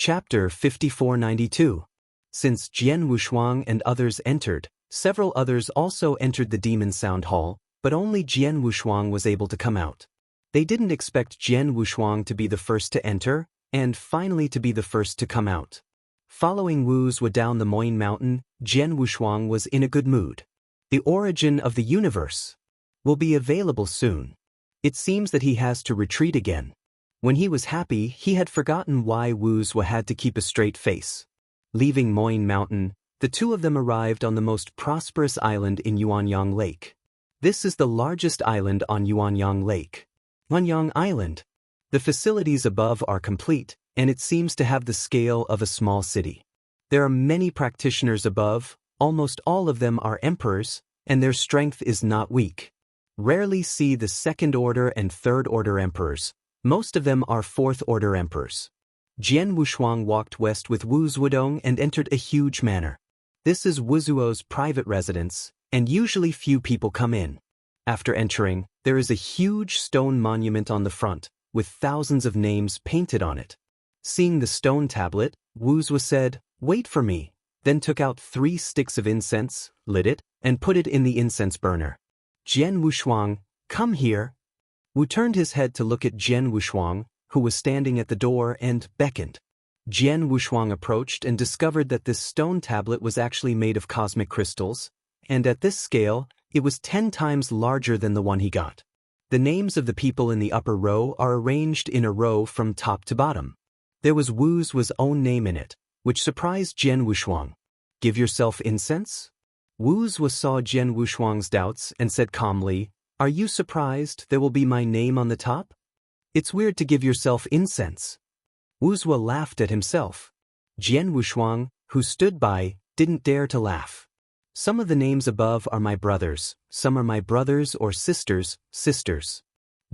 Chapter 5492. Since Jian Wushuang and others entered, several others also entered the Demon Sound Hall, but only Jian Wushuang was able to come out. They didn't expect Jian Wushuang to be the first to enter, and finally to be the first to come out. Following Wu Zhuo down the Moyne Mountain, Jian Wushuang was in a good mood. The origin of the universe will be available soon. It seems that he has to retreat again. When he was happy, he had forgotten why Wu Zhuo had to keep a straight face. Leaving Moyne Mountain, the two of them arrived on the most prosperous island in Yuanyang Lake. This is the largest island on Yuanyang Lake. Yuanyang Island. The facilities above are complete, and it seems to have the scale of a small city. There are many practitioners above, almost all of them are emperors, and their strength is not weak. Rarely see the second-order and third-order emperors. Most of them are fourth-order emperors. Jian Wushuang walked west with Wu Zhuodong and entered a huge manor. This is Wu Zhuo's private residence, and usually few people come in. After entering, there is a huge stone monument on the front, with thousands of names painted on it. Seeing the stone tablet, Wu Zhuo said, "Wait for me," then took out 3 sticks of incense, lit it, and put it in the incense burner. Jian Wushuang, come here. Wu turned his head to look at Jian Wushuang, who was standing at the door, and beckoned. Jian Wushuang approached and discovered that this stone tablet was actually made of cosmic crystals, and at this scale, it was 10 times larger than the one he got. The names of the people in the upper row are arranged in a row from top to bottom. There was Wu Zhuo's own name in it, which surprised Jian Wushuang. Give yourself incense? Wu Zhuo saw Jian Wushuang's doubts and said calmly, "Are you surprised there will be my name on the top? It's weird to give yourself incense." Wu Zhuo laughed at himself. Jian Wushuang, who stood by, didn't dare to laugh. Some of the names above are my brothers, some are my brothers or sisters.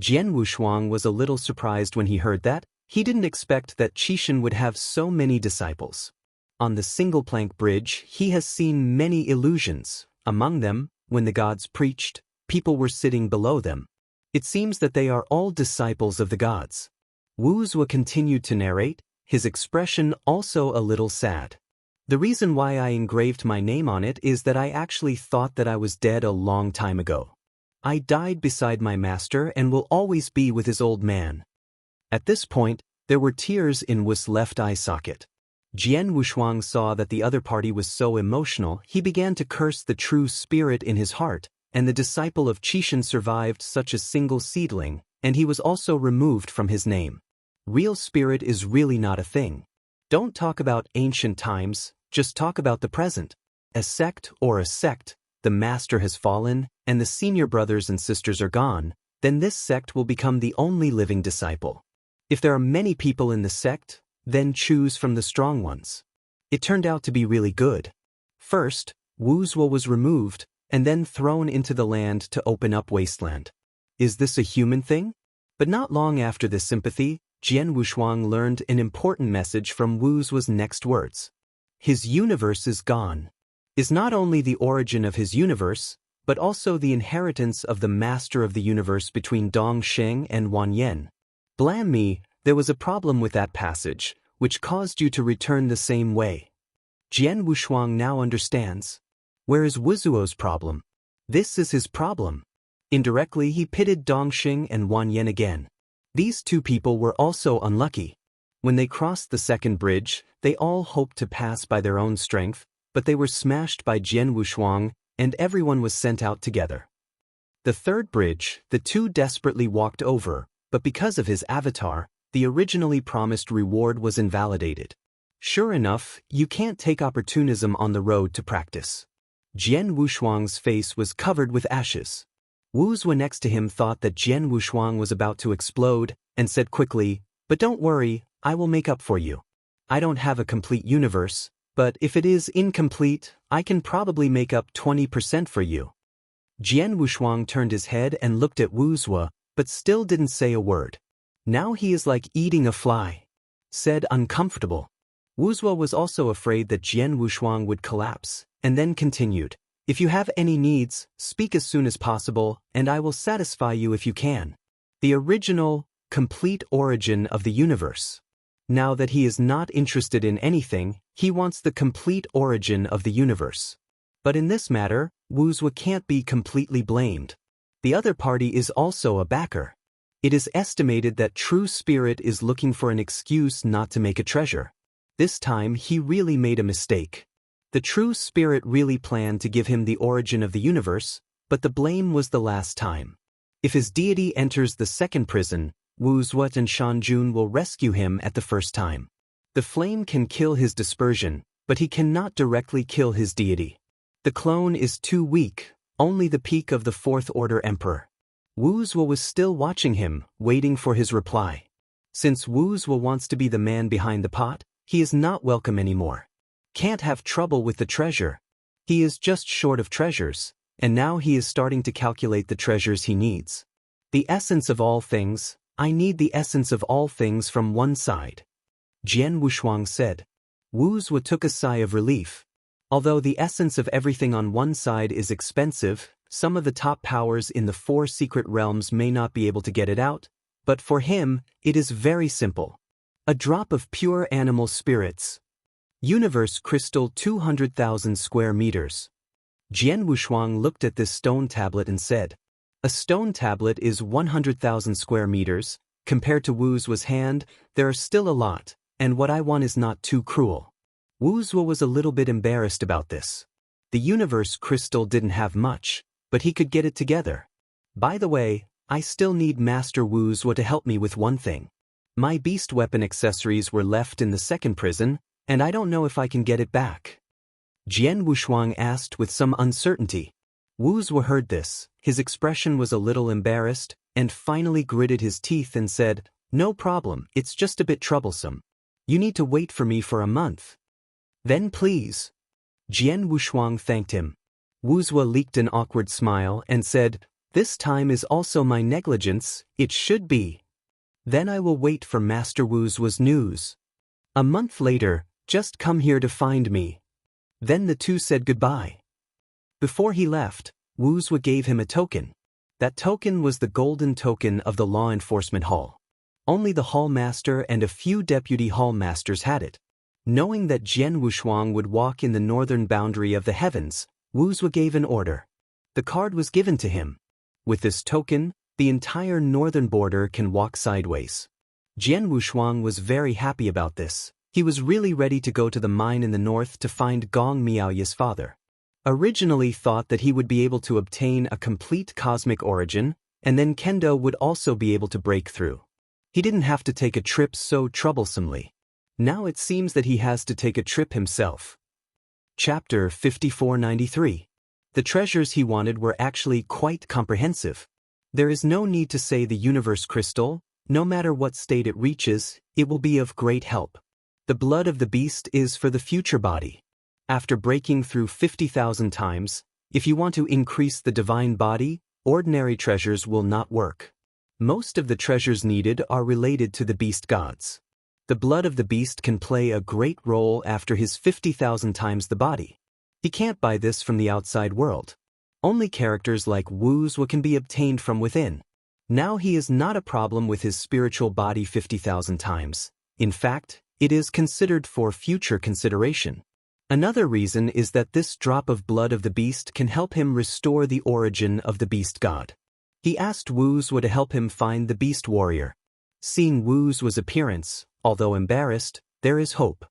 Jian Wushuang was a little surprised when he heard that. He didn't expect that Qishan would have so many disciples. On the single-plank bridge, he has seen many illusions. Among them, when the gods preached, people were sitting below them. It seems that they are all disciples of the gods. Wu Zhuo continued to narrate, his expression also a little sad. The reason why I engraved my name on it is that I actually thought that I was dead a long time ago. I died beside my master and will always be with his old man. At this point, there were tears in Wu's left eye socket. Jian Wushuang saw that the other party was so emotional, he began to curse the true spirit in his heart, and the disciple of Qishan survived such a single seedling, and he was also removed from his name. Real spirit is really not a thing. Don't talk about ancient times, just talk about the present. A sect, the master has fallen, and the senior brothers and sisters are gone, then this sect will become the only living disciple. If there are many people in the sect, then choose from the strong ones. It turned out to be really good. First, Wu Zhuo was removed, and then thrown into the land to open up wasteland. Is this a human thing? But not long after this sympathy, Jian Wushuang learned an important message from Wu Zhuo's next words. His universe is gone. Is not only the origin of his universe, but also the inheritance of the master of the universe between Dong Sheng and Wan Yen. Blam me, there was a problem with that passage, which caused you to return the same way. Jian Wushuang now understands. Where is Wu Zhuo's problem? This is his problem. Indirectly, he pitted Dongxing and Wan Yen again. These two people were also unlucky. When they crossed the second bridge, they all hoped to pass by their own strength, but they were smashed by Jian Wushuang, and everyone was sent out together. The third bridge, the two desperately walked over, but because of his avatar, the originally promised reward was invalidated. Sure enough, you can't take opportunism on the road to practice. Jian Wushuang's face was covered with ashes. Wu Zhuo next to him thought that Jian Wushuang was about to explode, and said quickly, "But don't worry, I will make up for you. I don't have a complete universe, but if it is incomplete, I can probably make up 20% for you." Jian Wushuang turned his head and looked at Wu Zhuo, but still didn't say a word. Now he is like eating a fly. Said uncomfortable. Wu Zhuo was also afraid that Jian Wushuang would collapse, and then continued, "If you have any needs, speak as soon as possible, and I will satisfy you if you can." The original, complete origin of the universe. Now that he is not interested in anything, he wants the complete origin of the universe. But in this matter, Wu Zhuo can't be completely blamed. The other party is also a backer. It is estimated that True Spirit is looking for an excuse not to make a treasure. This time he really made a mistake. The True Spirit really planned to give him the origin of the universe, but the blame was the last time. If his deity enters the second prison, Wu Zhuo and Shan Jun will rescue him at the first time. The flame can kill his dispersion, but he cannot directly kill his deity. The clone is too weak, only the peak of the Fourth Order Emperor. Wu Zhuo was still watching him, waiting for his reply. Since Wu Zhuo wants to be the man behind the pot, he is not welcome anymore. Can't have trouble with the treasure. He is just short of treasures, and now he is starting to calculate the treasures he needs. The essence of all things, I need the essence of all things from one side. Jian Wushuang said. Wu Zhuo took a sigh of relief. Although the essence of everything on one side is expensive, some of the top powers in the 4 secret realms may not be able to get it out, but for him, it is very simple. A drop of pure animal spirits. Universe crystal 200,000 square meters. Jian Wushuang looked at this stone tablet and said, a stone tablet is 100,000 square meters. Compared to Wu Zhuo's hand, there are still a lot, and what I want is not too cruel. Wu Zhuo was a little bit embarrassed about this. The universe crystal didn't have much, but he could get it together. By the way, I still need Master Wu Zhuo to help me with one thing. My beast weapon accessories were left in the second prison, and I don't know if I can get it back. Jian Wushuang asked with some uncertainty. Wu Zhuo heard this, his expression was a little embarrassed, and finally gritted his teeth and said, no problem, it's just a bit troublesome. You need to wait for me for a month. Then please. Jian Wushuang thanked him. Wu Zhuo leaked an awkward smile and said, this time is also my negligence, it should be. Then I will wait for Master Wu Zhuo's news. A month later, just come here to find me. Then the two said goodbye. Before he left, Wu Zhuo gave him a token. That token was the golden token of the law enforcement hall. Only the hall master and a few deputy hall masters had it. Knowing that Jian Wushuang would walk in the northern boundary of the heavens, Wu Zhuo gave an order. The card was given to him. With this token, the entire northern border can walk sideways. Jian Wushuang was very happy about this. He was really ready to go to the mine in the north to find Gong Miaoye's father. Originally thought that he would be able to obtain a complete cosmic origin, and then Kendo would also be able to break through. He didn't have to take a trip so troublesomely. Now it seems that he has to take a trip himself. Chapter 5493. The treasures he wanted were actually quite comprehensive. There is no need to say the universe crystal, no matter what state it reaches, it will be of great help. The blood of the beast is for the future body. After breaking through 50,000 times, if you want to increase the divine body, ordinary treasures will not work. Most of the treasures needed are related to the beast gods. The blood of the beast can play a great role after his 50,000 times the body. He can't buy this from the outside world. Only characters like Wu Zhuo can be obtained from within. Now he is not a problem with his spiritual body 50,000 times. In fact, it is considered for future consideration. Another reason is that this drop of blood of the beast can help him restore the origin of the beast god. He asked Wu Zhuo to help him find the beast warrior. Seeing Wu Zhuo's appearance, although embarrassed, there is hope.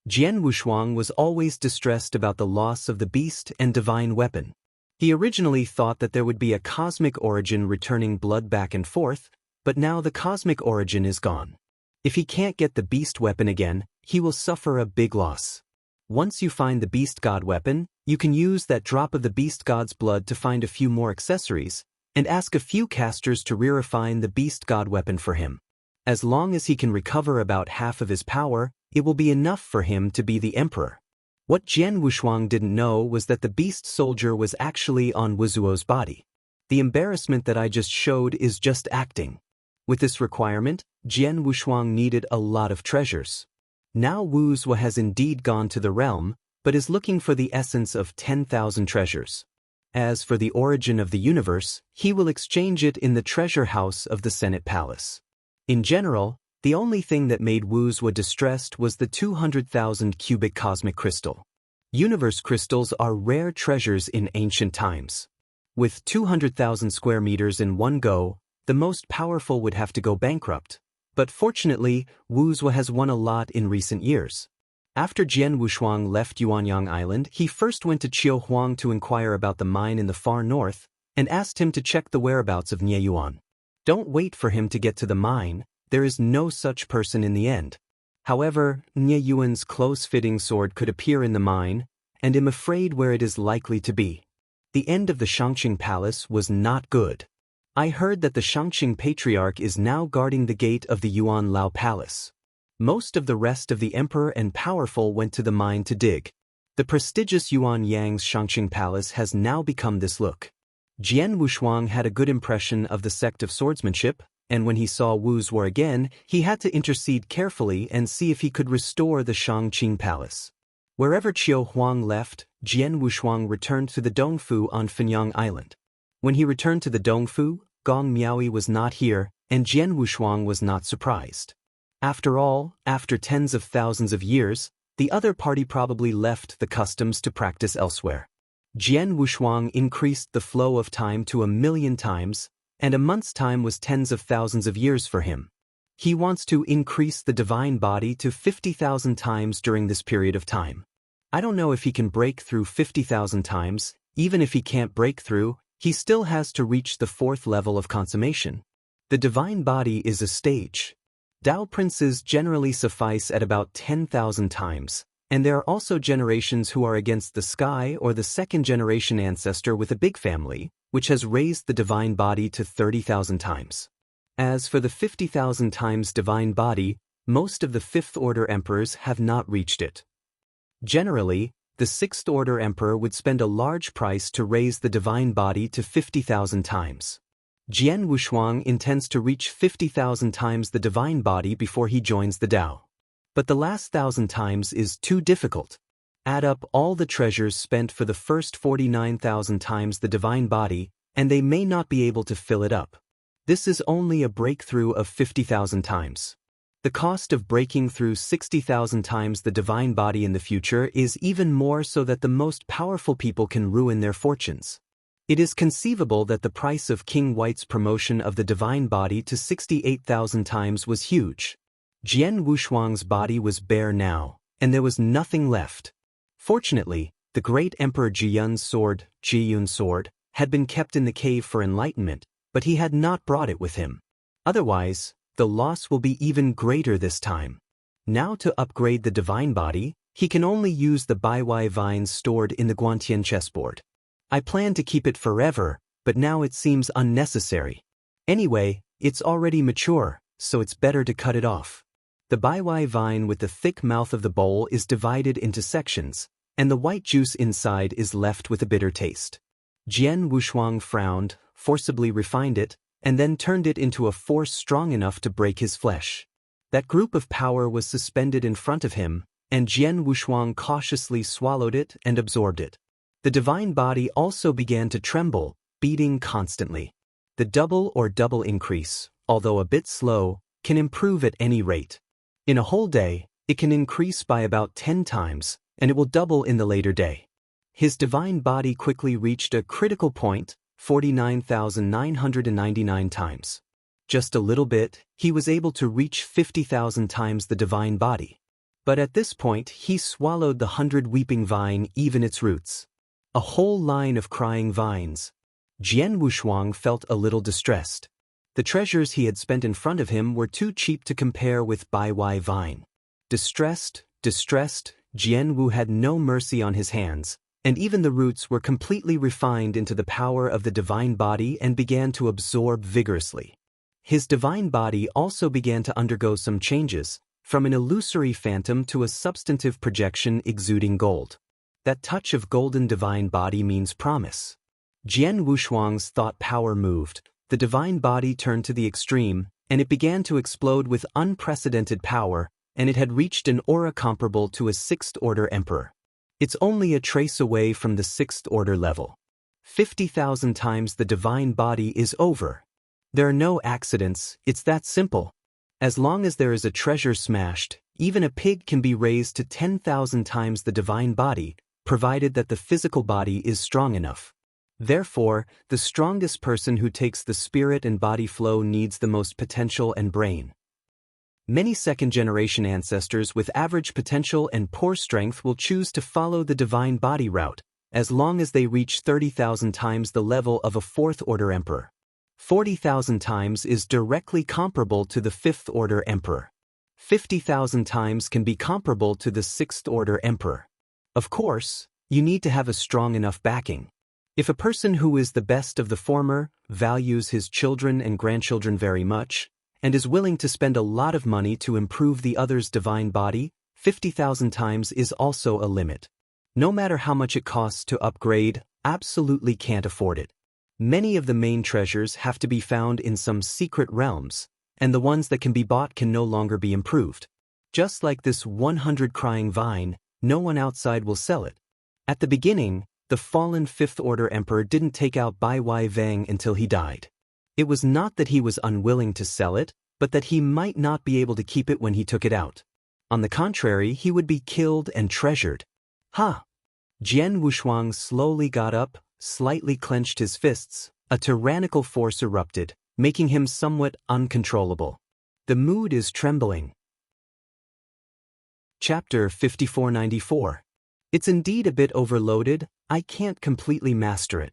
Jian Wushuang was always distressed about the loss of the beast and divine weapon. He originally thought that there would be a cosmic origin returning blood back and forth, but now the cosmic origin is gone. If he can't get the beast weapon again, he will suffer a big loss. Once you find the beast god weapon, you can use that drop of the beast god's blood to find a few more accessories, and ask a few casters to re-refine the beast god weapon for him. As long as he can recover about half of his power, it will be enough for him to be the emperor. What Jian Wushuang didn't know was that the beast soldier was actually on Wu Zhuo's body. The embarrassment that I just showed is just acting. With this requirement, Jian Wushuang needed a lot of treasures. Now Wu Zhuo has indeed gone to the realm, but is looking for the essence of 10,000 treasures. As for the origin of the universe, he will exchange it in the treasure house of the Senate Palace. In general, The only thing that made Wuzhou distressed was the 200,000 cubic cosmic crystal. Universe crystals are rare treasures in ancient times. With 200,000 square meters in one go, the most powerful would have to go bankrupt. But fortunately, Wuzhou has won a lot in recent years. After Jian Wushuang left Yuanyang Island, he first went to Qiu Huang to inquire about the mine in the far north, and asked him to check the whereabouts of Nie Yuan. Don't wait for him to get to the mine, there is no such person in the end. However, Nie Yuan's close-fitting sword could appear in the mine, and am afraid where it is likely to be. The end of the Shangqing Palace was not good. I heard that the Shangqing Patriarch is now guarding the gate of the Yuan Lao Palace. Most of the rest of the emperor and powerful went to the mine to dig. The prestigious Yuan Yang's Shangqing Palace has now become this look. Jian Wushuang had a good impression of the sect of swordsmanship, and when he saw Wuzhou again, he had to intercede carefully and see if he could restore the Shangqing Palace. Wherever Qiu Huang left, Jian Wushuang returned to the Dongfu on Fenyang Island. When he returned to the Dongfu, Gong Miaoyi was not here, and Jian Wushuang was not surprised. After all, after tens of thousands of years, the other party probably left the customs to practice elsewhere. Jian Wushuang increased the flow of time to 1,000,000 times, and a month's time was tens of thousands of years for him. He wants to increase the divine body to 50,000 times during this period of time. I don't know if he can break through 50,000 times. Even if he can't break through, he still has to reach the 4th level of consummation. The divine body is a stage. Tao princes generally suffice at about 10,000 times, and there are also generations who are against the sky or the second-generation ancestor with a big family, which has raised the divine body to 30,000 times. As for the 50,000 times divine body, most of the 5th-order emperors have not reached it. Generally, the 6th-order emperor would spend a large price to raise the divine body to 50,000 times. Jian Wushuang intends to reach 50,000 times the divine body before he joins the Tao. But the last 1,000 times is too difficult. Add up all the treasures spent for the first 49,000 times the divine body, and they may not be able to fill it up. This is only a breakthrough of 50,000 times. The cost of breaking through 60,000 times the divine body in the future is even more, so that the most powerful people can ruin their fortunes. It is conceivable that the price of King White's promotion of the divine body to 68,000 times was huge. Jian Wushuang's body was bare now, and there was nothing left. Fortunately, the great Emperor Jiyun's sword, had been kept in the cave for enlightenment, but he had not brought it with him. Otherwise, the loss will be even greater this time. Now, to upgrade the divine body, he can only use the Baiwai vines stored in the Guantian chessboard. I plan to keep it forever, but now it seems unnecessary. Anyway, it's already mature, so it's better to cut it off. The Baiwai vine with the thick mouth of the bowl is divided into sections, and the white juice inside is left with a bitter taste. Jian Wushuang frowned, forcibly refined it, and then turned it into a force strong enough to break his flesh. That group of power was suspended in front of him, and Jian Wushuang cautiously swallowed it and absorbed it. The divine body also began to tremble, beating constantly. The double increase, although a bit slow, can improve at any rate. In a whole day, it can increase by about 10 times, and it will double in the later day. His divine body quickly reached a critical point, 49,999 times. Just a little bit, he was able to reach 50,000 times the divine body. But at this point, he swallowed the 100 weeping vine, even its roots. A whole line of crying vines. Jian Wushuang felt a little distressed. The treasures he had spent in front of him were too cheap to compare with Baiwai vine. Distressed, Jian Wu had no mercy on his hands, and even the roots were completely refined into the power of the divine body and began to absorb vigorously. His divine body also began to undergo some changes, from an illusory phantom to a substantive projection exuding gold. That touch of golden divine body means promise. Jian Wushuang's thought power moved, the divine body turned to the extreme, and it began to explode with unprecedented power, and it had reached an aura comparable to a 6th-order emperor. It's only a trace away from the 6th-order level. 50,000 times the divine body is over. There are no accidents, it's that simple. As long as there is a treasure smashed, even a pig can be raised to 10,000 times the divine body, provided that the physical body is strong enough. Therefore, the strongest person who takes the spirit and body flow needs the most potential and brain. Many second-generation ancestors with average potential and poor strength will choose to follow the divine body route, as long as they reach 30,000 times the level of a fourth-order emperor. 40,000 times is directly comparable to the fifth-order emperor. 50,000 times can be comparable to the sixth-order emperor. Of course, you need to have a strong enough backing. If a person who is the best of the former, values his children and grandchildren very much, and is willing to spend a lot of money to improve the other's divine body, 50,000 times is also a limit. No matter how much it costs to upgrade, absolutely can't afford it. Many of the main treasures have to be found in some secret realms, and the ones that can be bought can no longer be improved. Just like this 100 crying vine, no one outside will sell it. At the beginning, the fallen fifth-order emperor didn't take out Bai Wai Vang until he died. It was not that he was unwilling to sell it, but that he might not be able to keep it when he took it out. On the contrary, he would be killed and treasured. Ha! Jian Wushuang slowly got up, slightly clenched his fists. A tyrannical force erupted, making him somewhat uncontrollable. The mood is trembling. Chapter 5494. It's indeed a bit overloaded, I can't completely master it.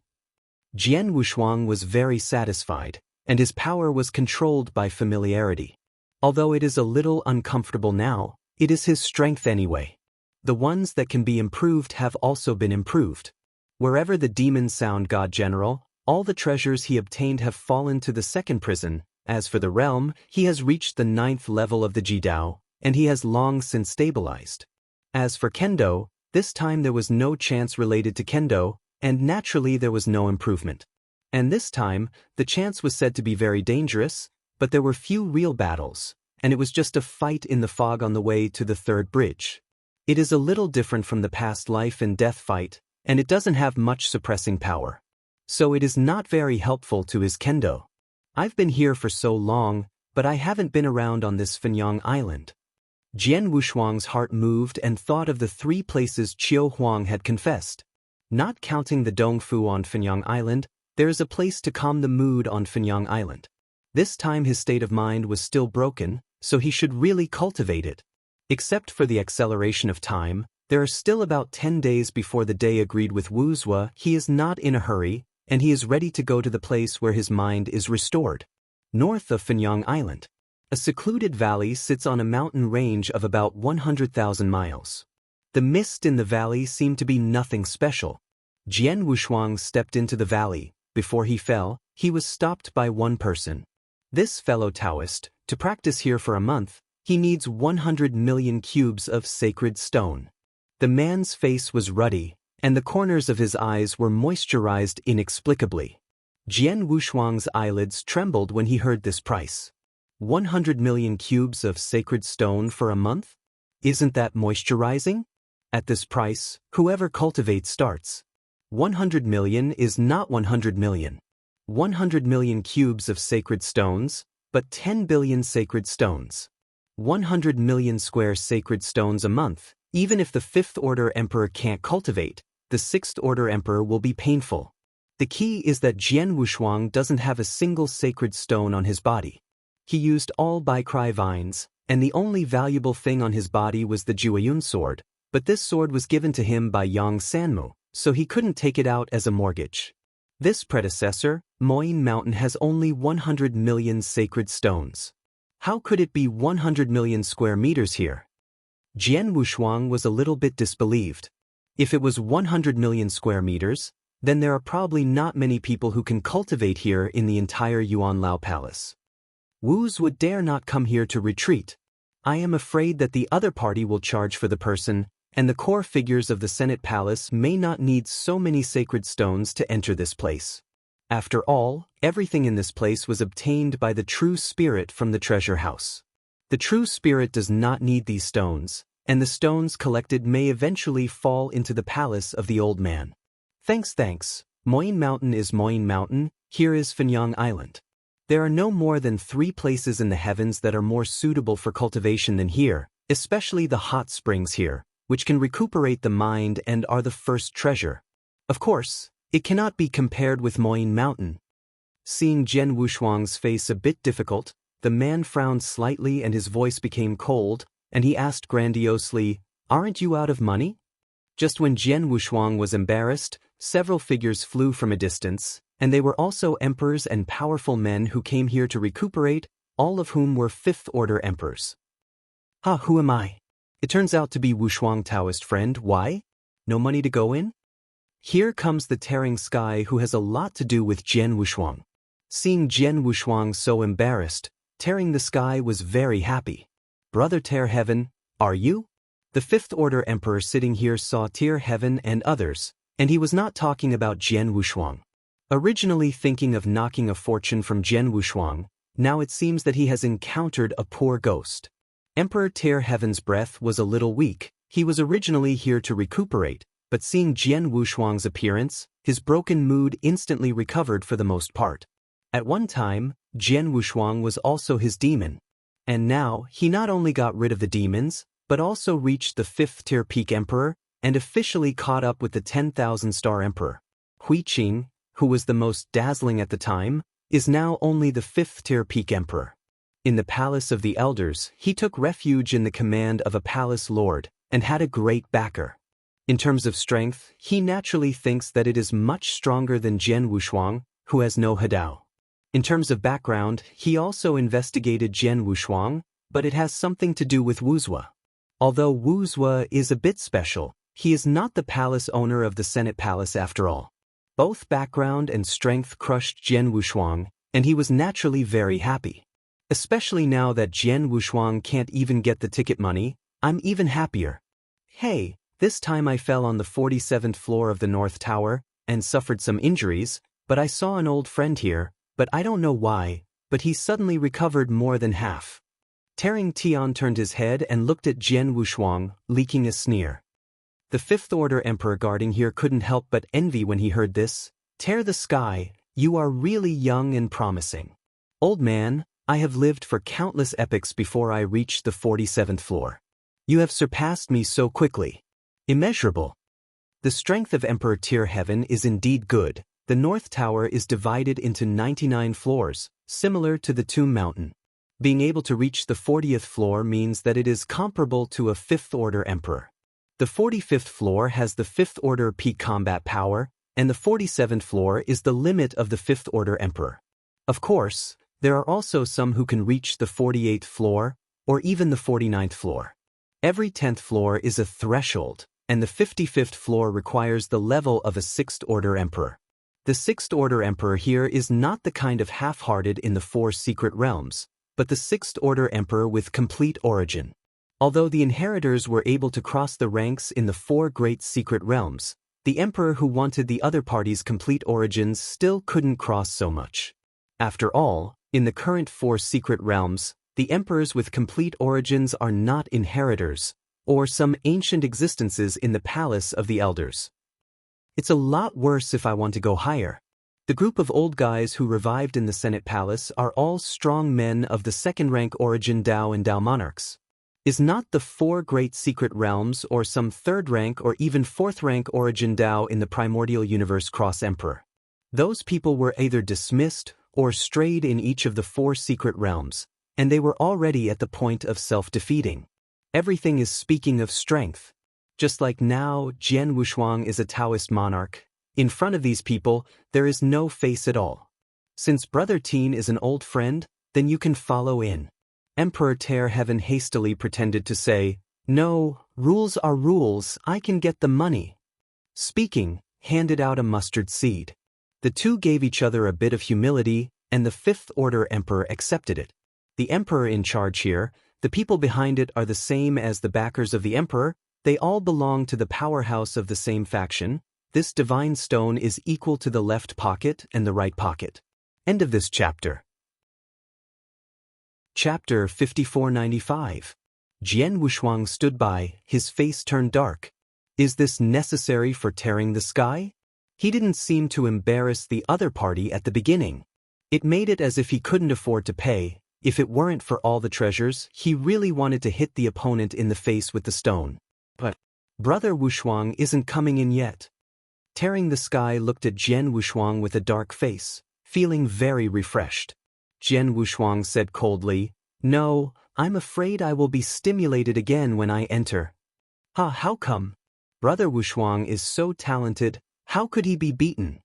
Jian Wushuang was very satisfied, and his power was controlled by familiarity. Although it is a little uncomfortable now, it is his strength anyway. The ones that can be improved have also been improved. Wherever the demon sound god general, all the treasures he obtained have fallen to the second prison. As for the realm, he has reached the 9th level of the Jidao, and he has long since stabilized. As for Kendo, this time there was no chance related to Kendo, and naturally there was no improvement. And this time, the chance was said to be very dangerous, but there were few real battles, and it was just a fight in the fog on the way to the third bridge. It is a little different from the past life and death fight, and it doesn't have much suppressing power. So it is not very helpful to his Kendo. I've been here for so long, but I haven't been around on this Fenyang Island. Jian Wushuang's heart moved and thought of the 3 places Qiu Huang had confessed. Not counting the Dongfu on Fenyang Island, there is a place to calm the mood on Fenyang Island. This time his state of mind was still broken, so he should really cultivate it. Except for the acceleration of time, there are still about 10 days before the day agreed with Wu Zue. He is not in a hurry, and he is ready to go to the place where his mind is restored. North of Fenyang Island, a secluded valley sits on a mountain range of about 100,000 miles. The mist in the valley seemed to be nothing special. Jian Wushuang stepped into the valley. Before he fell, he was stopped by one person. This fellow Taoist, to practice here for a month, he needs 100 million cubes of sacred stone. The man's face was ruddy, and the corners of his eyes were moisturized inexplicably. Jian Wushuang's eyelids trembled when he heard this price. 100 million cubes of sacred stone for a month? Isn't that moisturizing? At this price, whoever cultivates starts. 100 million is not 100 million. 100 million cubes of sacred stones, but 10 billion sacred stones. 100 million square sacred stones a month. Even if the 5th order emperor can't cultivate, the 6th order emperor will be painful. The key is that Jian Wushuang doesn't have a single sacred stone on his body. He used all Baikrai vines, and the only valuable thing on his body was the Jueyun sword, but this sword was given to him by Yang Sanmu, so he couldn't take it out as a mortgage. This predecessor, Moyin Mountain, has only 100 million sacred stones. How could it be 100 million square meters here? Jian Wushuang was a little bit disbelieved. If it was 100 million square meters, then there are probably not many people who can cultivate here in the entire Yuanlao Palace. Wuz would dare not come here to retreat. I am afraid that the other party will charge for the person, and the core figures of the Senate Palace may not need so many sacred stones to enter this place. After all, everything in this place was obtained by the true spirit from the treasure house. The true spirit does not need these stones, and the stones collected may eventually fall into the palace of the old man. Thanks. Moyin Mountain is Moyin Mountain, here is Fenyang Island. There are no more than 3 places in the heavens that are more suitable for cultivation than here, especially the hot springs here, which can recuperate the mind and are the first treasure. Of course, it cannot be compared with Moyne Mountain. Seeing Jian Wushuang's face a bit difficult, the man frowned slightly and his voice became cold, and he asked grandiosely, "Aren't you out of money?" Just when Jian Wushuang was embarrassed, several figures flew from a distance, and they were also emperors and powerful men who came here to recuperate, all of whom were fifth-order emperors. Who am I? It turns out to be Wushuang Taoist friend. Why? No money to go in? Here comes the tearing sky who has a lot to do with Jian Wushuang. Seeing Jian Wushuang so embarrassed, tearing the sky was very happy. Brother Tear Heaven, are you? The fifth-order emperor sitting here saw Tear Heaven and others, and he was not talking about Jian Wushuang. Originally thinking of knocking a fortune from Jian Wushuang, now it seems that he has encountered a poor ghost. Emperor Tear Heaven's breath was a little weak. He was originally here to recuperate, but seeing Jian Wushuang's appearance, his broken mood instantly recovered for the most part. At one time, Jian Wushuang was also his demon. And now, he not only got rid of the demons, but also reached the 5th-tier peak emperor, and officially caught up with the 10,000-star emperor. Hui Qing, who was the most dazzling at the time, is now only the 5th-tier peak emperor. In the palace of the elders, he took refuge in the command of a palace lord, and had a great backer. In terms of strength, he naturally thinks that it is much stronger than Jian Wushuang, who has no Hadao. In terms of background, he also investigated Jian Wushuang, but it has something to do with Wuzhua. Although Wuzhua is a bit special, he is not the palace owner of the Senate Palace after all. Both background and strength crushed Jian Wushuang, and he was naturally very happy. Especially now that Jian Wushuang can't even get the ticket money, I'm even happier. Hey, this time I fell on the 47th floor of the North Tower, and suffered some injuries, but I saw an old friend here, but I don't know why, but he suddenly recovered more than half. Tearing Tian turned his head and looked at Jian Wushuang, leaking a sneer. The 5th-order emperor guarding here couldn't help but envy when he heard this. Tear the sky, you are really young and promising. Old man, I have lived for countless epochs before I reached the 47th floor. You have surpassed me so quickly. Immeasurable. The strength of Emperor Tear Heaven is indeed good. The North Tower is divided into 99 floors, similar to the Tomb Mountain. Being able to reach the 40th floor means that it is comparable to a 5th-order emperor. The 45th floor has the 5th-order peak combat power, and the 47th floor is the limit of the 5th-order emperor. Of course, there are also some who can reach the 48th floor, or even the 49th floor. Every 10th floor is a threshold, and the 55th floor requires the level of a 6th-order emperor. The 6th-order emperor here is not the kind of half-hearted in the 4 secret realms, but the 6th-order emperor with complete origin. Although the inheritors were able to cross the ranks in the 4 great secret realms, the emperor who wanted the other party's complete origins still couldn't cross so much. After all, in the current 4 secret realms, the emperors with complete origins are not inheritors, or some ancient existences in the palace of the elders. It's a lot worse if I want to go higher. The group of old guys who revived in the Senate Palace are all strong men of the 2nd-rank origin Dao and Dao monarchs. Is not the 4 great secret realms or some 3rd-rank or even 4th-rank origin Dao in the primordial universe cross-emperor? Those people were either dismissed or strayed in each of the 4 secret realms, and they were already at the point of self-defeating. Everything is speaking of strength. Just like now, Jian Wushuang is a Taoist monarch. In front of these people, there is no face at all. Since Brother Teen is an old friend, then you can follow in. Emperor Tear Heaven hastily pretended to say, "No, rules are rules, I can get the money." Speaking, handed out a mustard seed. The two gave each other a bit of humility, and the 5th-order emperor accepted it. The emperor in charge here, the people behind it are the same as the backers of the emperor, they all belong to the powerhouse of the same faction. This divine stone is equal to the left pocket and the right pocket. End of this chapter. Chapter 5495. Jian Wushuang stood by, his face turned dark. Is this necessary for tearing the sky? He didn't seem to embarrass the other party at the beginning. It made it as if he couldn't afford to pay. If it weren't for all the treasures, he really wanted to hit the opponent in the face with the stone. But Brother Wushuang isn't coming in yet. Tearing the Sky looked at Jian Wushuang with a dark face, feeling very refreshed. Jian Wushuang said coldly, "No, I'm afraid I will be stimulated again when I enter." How come? Brother Wushuang is so talented, how could he be beaten?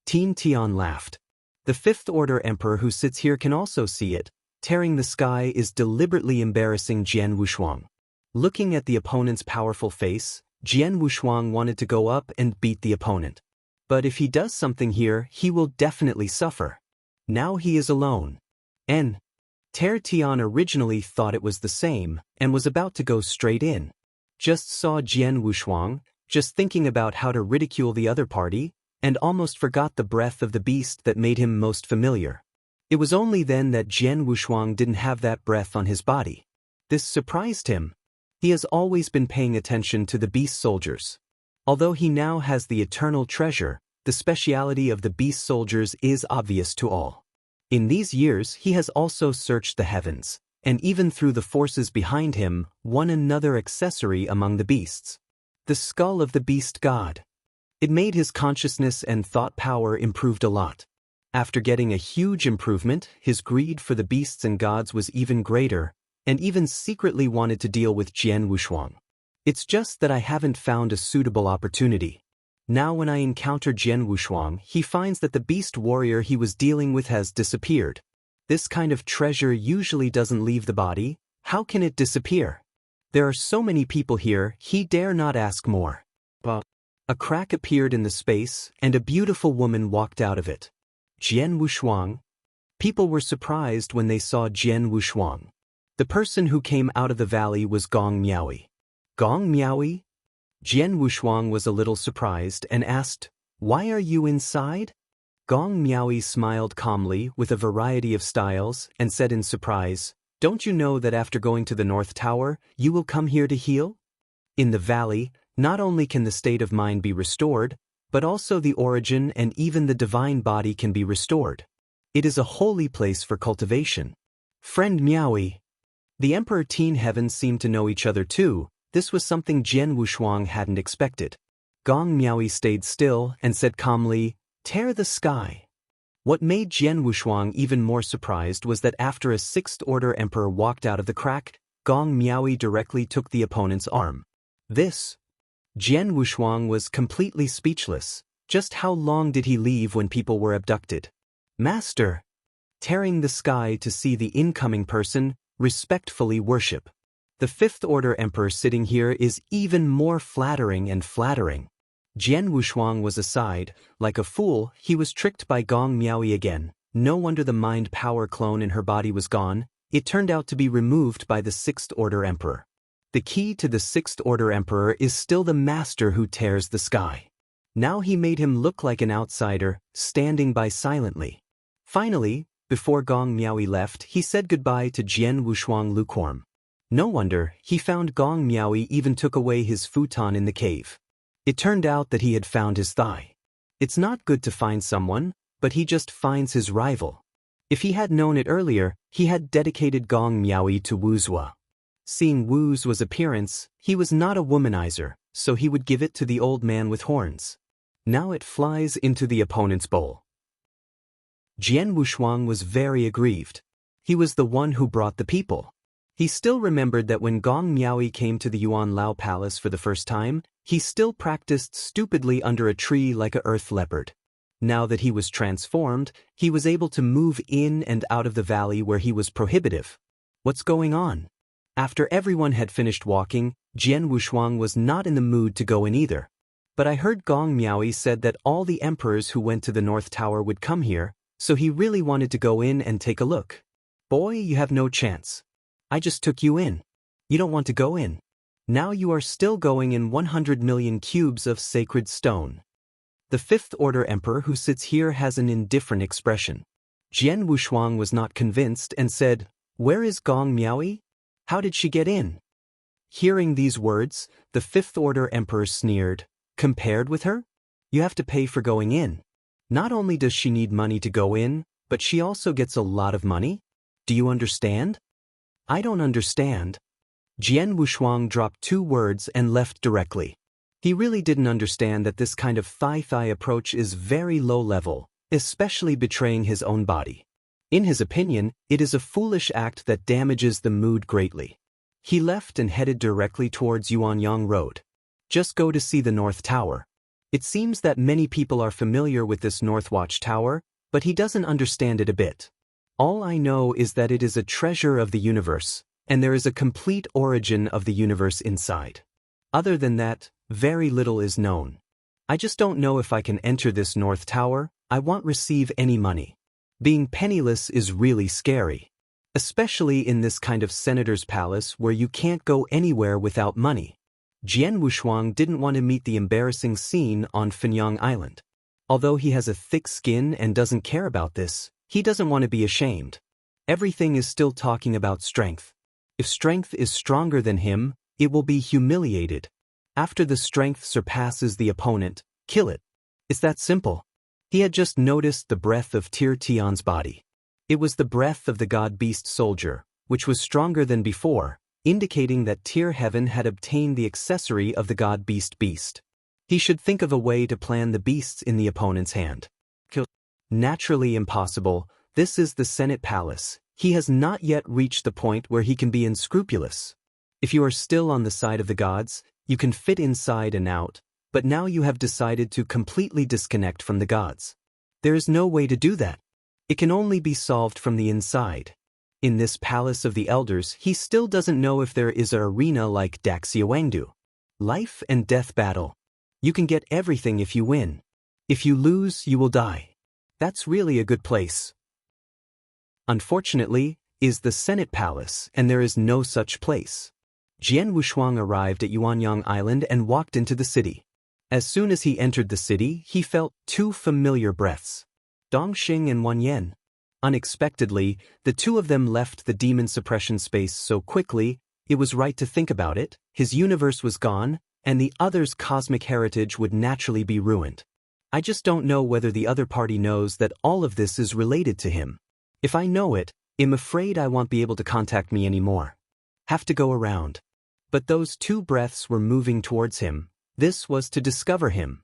Teen Tian laughed. The Fifth Order Emperor who sits here can also see it. Tearing the Sky is deliberately embarrassing Jian Wushuang. Looking at the opponent's powerful face, Jian Wushuang wanted to go up and beat the opponent. But if he does something here, he will definitely suffer. Now he is alone. Tian originally thought it was the same, and was about to go straight in. Just saw Jian Wushuang, just thinking about how to ridicule the other party, and almost forgot the breath of the beast that made him most familiar. It was only then that Jian Wushuang didn't have that breath on his body. This surprised him. He has always been paying attention to the beast soldiers. Although he now has the eternal treasure, the speciality of the beast soldiers is obvious to all. In these years he has also searched the heavens, and even through the forces behind him, won another accessory among the beasts. The skull of the beast god. It made his consciousness and thought power improved a lot. After getting a huge improvement, his greed for the beasts and gods was even greater, and even secretly wanted to deal with Jian Wushuang. It's just that I haven't found a suitable opportunity. Now when I encounter Jian Wushuang, he finds that the beast warrior he was dealing with has disappeared. This kind of treasure usually doesn't leave the body. How can it disappear? There are so many people here, he dare not ask more. But a crack appeared in the space, and a beautiful woman walked out of it. Jian Wushuang? People were surprised when they saw Jian Wushuang. The person who came out of the valley was Gong Miaoyi. Gong Miaoyi? Jian Wushuang was a little surprised and asked, "Why are you inside?" Gong Miaoyi smiled calmly with a variety of styles and said in surprise, "Don't you know that after going to the North Tower, you will come here to heal? In the valley, not only can the state of mind be restored, but also the origin and even the divine body can be restored. It is a holy place for cultivation." Friend Miaoyi. The Emperor Teen Heaven seemed to know each other too. This was something Jian Wushuang hadn't expected. Gong Miaoyi stayed still and said calmly, "Tear the Sky." What made Jian Wushuang even more surprised was that after a Sixth Order Emperor walked out of the crack, Gong Miaoyi directly took the opponent's arm. Jian Wushuang was completely speechless. Just how long did he leave when people were abducted? "Master." Tearing the Sky to see the incoming person, respectfully worship. The Fifth Order Emperor sitting here is even more flattering and flattering. Jian Wushuang was aside. Like a fool, he was tricked by Gong Miaoyi again. No wonder the mind power clone in her body was gone. It turned out to be removed by the Sixth Order Emperor. The key to the Sixth Order Emperor is still the master who tears the sky. Now he made him look like an outsider, standing by silently. Finally, before Gong Miaoyi left, he said goodbye to Jian Wushuang lukewarm. No wonder, he found Gong Miaoyi even took away his futon in the cave. It turned out that he had found his thigh. It's not good to find someone, but he just finds his rival. If he had known it earlier, he had dedicated Gong Miaoyi to Wuzhua. Seeing Wu's appearance, he was not a womanizer, so he would give it to the old man with horns. Now it flies into the opponent's bowl. Jian Wushuang was very aggrieved. He was the one who brought the people. He still remembered that when Gong Miaoyi came to the Yuan Lao Palace for the first time, he still practiced stupidly under a tree like a earth leopard. Now that he was transformed, he was able to move in and out of the valley where he was prohibitive. What's going on? After everyone had finished walking, Jian Wushuang was not in the mood to go in either. But I heard Gong Miaoyi said that all the emperors who went to the North Tower would come here, so he really wanted to go in and take a look. Boy, you have no chance. I just took you in. You don't want to go in. Now you are still going in 100 million cubes of sacred stone. The Fifth Order Emperor who sits here has an indifferent expression. Jian Wushuang was not convinced and said, "Where is Gong Miaoyi? How did she get in?" Hearing these words, the Fifth Order Emperor sneered. Compared with her? You have to pay for going in. Not only does she need money to go in, but she also gets a lot of money? Do you understand? I don't understand. Jian Wushuang dropped 2 words and left directly. He really didn't understand that this kind of thigh approach is very low level, especially betraying his own body. In his opinion, it is a foolish act that damages the mood greatly. He left and headed directly towards Yuanyang Road. Just go to see the North Tower. It seems that many people are familiar with this North Watch Tower, but he doesn't understand it a bit. All I know is that it is a treasure of the universe, and there is a complete origin of the universe inside. Other than that, very little is known. I just don't know if I can enter this North Tower. I won't receive any money. Being penniless is really scary. Especially in this kind of senator's palace where you can't go anywhere without money. Jian Wushuang didn't want to meet the embarrassing scene on Fenyang Island. Although he has a thick skin and doesn't care about this, he doesn't want to be ashamed. Everything is still talking about strength. If strength is stronger than him, it will be humiliated. After the strength surpasses the opponent, kill it. It's that simple. He had just noticed the breath of Tir Tian's body. It was the breath of the god-beast soldier, which was stronger than before, indicating that Tir Heaven had obtained the accessory of the god-beast beast. He should think of a way to plan the beasts in the opponent's hand. Kill. Naturally impossible. This is the Senate Palace. He has not yet reached the point where he can be unscrupulous. If you are still on the side of the gods, you can fit inside and out, but now you have decided to completely disconnect from the gods. There is no way to do that. It can only be solved from the inside. In this Palace of the Elders, he still doesn't know if there is an arena like Daxiawangdu. Life and death battle. You can get everything if you win. If you lose, you will die. That's really a good place. Unfortunately, is the Senate Palace, and there is no such place. Jian Wushuang arrived at Yuanyang Island and walked into the city. As soon as he entered the city, he felt 2 familiar breaths. Dongxing and Wanyan. Unexpectedly, the 2 of them left the demon suppression space so quickly, it was right to think about it. His universe was gone, and the other's cosmic heritage would naturally be ruined. I just don't know whether the other party knows that all of this is related to him. If I know it, I'm afraid I won't be able to contact me anymore. Have to go around. But those 2 breaths were moving towards him. This was to discover him.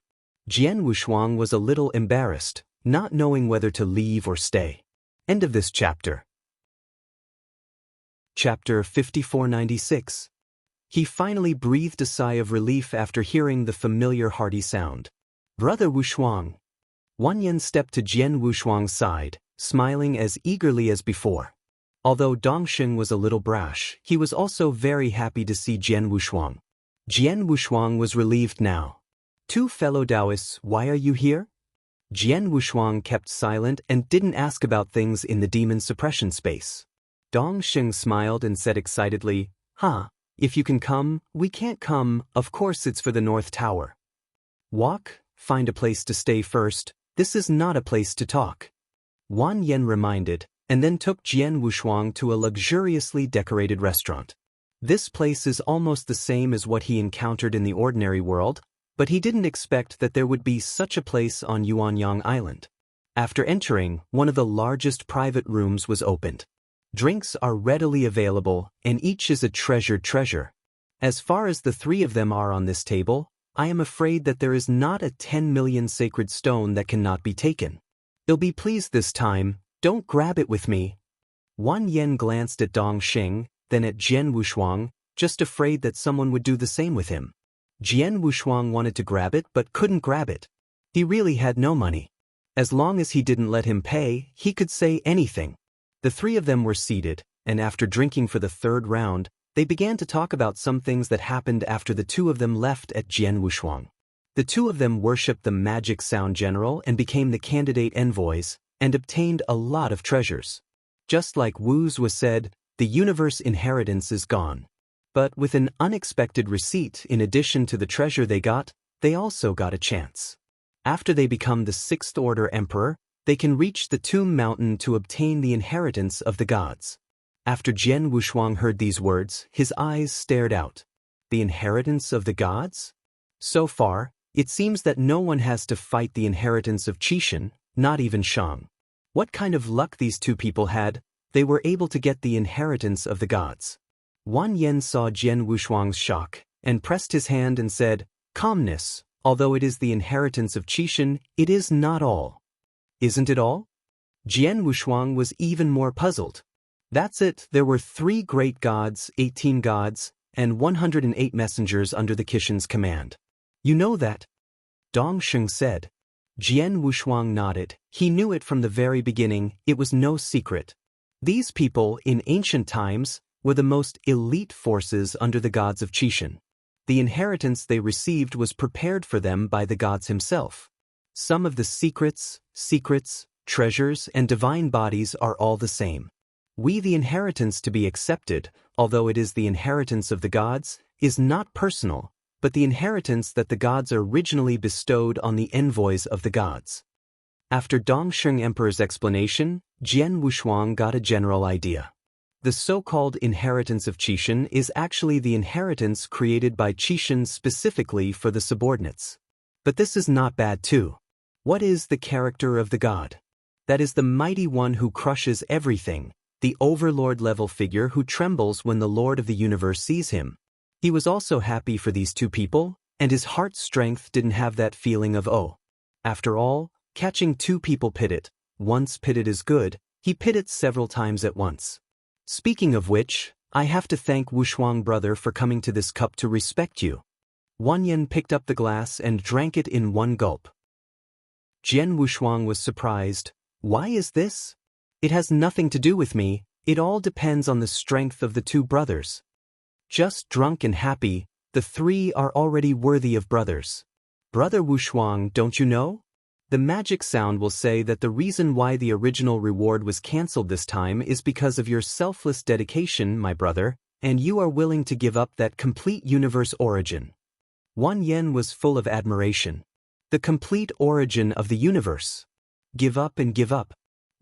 Jian Wushuang was a little embarrassed, not knowing whether to leave or stay. End of this chapter. Chapter 5496. He finally breathed a sigh of relief after hearing the familiar hearty sound. Brother Wushuang. Wanyan stepped to Jian Wushuang's side, smiling as eagerly as before. Although Dongxing was a little brash, he was also very happy to see Jian Wushuang. Jian Wushuang was relieved now. 2 fellow Taoists, why are you here? Jian Wushuang kept silent and didn't ask about things in the demon suppression space. Dongxing smiled and said excitedly, if you can come, we can't come, of course it's for the North Tower. Walk, find a place to stay first, this is not a place to talk. Wan Yen reminded, and then took Jian Wushuang to a luxuriously decorated restaurant. This place is almost the same as what he encountered in the ordinary world, but he didn't expect that there would be such a place on Yuanyang Island. After entering, one of the largest private rooms was opened. Drinks are readily available, and each is a treasured treasure. As far as the 3 of them are on this table, I am afraid that there is not a 10 million sacred stone that cannot be taken. You'll be pleased this time, don't grab it with me. Wan Yen glanced at Dongxing, then at Jian Wushuang, just afraid that someone would do the same with him. Jian Wushuang wanted to grab it but couldn't grab it. He really had no money. As long as he didn't let him pay, he could say anything. The 3 of them were seated, and after drinking for the 3rd round, they began to talk about some things that happened after the 2 of them left at Jian Wushuang. The 2 of them worshipped the magic sound general and became the candidate envoys, and obtained a lot of treasures. Just like Wu's was said, the universe inheritance is gone. But with an unexpected receipt in addition to the treasure they also got a chance. After they become the 6th Order Emperor, they can reach the Tomb Mountain to obtain the inheritance of the gods. After Jian Wushuang heard these words, his eyes stared out. The inheritance of the gods? So far, it seems that no one has to fight the inheritance of Qishan, not even Shang. What kind of luck these two people had, they were able to get the inheritance of the gods. Wang Yan saw Jian Wushuang's shock, and pressed his hand and said, "Calmness, although it is the inheritance of Qixin, it is not all." "Isn't it all?" Jian Wushuang was even more puzzled. "That's it, there were 3 great gods, 18 gods, and 108 messengers under the Qixin's command. You know that?" Dong Sheng said. Jian Wushuang nodded. He knew it from the very beginning, it was no secret. These people, in ancient times, were the most elite forces under the gods of Qixin. The inheritance they received was prepared for them by the gods himself. Some of the secrets, treasures, and divine bodies are all the same. We the inheritance to be accepted, although it is the inheritance of the gods, is not personal, but the inheritance that the gods originally bestowed on the envoys of the gods. After Dongsheng Emperor's explanation, Jian Wushuang got a general idea. The so-called inheritance of Qixin is actually the inheritance created by Qixin specifically for the subordinates. But this is not bad too. What is the character of the god? That is the mighty one who crushes everything, the overlord-level figure who trembles when the Lord of the universe sees him. He was also happy for these two people, and his heart's strength didn't have that feeling of oh. After all, catching 2 people pitted, once pitted is good, he pitted several times at once. Speaking of which, I have to thank Wushuang brother for coming to this cup to respect you. Wang Yan picked up the glass and drank it in one gulp. Jian Wushuang was surprised. Why is this? It has nothing to do with me, it all depends on the strength of the 2 brothers. Just drunk and happy, the 3 are already worthy of brothers. Brother Wushuang, don't you know? The magic sound will say that the reason why the original reward was cancelled this time is because of your selfless dedication, my brother, and you are willing to give up that complete universe origin. Wang Yan was full of admiration. The complete origin of the universe. Give up and give up.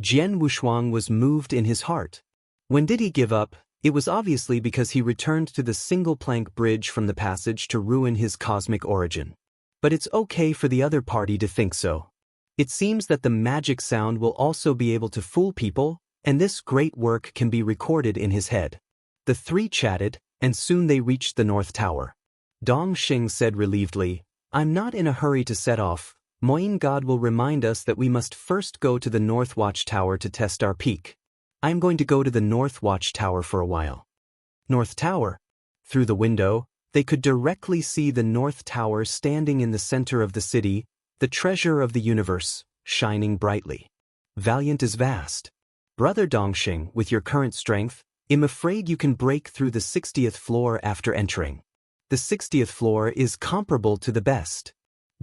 Jian Wushuang was moved in his heart. When did he give up? It was obviously because he returned to the single-plank bridge from the passage to ruin his cosmic origin. But it's okay for the other party to think so. It seems that the magic sound will also be able to fool people, and this great work can be recorded in his head. The 3 chatted, and soon they reached the North Tower. Dong Sheng said relievedly, "I'm not in a hurry to set off. Moin God will remind us that we must first go to the North Watch Tower to test our peak. I'm going to go to the North Watch Tower for a while." North Tower? Through the window, they could directly see the North Tower standing in the center of the city, the treasure of the universe, shining brightly. Valiant is vast. Brother Dongsheng, with your current strength, I'm afraid you can break through the 60th floor after entering. The 60th floor is comparable to the best.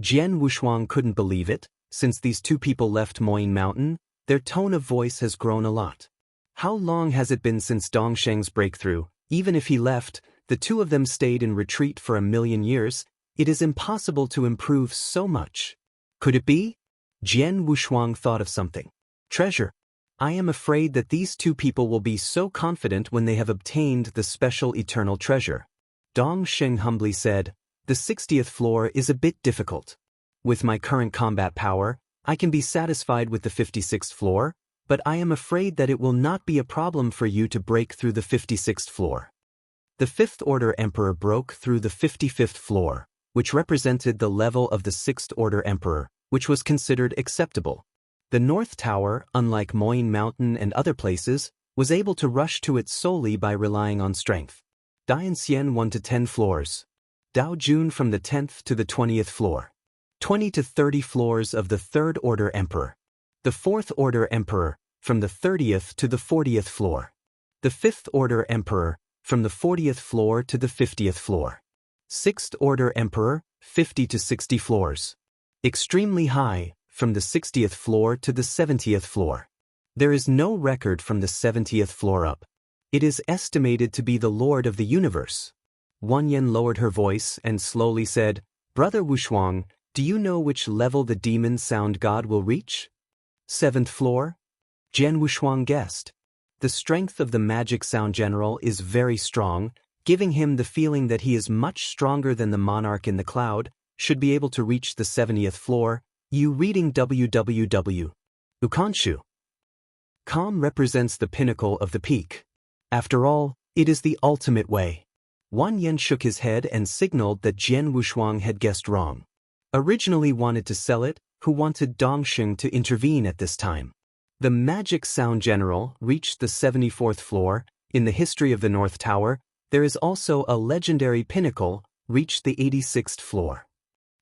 Jian Wushuang couldn't believe it. Since these 2 people left Moyne Mountain, their tone of voice has grown a lot. How long has it been since Dongsheng's breakthrough? Even if he left, the 2 of them stayed in retreat for 1,000,000 years. It is impossible to improve so much. Could it be? Jian Wushuang thought of something. Treasure. I am afraid that these 2 people will be so confident when they have obtained the special eternal treasure. Dong Sheng humbly said, "The 60th floor is a bit difficult. With my current combat power, I can be satisfied with the 56th floor, but I am afraid that it will not be a problem for you to break through the 56th floor." The 5th Order Emperor broke through the 55th floor, which represented the level of the 6th Order Emperor, which was considered acceptable. The North Tower, unlike Moyne Mountain and other places, was able to rush to it solely by relying on strength. Dianxian 1 to 10 floors. Dao Jun from the 10th to the 20th floor. 20 to 30 floors of the 3rd Order Emperor. The 4th Order Emperor, from the 30th to the 40th floor. The 5th Order Emperor, from the 40th floor to the 50th floor. 6th Order Emperor, 50 to 60 floors. Extremely high, from the 60th floor to the 70th floor. There is no record from the 70th floor up. It is estimated to be the Lord of the Universe. Wang Yan lowered her voice and slowly said, "Brother Wushuang, do you know which level the demon sound god will reach?" 7th floor? Jian Wushuang guessed. The strength of the magic sound general is very strong, giving him the feeling that he is much stronger than the monarch in the cloud, should be able to reach the 70th floor. You reading www. Ukanshu. Calm represents the pinnacle of the peak. After all, it is the ultimate way. Wang Yan shook his head and signaled that Jian Wushuang had guessed wrong. Originally wanted to sell it, who wanted Dongxing to intervene at this time. The magic sound general reached the 74th floor. In the history of the North Tower, there is also a legendary pinnacle, reached the 86th floor.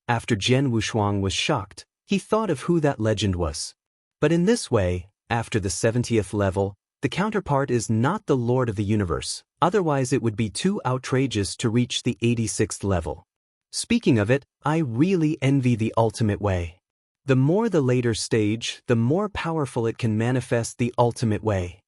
After Jian Wushuang was shocked, he thought of who that legend was. But in this way, after the 70th level, the counterpart is not the Lord of the Universe, otherwise it would be too outrageous to reach the 86th level. Speaking of it, I really envy the ultimate way. The more the later stage, the more powerful it can manifest the ultimate way.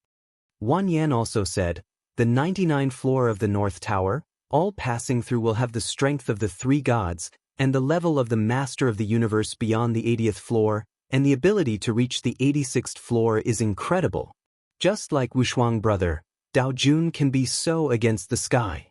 Wang Yan also said, the 99th floor of the North Tower, all passing through will have the strength of the three gods, and the level of the Master of the Universe beyond the 80th floor, and the ability to reach the 86th floor is incredible. Just like Wushuang brother, Dao Jun can be so against the sky.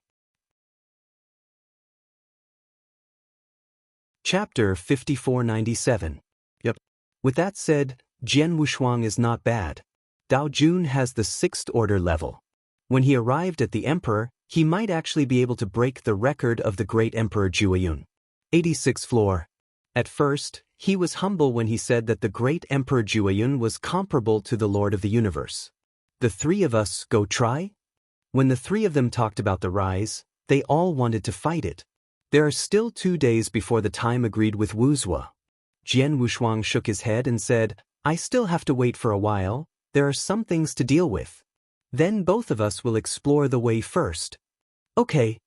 Chapter 5497. Yep. With that said, Jian Wushuang is not bad. Dao Jun has the 6th order level. When he arrived at the Emperor, he might actually be able to break the record of the great Emperor Jueyun. 86th floor. At first, he was humble when he said that the great Emperor Jueyun was comparable to the Lord of the Universe. The three of us go try? When the three of them talked about the rise, they all wanted to fight it. There are still 2 days before the time agreed with Wuzhua. Jian Wushuang shook his head and said, I still have to wait for a while, there are some things to deal with. Then both of us will explore the way first. Okay.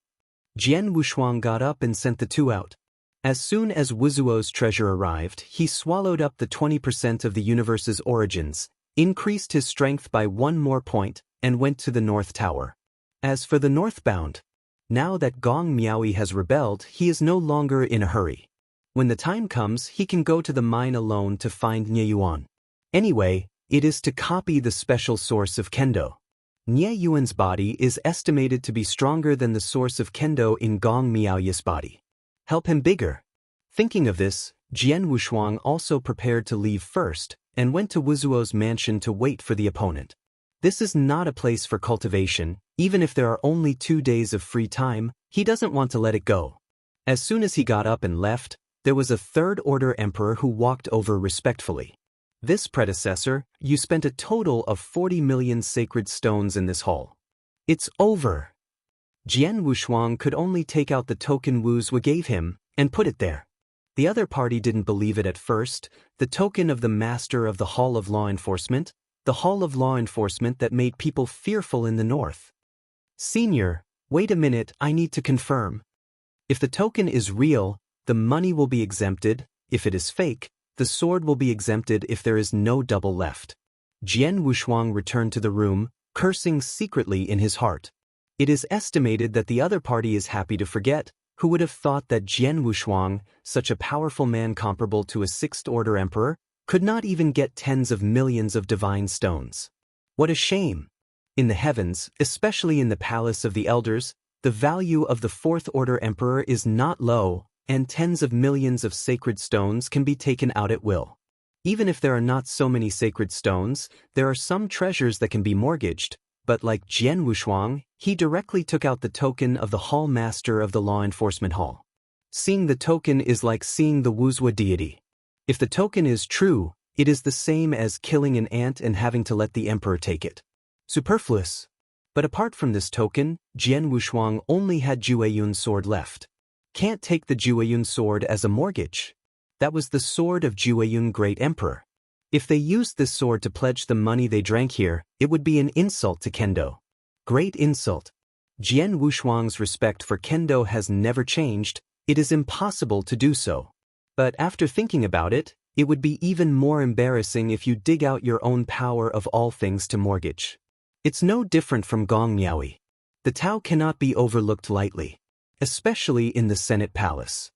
Jian Wushuang got up and sent the two out. As soon as Wuzhuo's treasure arrived, he swallowed up the 20% of the universe's origins, increased his strength by 1 more point, and went to the North Tower. As for the northbound, now that Gong Miaoyi has rebelled, he is no longer in a hurry. When the time comes, he can go to the mine alone to find Nie Yuan. Anyway, it is to copy the special source of Kendo. Nie Yuan's body is estimated to be stronger than the source of Kendo in Gong Miaoyi's body. Help him bigger. Thinking of this, Jian Wushuang also prepared to leave first, and went to Wuzhuo's mansion to wait for the opponent. This is not a place for cultivation, even if there are only 2 days of free time, he doesn't want to let it go. As soon as he got up and left, there was a third-order emperor who walked over respectfully. This predecessor, you spent a total of 40 million sacred stones in this hall. It's over. Jian Wushuang could only take out the token Wuzhua gave him, and put it there. The other party didn't believe it at first, the token of the master of the Hall of Law Enforcement, the Hall of Law Enforcement that made people fearful in the north. Senior, wait a minute, I need to confirm. If the token is real, the money will be exempted. If it is fake, the sword will be exempted if there is no double left. Jian Wushuang returned to the room, cursing secretly in his heart. It is estimated that the other party is happy to forget. Who would have thought that Jian Wushuang, such a powerful man comparable to a 6th-order emperor, could not even get tens of millions of divine stones? What a shame! In the heavens, especially in the palace of the elders, the value of the 4th-order emperor is not low, and tens of millions of sacred stones can be taken out at will. Even if there are not so many sacred stones, there are some treasures that can be mortgaged, but like Jian Wushuang, he directly took out the token of the Hall Master of the Law Enforcement Hall. Seeing the token is like seeing the Wuzhua deity. If the token is true, it is the same as killing an ant and having to let the emperor take it. Superfluous. But apart from this token, Jian Wushuang only had Jueyun's sword left. Can't take the Jueyun sword as a mortgage. That was the sword of Jueyun Great Emperor. If they used this sword to pledge the money they drank here, it would be an insult to Kendo. Great insult. Jian Wushuang's respect for Kendo has never changed, it is impossible to do so. But after thinking about it, it would be even more embarrassing if you dig out your own power of all things to mortgage. It's no different from Gong Miaoyi. The Tao cannot be overlooked lightly, especially in the Senate Palace.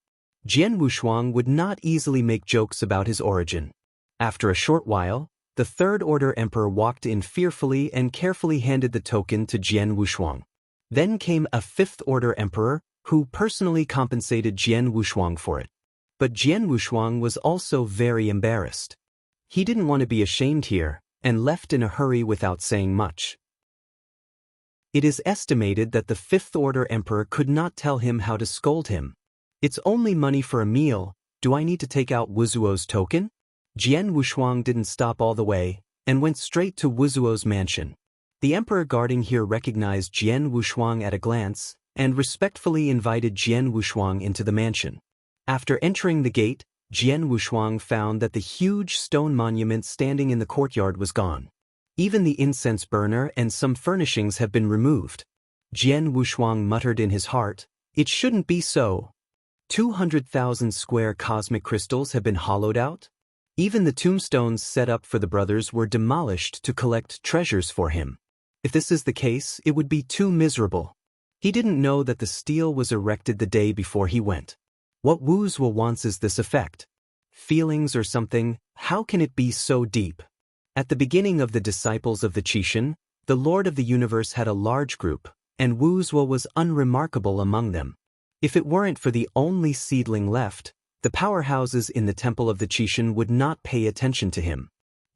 Jian Wushuang would not easily make jokes about his origin. After a short while, the third-order emperor walked in fearfully and carefully handed the token to Jian Wushuang. Then came a 5th-order emperor, who personally compensated Jian Wushuang for it. But Jian Wushuang was also very embarrassed. He didn't want to be ashamed here, and left in a hurry without saying much. It is estimated that the Fifth Order Emperor could not tell him how to scold him. It's only money for a meal, do I need to take out Wuzuo's token? Jian Wushuang didn't stop all the way, and went straight to Wuzuo's mansion. The emperor guarding here recognized Jian Wushuang at a glance, and respectfully invited Jian Wushuang into the mansion. After entering the gate, Jian Wushuang found that the huge stone monument standing in the courtyard was gone. Even the incense burner and some furnishings have been removed. Jian Wushuang muttered in his heart, "It shouldn't be so. 200,000 square cosmic crystals have been hollowed out? Even the tombstones set up for the brothers were demolished to collect treasures for him. If this is the case, it would be too miserable." He didn't know that the stele was erected the day before he went. What Wuzuo wants is this effect. Feelings or something, how can it be so deep? At the beginning of the disciples of the Qixin, the Lord of the Universe had a large group, and Wuzuo was unremarkable among them. If it weren't for the only seedling left, the powerhouses in the temple of the Qixin would not pay attention to him.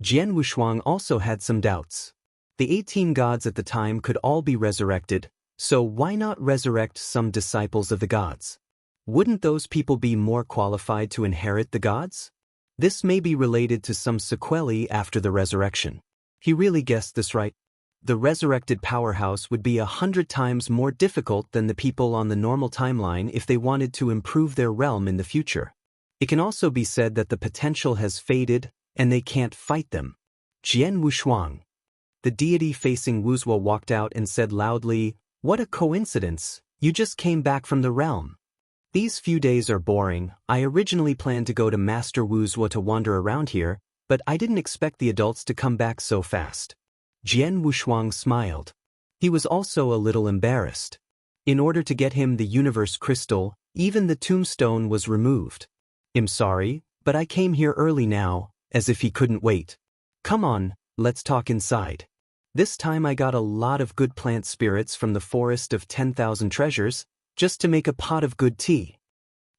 Jian Wushuang also had some doubts. The 18 gods at the time could all be resurrected, so why not resurrect some disciples of the gods? Wouldn't those people be more qualified to inherit the gods? This may be related to some sequelae after the resurrection. He really guessed this right. The resurrected powerhouse would be 100 times more difficult than the people on the normal timeline if they wanted to improve their realm in the future. It can also be said that the potential has faded, and they can't fight them. Jian Wushuang. The deity facing Wuzuo walked out and said loudly, "What a coincidence, you just came back from the realm. These few days are boring. I originally planned to go to Master Wuzuo to wander around here, but I didn't expect the adults to come back so fast." Jian Wushuang smiled. He was also a little embarrassed. In order to get him the universe crystal, even the tombstone was removed. "I'm sorry, but I came here early now," as if he couldn't wait. "Come on, let's talk inside. This time I got a lot of good plant spirits from the forest of 10,000 treasures, just to make a pot of good tea."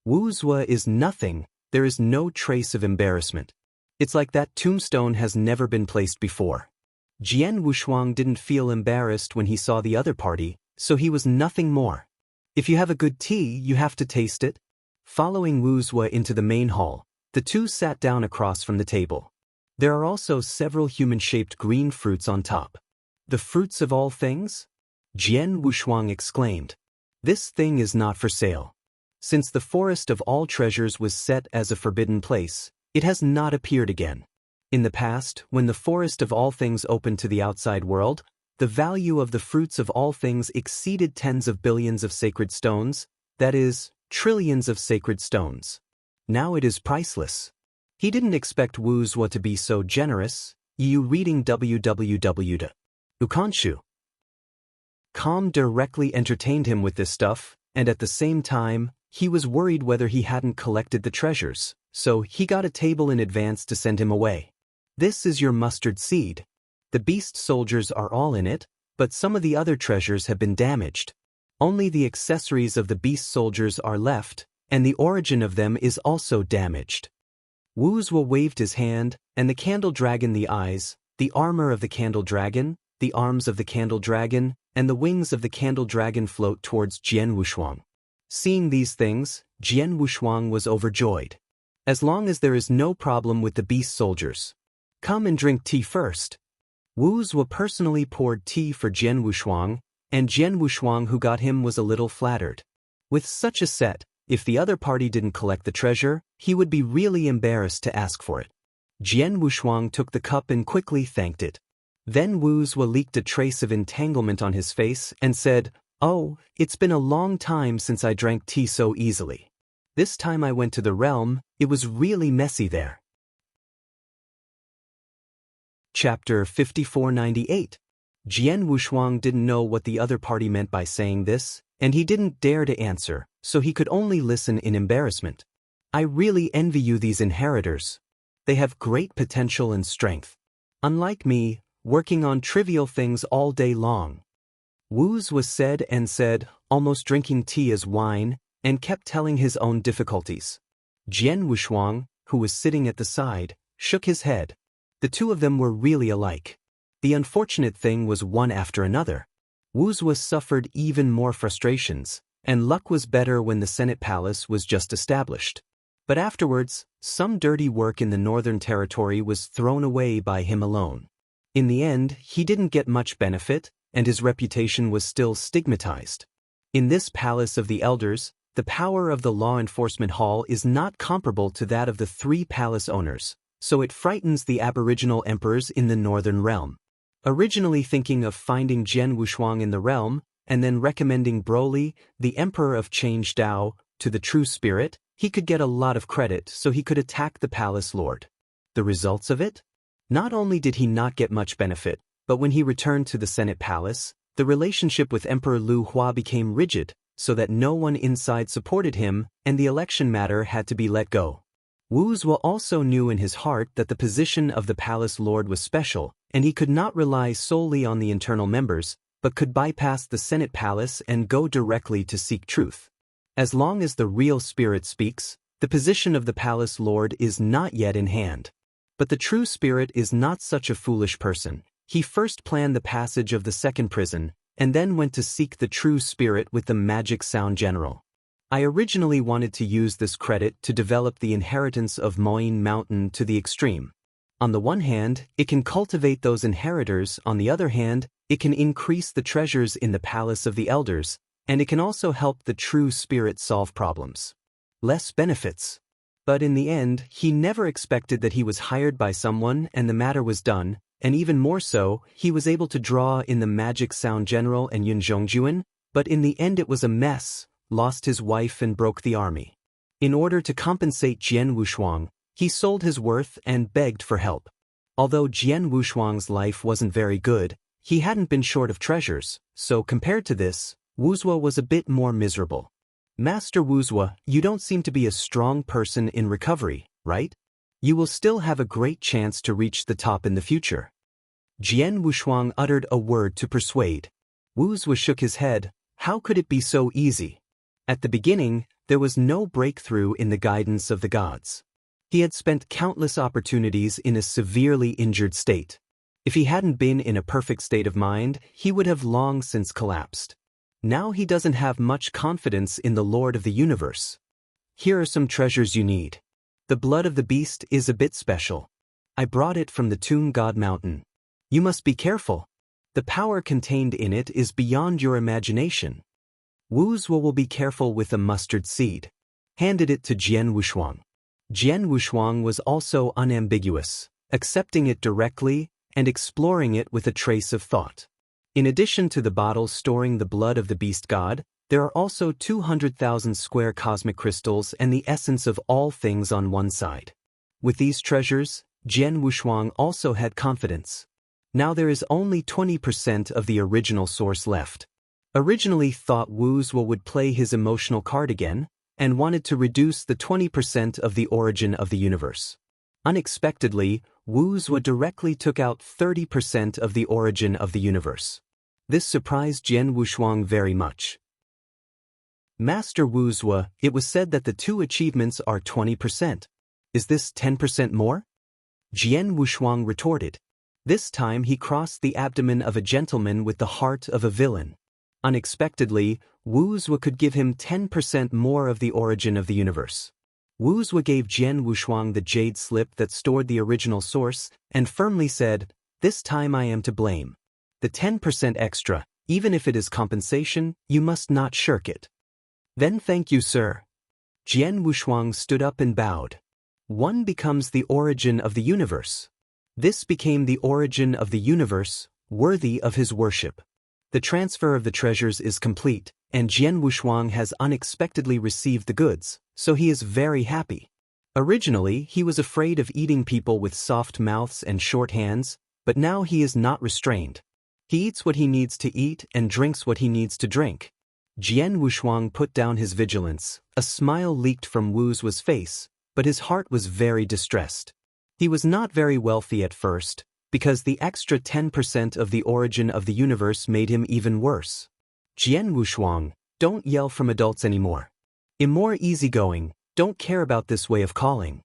Wuzuo is nothing, there is no trace of embarrassment. It's like that tombstone has never been placed before. Jian Wushuang didn't feel embarrassed when he saw the other party, so he was nothing more. If you have a good tea, you have to taste it. Following Wuzuo into the main hall, the two sat down across from the table. There are also several human-shaped green fruits on top. "The fruits of all things?" Jian Wushuang exclaimed. "This thing is not for sale. Since the forest of all treasures was set as a forbidden place, it has not appeared again. In the past, when the forest of all things opened to the outside world, the value of the fruits of all things exceeded tens of billions of sacred stones, that is, trillions of sacred stones. Now it is priceless." He didn't expect Wuzuo to be so generous. You reading www.ukanshu.com directly entertained him with this stuff, and at the same time, he was worried whether he hadn't collected the treasures, so he got a table in advance to send him away. "This is your mustard seed. The beast soldiers are all in it, but some of the other treasures have been damaged. Only the accessories of the beast soldiers are left, and the origin of them is also damaged." Wuzuo waved his hand, and the candle dragon, the eyes, the armor of the candle dragon, the arms of the candle dragon, and the wings of the candle dragon float towards Jian Wushuang. Seeing these things, Jian Wushuang was overjoyed. "As long as there is no problem with the beast soldiers. Come and drink tea first." Wuzuo personally poured tea for Jian Wushuang, and Jian Wushuang who got him was a little flattered. With such a set, if the other party didn't collect the treasure, he would be really embarrassed to ask for it. Jian Wushuang took the cup and quickly thanked it. Then Wuzuo leaked a trace of entanglement on his face and said, "Oh, it's been a long time since I drank tea so easily. This time I went to the realm, it was really messy there." Chapter 5498. Jian Wushuang didn't know what the other party meant by saying this, and he didn't dare to answer, so he could only listen in embarrassment. "I really envy you, these inheritors. They have great potential and strength. Unlike me, working on trivial things all day long." Wuzuo said and said, almost drinking tea as wine, and kept telling his own difficulties. Jian Wushuang, who was sitting at the side, shook his head. The two of them were really alike. The unfortunate thing was one after another. Wu Zhuo suffered even more frustrations, and luck was better when the Senate Palace was just established. But afterwards, some dirty work in the Northern Territory was thrown away by him alone. In the end, he didn't get much benefit, and his reputation was still stigmatized. In this Palace of the Elders, the power of the Law Enforcement Hall is not comparable to that of the three palace owners, so it frightens the aboriginal emperors in the Northern Realm. Originally thinking of finding Jian Wushuang in the realm, and then recommending Broly, the Emperor of Change Dao, to the True Spirit, he could get a lot of credit so he could attack the Palace Lord. The results of it? Not only did he not get much benefit, but when he returned to the Senate Palace, the relationship with Emperor Lu Hua became rigid, so that no one inside supported him, and the election matter had to be let go. Wu Zhuo also knew in his heart that the position of the Palace Lord was special, and he could not rely solely on the internal members, but could bypass the Senate Palace and go directly to seek truth. As long as the real spirit speaks, the position of the Palace Lord is not yet in hand. But the True Spirit is not such a foolish person. He first planned the passage of the second prison, and then went to seek the True Spirit with the Magic Sound General. I originally wanted to use this credit to develop the inheritance of Moyne Mountain to the extreme. On the one hand, it can cultivate those inheritors, on the other hand, it can increase the treasures in the Palace of the Elders, and it can also help the True Spirit solve problems. Less benefits. But in the end, he never expected that he was hired by someone and the matter was done, and even more so, he was able to draw in the Magic Sound General and Yun Zhongjuan, but in the end it was a mess, lost his wife and broke the army. In order to compensate Jian Wushuang, he sold his worth and begged for help. Although Jian Wushuang's life wasn't very good, he hadn't been short of treasures, so compared to this, Wu Zhuo was a bit more miserable. Master Wu Zhuo, you don't seem to be a strong person in recovery, right? You will still have a great chance to reach the top in the future. Jian Wushuang uttered a word to persuade. Wu Zhuo shook his head. How could it be so easy? At the beginning, there was no breakthrough in the guidance of the gods. He had spent countless opportunities in a severely injured state. If he hadn't been in a perfect state of mind, he would have long since collapsed. Now he doesn't have much confidence in the Lord of the Universe. Here are some treasures you need. The blood of the beast is a bit special. I brought it from the Tomb God Mountain. You must be careful. The power contained in it is beyond your imagination. Wu Zhuo will be careful with the mustard seed. Handed it to Jian Wushuang. Jian Wushuang was also unambiguous, accepting it directly and exploring it with a trace of thought. In addition to the bottle storing the blood of the beast god, there are also 200,000 square cosmic crystals and the essence of all things on one side. With these treasures, Jian Wushuang also had confidence. Now there is only 20% of the original source left. Originally thought Wu Zhuo would play his emotional card again, and wanted to reduce the 20% of the origin of the universe. Unexpectedly, Wu Zhuo directly took out 30% of the origin of the universe. This surprised Jian Wushuang very much. Master Wu Zhuo, it was said that the two achievements are 20%. Is this 10% more? Jian Wushuang retorted. This time he crossed the abdomen of a gentleman with the heart of a villain. Unexpectedly, Wu Zhuo could give him 10% more of the origin of the universe. Wu Zhuo gave Jian Wushuang the jade slip that stored the original source, and firmly said, "This time I am to blame. The 10% extra, even if it is compensation, you must not shirk it." "Then thank you, sir." Jian Wushuang stood up and bowed. One becomes the origin of the universe. This became the origin of the universe, worthy of his worship. The transfer of the treasures is complete, and Jian Wushuang has unexpectedly received the goods, so he is very happy. Originally, he was afraid of eating people with soft mouths and short hands, but now he is not restrained. He eats what he needs to eat and drinks what he needs to drink. Jian Wushuang put down his vigilance. A smile leaked from Wu Zhuo's face, but his heart was very distressed. He was not very wealthy at first, because the extra 10% of the origin of the universe made him even worse. Jian Wushuang, don't yell from adults anymore. I'm more easygoing, don't care about this way of calling.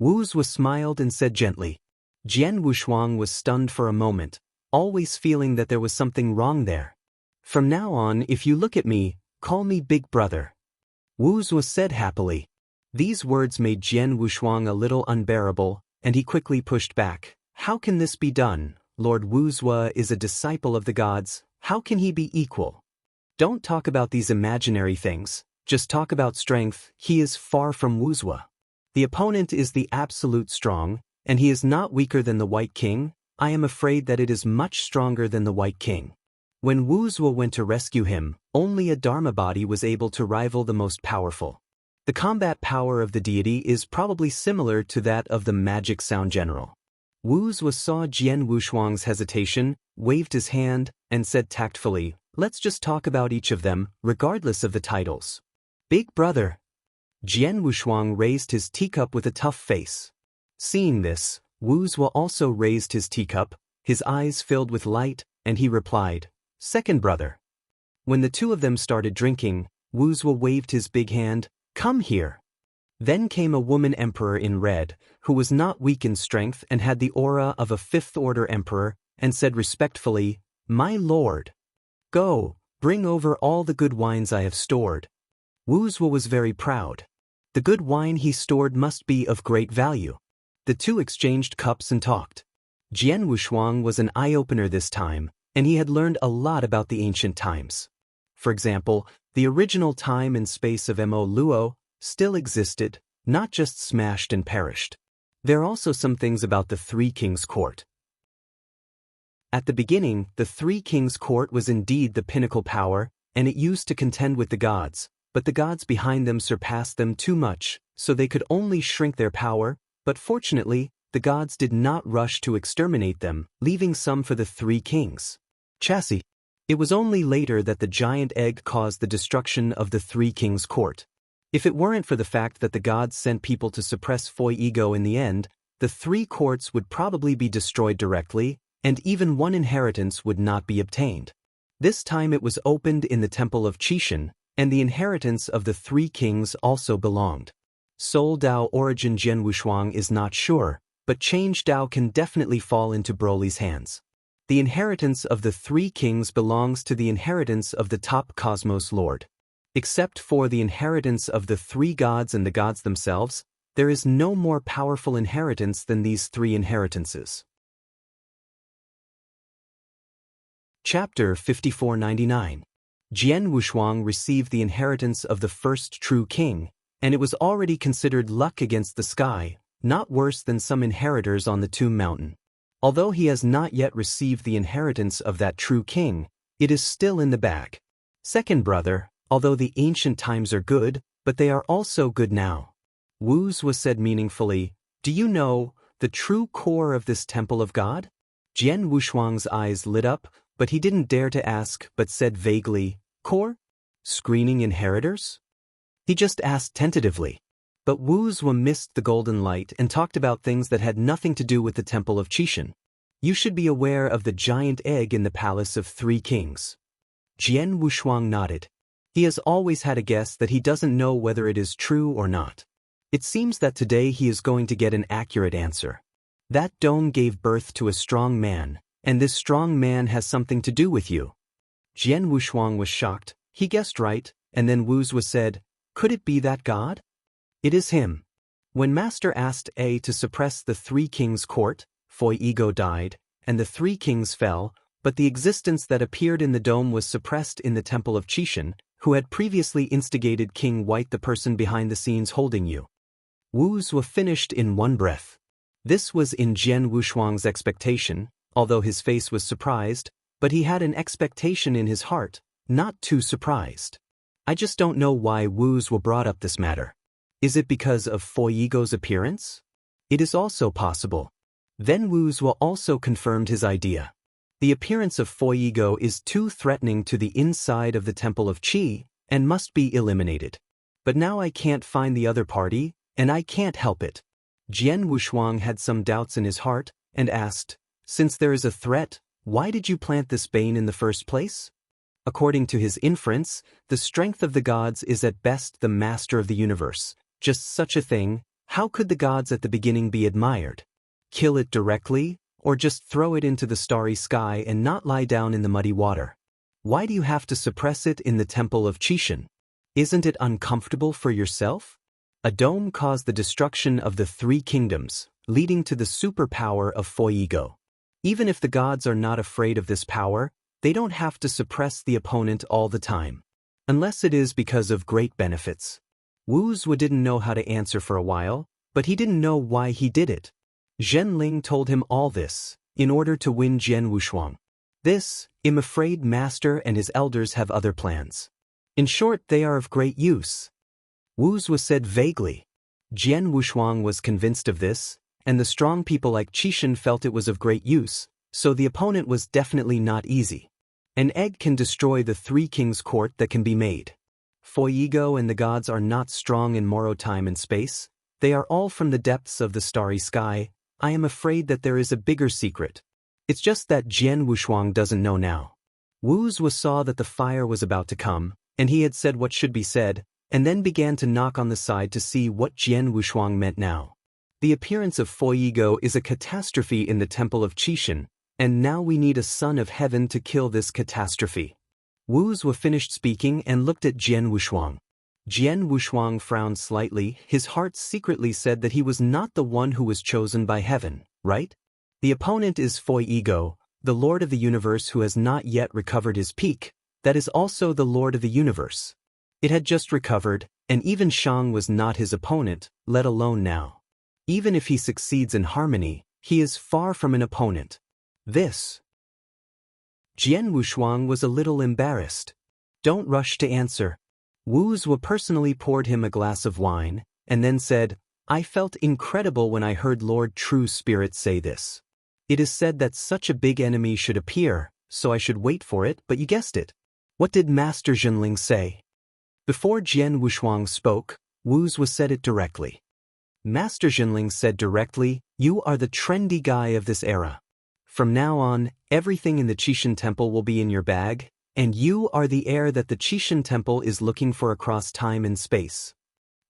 Wu Zhuo smiled and said gently, Jian Wushuang was stunned for a moment, always feeling that there was something wrong there. From now on, if you look at me, call me Big Brother. Wu Zhuo said happily. These words made Jian Wushuang a little unbearable, and he quickly pushed back. How can this be done? Lord Wu Zhuo is a disciple of the gods. How can he be equal? Don't talk about these imaginary things, just talk about strength. He is far from Wu Zhuo. The opponent is the absolute strong, and he is not weaker than the White King. I am afraid that it is much stronger than the White King. When Wu Zhuo went to rescue him, only a Dharma body was able to rival the most powerful. The combat power of the deity is probably similar to that of the magic sound general. Wu Zhuo saw Jian Wushuang's hesitation, waved his hand, and said tactfully, let's just talk about each of them, regardless of the titles. Big Brother. Jian Wushuang raised his teacup with a tough face. Seeing this, Wu Zhuo also raised his teacup, his eyes filled with light, and he replied, Second Brother. When the two of them started drinking, Wu Zhuo waved his big hand, come here. Then came a woman emperor in red, who was not weak in strength and had the aura of a fifth-order emperor, and said respectfully, My lord. Go, bring over all the good wines I have stored. Wu Zhuo was very proud. The good wine he stored must be of great value. The two exchanged cups and talked. Jian Wushuang was an eye-opener this time, and he had learned a lot about the ancient times. For example, the original time and space of Mo Luo still existed, not just smashed and perished. There are also some things about the Three Kings' Court. At the beginning, the Three Kings' Court was indeed the pinnacle power, and it used to contend with the gods, but the gods behind them surpassed them too much, so they could only shrink their power, but fortunately, the gods did not rush to exterminate them, leaving some for the Three Kings. Chassis. It was only later that the giant egg caused the destruction of the Three Kings' Court. If it weren't for the fact that the gods sent people to suppress Foi Ego in the end, the three courts would probably be destroyed directly, and even one inheritance would not be obtained. This time it was opened in the temple of Qishan, and the inheritance of the three kings also belonged. Soul Dao origin Jian Wushuang is not sure, but Change Dao can definitely fall into Broly's hands. The inheritance of the three kings belongs to the inheritance of the top cosmos lord. Except for the inheritance of the three gods and the gods themselves, there is no more powerful inheritance than these three inheritances. Chapter 5499. Jian Wushuang received the inheritance of the first true king, and it was already considered luck against the sky, not worse than some inheritors on the Tomb Mountain. Although he has not yet received the inheritance of that true king, it is still in the bag. Second Brother, although the ancient times are good, but they are also good now. Wu Zhuo said meaningfully, do you know the true core of this temple of God? Jian Wushuang's eyes lit up, but he didn't dare to ask, but said vaguely, core? Screening inheritors? He just asked tentatively. But Wu Zhuo missed the golden light and talked about things that had nothing to do with the temple of Qishan. You should be aware of the giant egg in the palace of three kings. Jian Wushuang nodded. He has always had a guess that he doesn't know whether it is true or not. It seems that today he is going to get an accurate answer. That dome gave birth to a strong man, and this strong man has something to do with you. Jian Wushuang was shocked. He guessed right, and then Wu Zhuo said, could it be that god? It is him. When Master asked A to suppress the three kings' court, Foi Ego died, and the three kings fell, but the existence that appeared in the dome was suppressed in the temple of Qishan, who had previously instigated King White, the person behind the scenes holding you. Wu Zhuo finished in one breath. This was in Jian Wushuang's expectation, although his face was surprised, but he had an expectation in his heart, not too surprised. I just don't know why Wu Zhuo brought up this matter. Is it because of Foi Ego's appearance? It is also possible. Then Wu Zhuo also confirmed his idea. The appearance of Foi Ego is too threatening to the inside of the Temple of Qi, and must be eliminated. But now I can't find the other party, and I can't help it. Jian Wushuang had some doubts in his heart, and asked, since there is a threat, why did you plant this bane in the first place? According to his inference, the strength of the gods is at best the master of the universe. Just such a thing, how could the gods at the beginning be admired? kill it directly, or just throw it into the starry sky and not lie down in the muddy water? Why do you have to suppress it in the temple of Chishan? Isn't it uncomfortable for yourself? A dome caused the destruction of the three kingdoms, leading to the superpower of Fuego. Even if the gods are not afraid of this power, they don't have to suppress the opponent all the time. Unless it is because of great benefits. Wu Zhuo didn't know how to answer for a while, but he didn't know why he did it. Zhen Ling told him all this, in order to win Jian Wushuang. I'm afraid Master and his elders have other plans. In short, they are of great use. Wu Zhuo said vaguely. Jian Wushuang was convinced of this, and the strong people like Chishan felt it was of great use, so the opponent was definitely not easy. An egg can destroy the three kings' court that can be made. Fuego and the gods are not strong in Moro time and space, they are all from the depths of the starry sky. I am afraid that there is a bigger secret. It's just that Jian Wushuang doesn't know now. Wu Zhuo saw that the fire was about to come, and he had said what should be said, and then began to knock on the side to see what Jian Wushuang meant now. The appearance of Fuego is a catastrophe in the temple of Chishan, and now we need a son of heaven to kill this catastrophe. Wu Zhuo finished speaking and looked at Jian Wushuang. Jian Wushuang frowned slightly. His heart secretly said that he was not the one who was chosen by heaven, right? The opponent is Fuego, the Lord of the Universe who has not yet recovered his peak, that is also the Lord of the Universe. It had just recovered, and even Shang was not his opponent, let alone now. Even if he succeeds in harmony, he is far from an opponent. Jian Wushuang was a little embarrassed. Don't rush to answer. Wu Zhuo personally poured him a glass of wine, and then said, I felt incredible when I heard Lord True Spirit say this. It is said that such a big enemy should appear, so I should wait for it, but you guessed it. What did Master Zhenling say? Before Jian Wushuang spoke, Wu Zhuo said it directly. Master Zhenling said directly, you are the trendy guy of this era. From now on, everything in the Chishan temple will be in your bag, and you are the heir that the Chishan temple is looking for across time and space.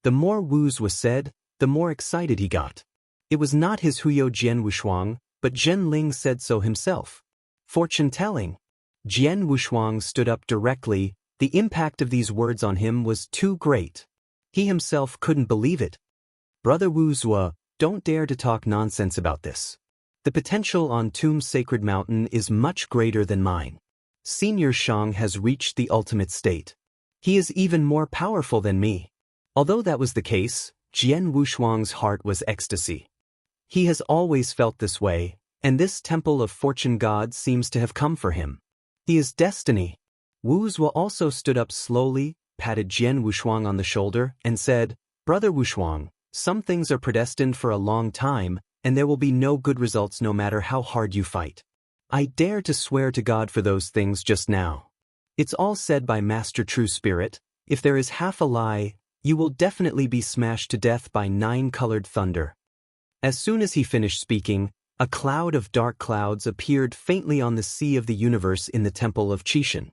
The more Wu Zhuo said, the more excited he got. It was not his Huyo Jian Wushuang, but Zhen Ling said so himself. Fortune-telling. Jian Wushuang stood up directly. The impact of these words on him was too great. He himself couldn't believe it. Brother Wu Zhuo, don't dare to talk nonsense about this. The potential on Tomb's sacred mountain is much greater than mine. Senior Shang has reached the ultimate state. He is even more powerful than me. Although that was the case, Jian Wushuang's heart was ecstasy. He has always felt this way, and this temple of fortune god seems to have come for him. He is destiny. Wu Zhuo also stood up slowly, patted Jian Wushuang on the shoulder, and said, Brother Wushuang, some things are predestined for a long time, and there will be no good results no matter how hard you fight. I dare to swear to God for those things just now. It's all said by Master True Spirit, if there is half a lie, you will definitely be smashed to death by 9-colored thunder. As soon as he finished speaking, a cloud of dark clouds appeared faintly on the sea of the universe in the temple of Chishan.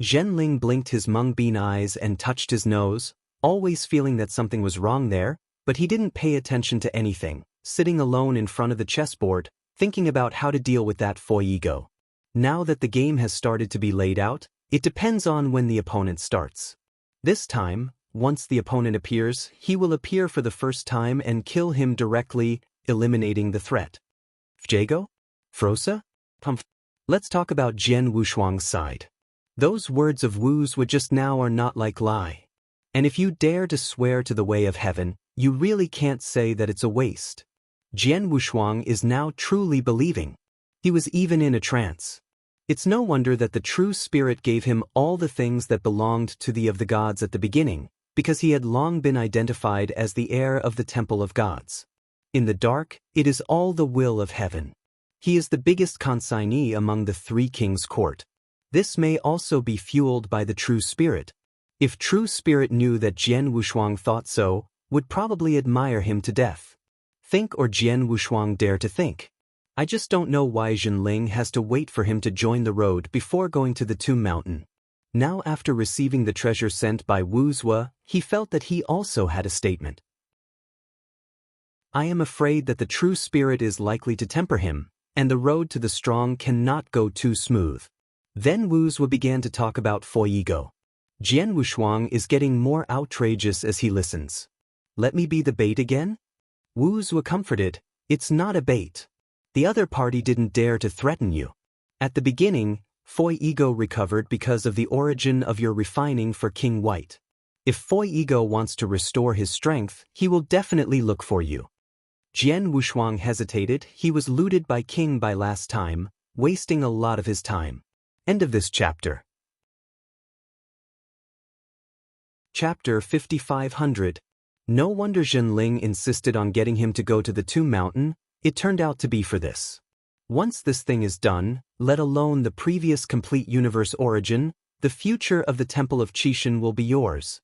Zhen Ling blinked his mung-bean eyes and touched his nose, always feeling that something was wrong there, but he didn't pay attention to anything, sitting alone in front of the chessboard, thinking about how to deal with that Fuego. Now that the game has started to be laid out, it depends on when the opponent starts. This time, once the opponent appears, he will appear for the first time and kill him directly, eliminating the threat. Jago? Frosa? Pumph. Let's talk about Jian Wushuang's side. Those words of Wu's would just now are not like lie. And if you dare to swear to the way of heaven, you really can't say that it's a waste. Jian Wushuang is now truly believing. He was even in a trance. It's no wonder that the true spirit gave him all the things that belonged to the of the gods at the beginning, because he had long been identified as the heir of the temple of gods. In the dark, it is all the will of heaven. He is the biggest consignee among the three kings' court. This may also be fueled by the true spirit. If true spirit knew that Jian Wushuang thought so, would probably admire him to death. Think or Jian Wushuang dare to think. I just don't know why Zhen Ling has to wait for him to join the road before going to the Tomb Mountain. Now after receiving the treasure sent by Wu Zhuo, he felt that he also had a statement. I am afraid that the true spirit is likely to temper him, and the road to the strong cannot go too smooth. Then Wu Zhuo began to talk about Fuego. Jian Wushuang is getting more outrageous as he listens. Let me be the bait again? Wu Zhuo comforted, it's not a bait. The other party didn't dare to threaten you. At the beginning, Fuego recovered because of the origin of your refining for King White. If Fuego wants to restore his strength, he will definitely look for you. Jian Wushuang hesitated. He was looted by King by last time, wasting a lot of his time. End of this chapter. Chapter 5500. No wonder Zhen Ling insisted on getting him to go to the Tomb Mountain. It turned out to be for this. Once this thing is done, let alone the previous complete universe origin, the future of the Temple of Qixin will be yours.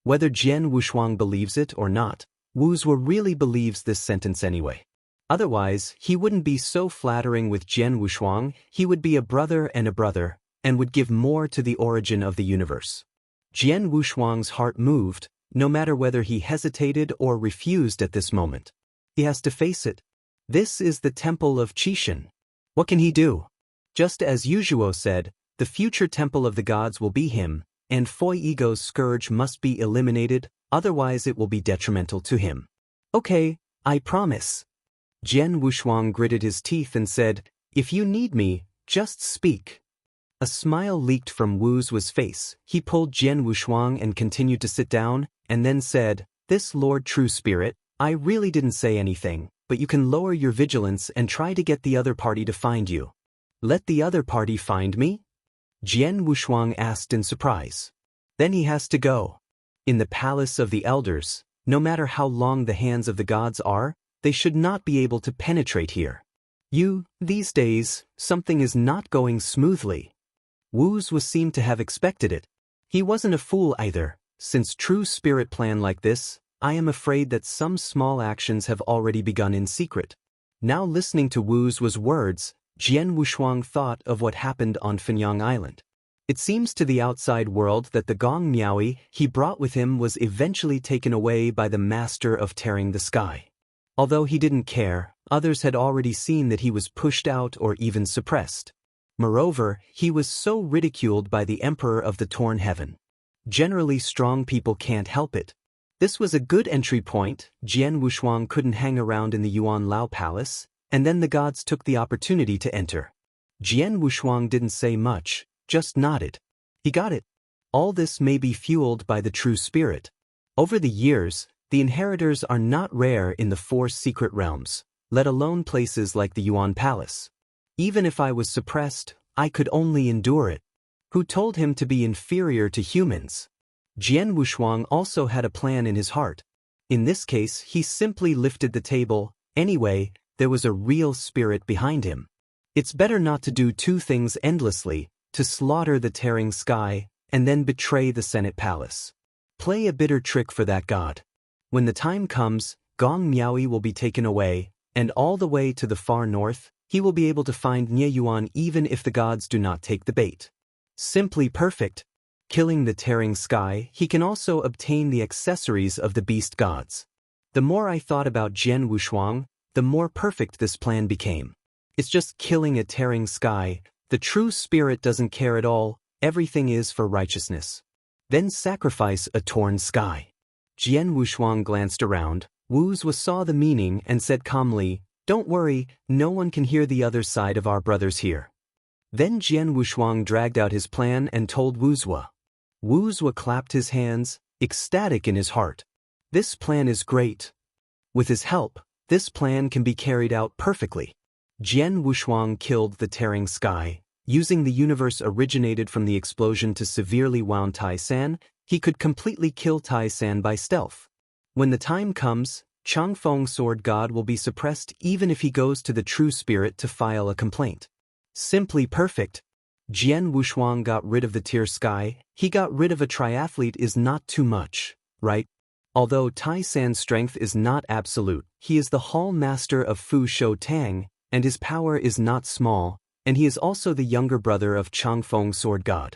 Whether Jian Wushuang believes it or not, Wu Zhuo really believes this sentence anyway. Otherwise, he wouldn't be so flattering with Jian Wushuang. He would be a brother, and would give more to the origin of the universe. Jian Wushuang's heart moved, no matter whether he hesitated or refused at this moment. He has to face it. This is the Temple of Qixin. What can he do? Just as Yu Zhuo said, the future Temple of the Gods will be him, and Fuego's scourge must be eliminated, otherwise it will be detrimental to him. Okay, I promise. Jian Wushuang gritted his teeth and said, if you need me, just speak. A smile leaked from Wu Zhuo's face. He pulled Jian Wushuang and continued to sit down, and then said, this Lord True Spirit, I really didn't say anything, but you can lower your vigilance and try to get the other party to find you. Let the other party find me? Jian Wushuang asked in surprise. Then he has to go. In the palace of the elders, no matter how long the hands of the gods are, they should not be able to penetrate here. These days, something is not going smoothly. Wu Zhuo seemed to have expected it. He wasn't a fool either. Since True Spirit plan like this, I am afraid that some small actions have already begun in secret. Now listening to Wu Zhuo's words, Jian Wushuang thought of what happened on Fenyang Island. It seems to the outside world that the Gong Miaoi he brought with him was eventually taken away by the master of tearing the sky. Although he didn't care, others had already seen that he was pushed out or even suppressed. Moreover, he was so ridiculed by the Emperor of the Torn Heaven. Generally strong people can't help it. This was a good entry point. Jian Wushuang couldn't hang around in the Yuan Lao Palace, and then the gods took the opportunity to enter. Jian Wushuang didn't say much, just nodded. He got it. All this may be fueled by the True Spirit. Over the years, the inheritors are not rare in the 4 secret realms, let alone places like the Yuan Palace. Even if I was suppressed, I could only endure it. Who told him to be inferior to humans? Jian Wushuang also had a plan in his heart. In this case, he simply lifted the table. Anyway, there was a real spirit behind him. It's better not to do 2 things endlessly, to slaughter the tearing sky, and then betray the Senate Palace. Play a bitter trick for that god. When the time comes, Gong Miaoi will be taken away, and all the way to the far north, he will be able to find Nie Yuan even if the gods do not take the bait. Simply perfect. Killing the tearing sky, he can also obtain the accessories of the beast gods. The more I thought about Jian Wushuang, the more perfect this plan became. It's just killing a tearing sky. The True Spirit doesn't care at all. Everything is for righteousness. Then sacrifice a torn sky. Jian Wushuang glanced around. Wu Zhuo saw the meaning and said calmly, don't worry, no one can hear the other side of our brothers here. Then Jian Wushuang dragged out his plan and told Wu Zhuo. Wu Zhuo clapped his hands, ecstatic in his heart. This plan is great. With his help, this plan can be carried out perfectly. Jian Wushuang killed the tearing sky. Using the universe originated from the explosion to severely wound Tai San, he could completely kill Tai San by stealth. When the time comes, Changfeng Sword God will be suppressed even if he goes to the True Spirit to file a complaint. Simply perfect. Jian Wushuang got rid of the tear sky. He got rid of a triathlete is not too much, right? Although Tai San's strength is not absolute, he is the Hall Master of Fu Shou Tang, and his power is not small, and he is also the younger brother of Changfeng Sword God.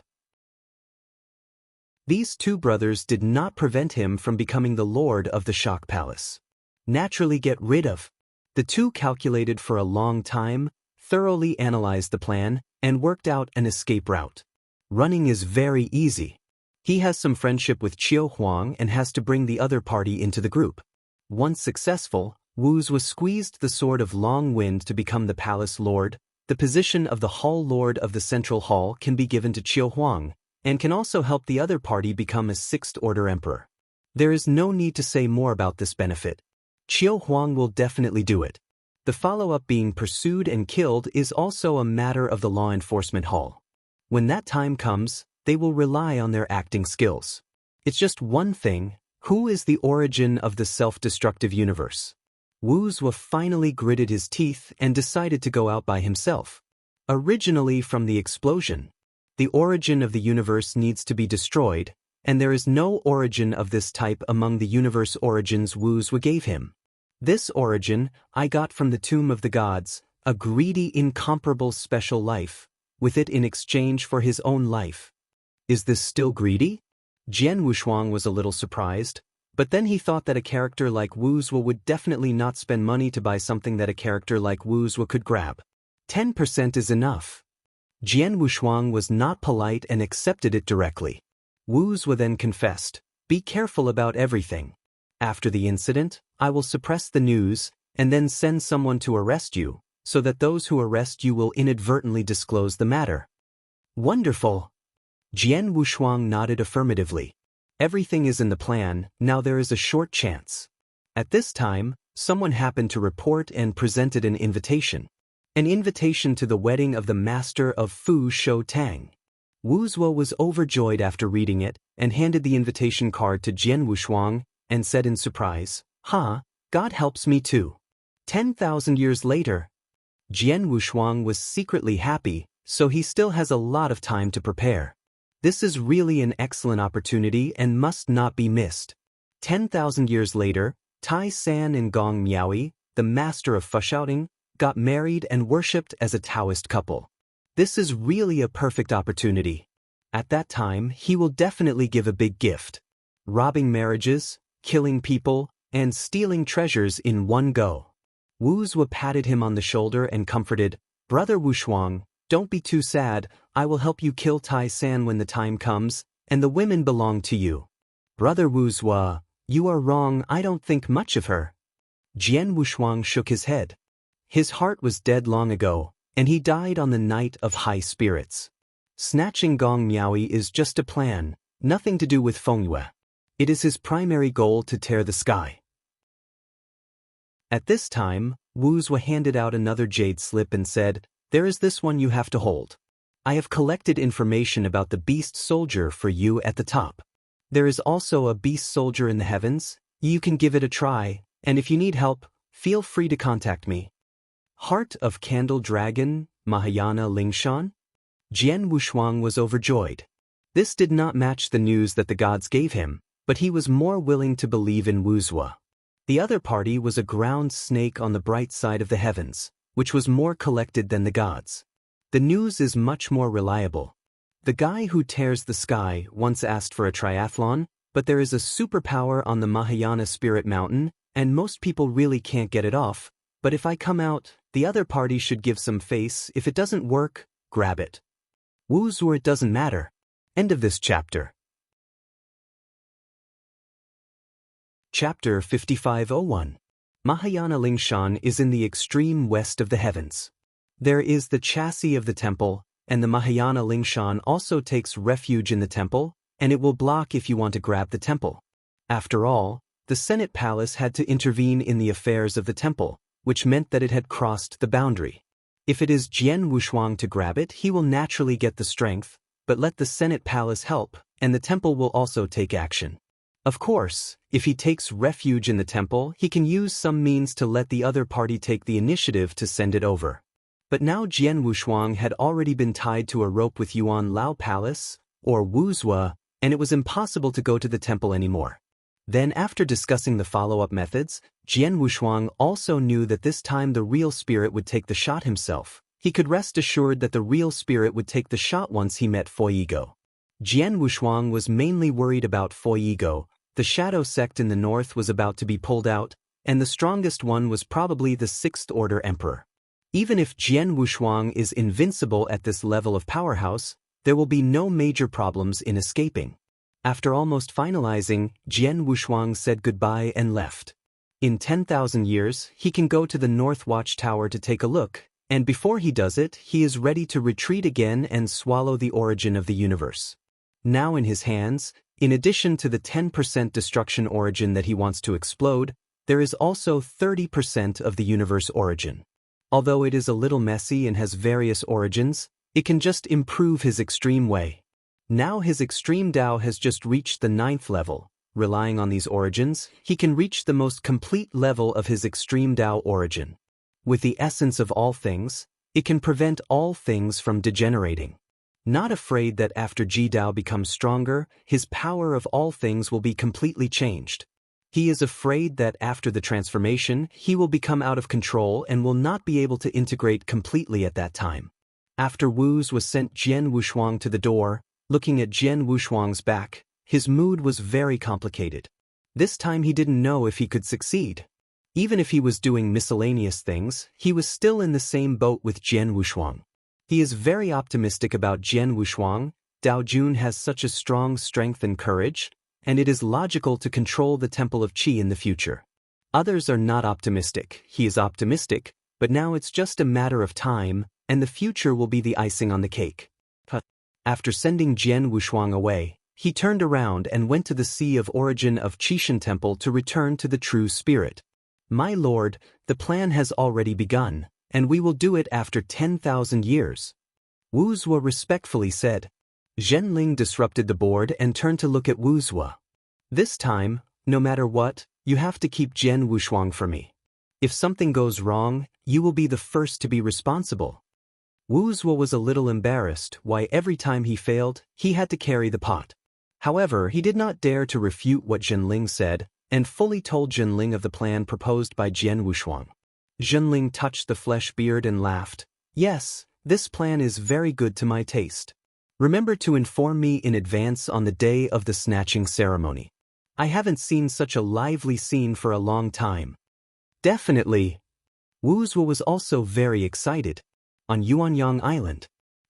These 2 brothers did not prevent him from becoming the Lord of the Shock Palace. naturally get rid of. The two calculated for a long time, thoroughly analyzed the plan, and worked out an escape route. Running is very easy. He has some friendship with Qiu Huang and has to bring the other party into the group. Once successful, Wuzwa squeezed the Sword of Long Wind to become the Palace Lord. The position of the Hall Lord of the Central Hall can be given to Qiu Huang, and can also help the other party become a Sixth Order Emperor. There is no need to say more about this benefit. Qiu Huang will definitely do it. The follow-up being pursued and killed is also a matter of the Law Enforcement Hall. When that time comes, they will rely on their acting skills. It's just one thing: who is the origin of the self-destructive universe? Wuzwa finally gritted his teeth and decided to go out by himself. Originally from the explosion. The origin of the universe needs to be destroyed, and there is no origin of this type among the universe origins Wuzwa gave him. This origin I got from the Tomb of the Gods, a greedy, incomparable special life, with it in exchange for his own life. Is this still greedy? Jian Wushuang was a little surprised, but then he thought that a character like Wuzwa would definitely not spend money to buy something that a character like Wuzwa could grab. 10% is enough. Jian Wushuang was not polite and accepted it directly. Wuzwa then confessed, "Be careful about everything. After the incident, I will suppress the news, and then send someone to arrest you, so that those who arrest you will inadvertently disclose the matter." Wonderful! Jian Wushuang nodded affirmatively. Everything is in the plan, now there is a short chance. At this time, someone happened to report and presented an invitation. An invitation to the wedding of the master of Fu Shou Tang. Wuzwa was overjoyed after reading it, and handed the invitation card to Jian Wushuang, and said in surprise, God helps me too. 10,000 years later. Jian Wushuang was secretly happy, so he still has a lot of time to prepare. This is really an excellent opportunity and must not be missed. 10,000 years later, Tai San and Gong Miaoi, the master of Fushouting, got married and worshipped as a Taoist couple. This is really a perfect opportunity. At that time, he will definitely give a big gift. Robbing marriages, killing people, and stealing treasures in one go. Wuzwa patted him on the shoulder and comforted, "Brother Wushuang, don't be too sad, I will help you kill Tai San when the time comes, and the women belong to you." "Brother Wuzwa, you are wrong, I don't think much of her." Jian Wushuang shook his head. His heart was dead long ago, and he died on the night of high spirits. Snatching Gong Miaoi is just a plan, nothing to do with Fengyue. It is his primary goal to tear the sky. At this time, Wuzwa handed out another jade slip and said, "There is this one you have to hold. I have collected information about the beast soldier for you at the top. There is also a beast soldier in the heavens, you can give it a try, and if you need help, feel free to contact me." Heart of Candle Dragon, Mahayana Lingshan? Jian Wushuang was overjoyed. This did not match the news that the gods gave him, but he was more willing to believe in Wuzwa. The other party was a ground snake on the bright side of the heavens, which was more collected than the gods. The news is much more reliable. The guy who tears the sky once asked for a triathlon, but there is a superpower on the Mahayana Spirit Mountain, and most people really can't get it off, but if I come out, the other party should give some face. If it doesn't work, grab it. Wuzwa, it doesn't matter. End of this chapter. Chapter 5501. Mahayana Lingshan is in the extreme west of the heavens. There is the chassis of the temple, and the Mahayana Lingshan also takes refuge in the temple, and it will block if you want to grab the temple. After all, the Senate Palace had to intervene in the affairs of the temple, which meant that it had crossed the boundary. If it is Jian Wushuang to grab it, he will naturally get the strength, but let the Senate Palace help, and the temple will also take action. Of course, if he takes refuge in the temple, he can use some means to let the other party take the initiative to send it over. But now Jian Wushuang had already been tied to a rope with Yuan Lao Palace, or Wuzwa, and it was impossible to go to the temple anymore. Then after discussing the follow-up methods, Jian Wushuang also knew that this time the real spirit would take the shot himself. He could rest assured that the real spirit would take the shot once he met Foyigo. Jian Wushuang was mainly worried about Foyigo. The shadow sect in the north was about to be pulled out, and the strongest one was probably the Sixth Order Emperor. Even if Jian Wushuang is invincible at this level of powerhouse, there will be no major problems in escaping. After almost finalizing, Jian Wushuang said goodbye and left. In 10,000 years, he can go to the North Watchtower to take a look, and before he does it, he is ready to retreat again and swallow the origin of the universe. Now in his hands, in addition to the 10% destruction origin that he wants to explode, there is also 30% of the universe origin. Although it is a little messy and has various origins, it can just improve his extreme way. Now his extreme Tao has just reached the 9th level. Relying on these origins, he can reach the most complete level of his extreme Tao origin. With the essence of all things, it can prevent all things from degenerating. Not afraid that after Ji Dao becomes stronger, his power of all things will be completely changed. He is afraid that after the transformation, he will become out of control and will not be able to integrate completely at that time. After Wu's was sent Jian Wushuang to the door, looking at Jian Wushuang's back, his mood was very complicated. This time he didn't know if he could succeed. Even if he was doing miscellaneous things, he was still in the same boat with Jian Wushuang. He is very optimistic about Jian Wushuang. Dao Jun has such a strong strength and courage, and it is logical to control the Temple of Qi in the future. Others are not optimistic. He is optimistic, but now it's just a matter of time, and the future will be the icing on the cake. After sending Jian Wushuang away, he turned around and went to the Sea of Origin of Qishan Temple to return to the true spirit. My lord, the plan has already begun, and we will do it after 10,000 years. Wu Zhuo respectfully said. Zhenling disrupted the board and turned to look at Wu Zhuo. This time, no matter what, you have to keep Jian Wushuang for me. If something goes wrong, you will be the first to be responsible. Wu Zhuo was a little embarrassed why every time he failed, he had to carry the pot. However, he did not dare to refute what Zhenling said, and fully told Zhenling of the plan proposed by Jian Wushuang. Zhenling touched the flesh beard and laughed. Yes, this plan is very good to my taste. Remember to inform me in advance on the day of the snatching ceremony. I haven't seen such a lively scene for a long time. Definitely. Wu Zhuo was also very excited. On Yuanyang Island,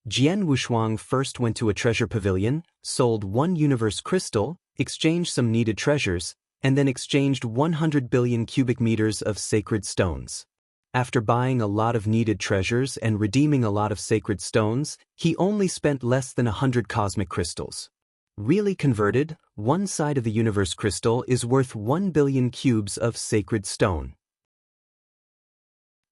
Jian Wushuang first went to a treasure pavilion, sold 1 universe crystal, exchanged some needed treasures, and then exchanged 100 billion cubic meters of sacred stones. After buying a lot of needed treasures and redeeming a lot of sacred stones, he only spent less than 100 cosmic crystals. Really converted, one side of the universe crystal is worth 1 billion cubes of sacred stone.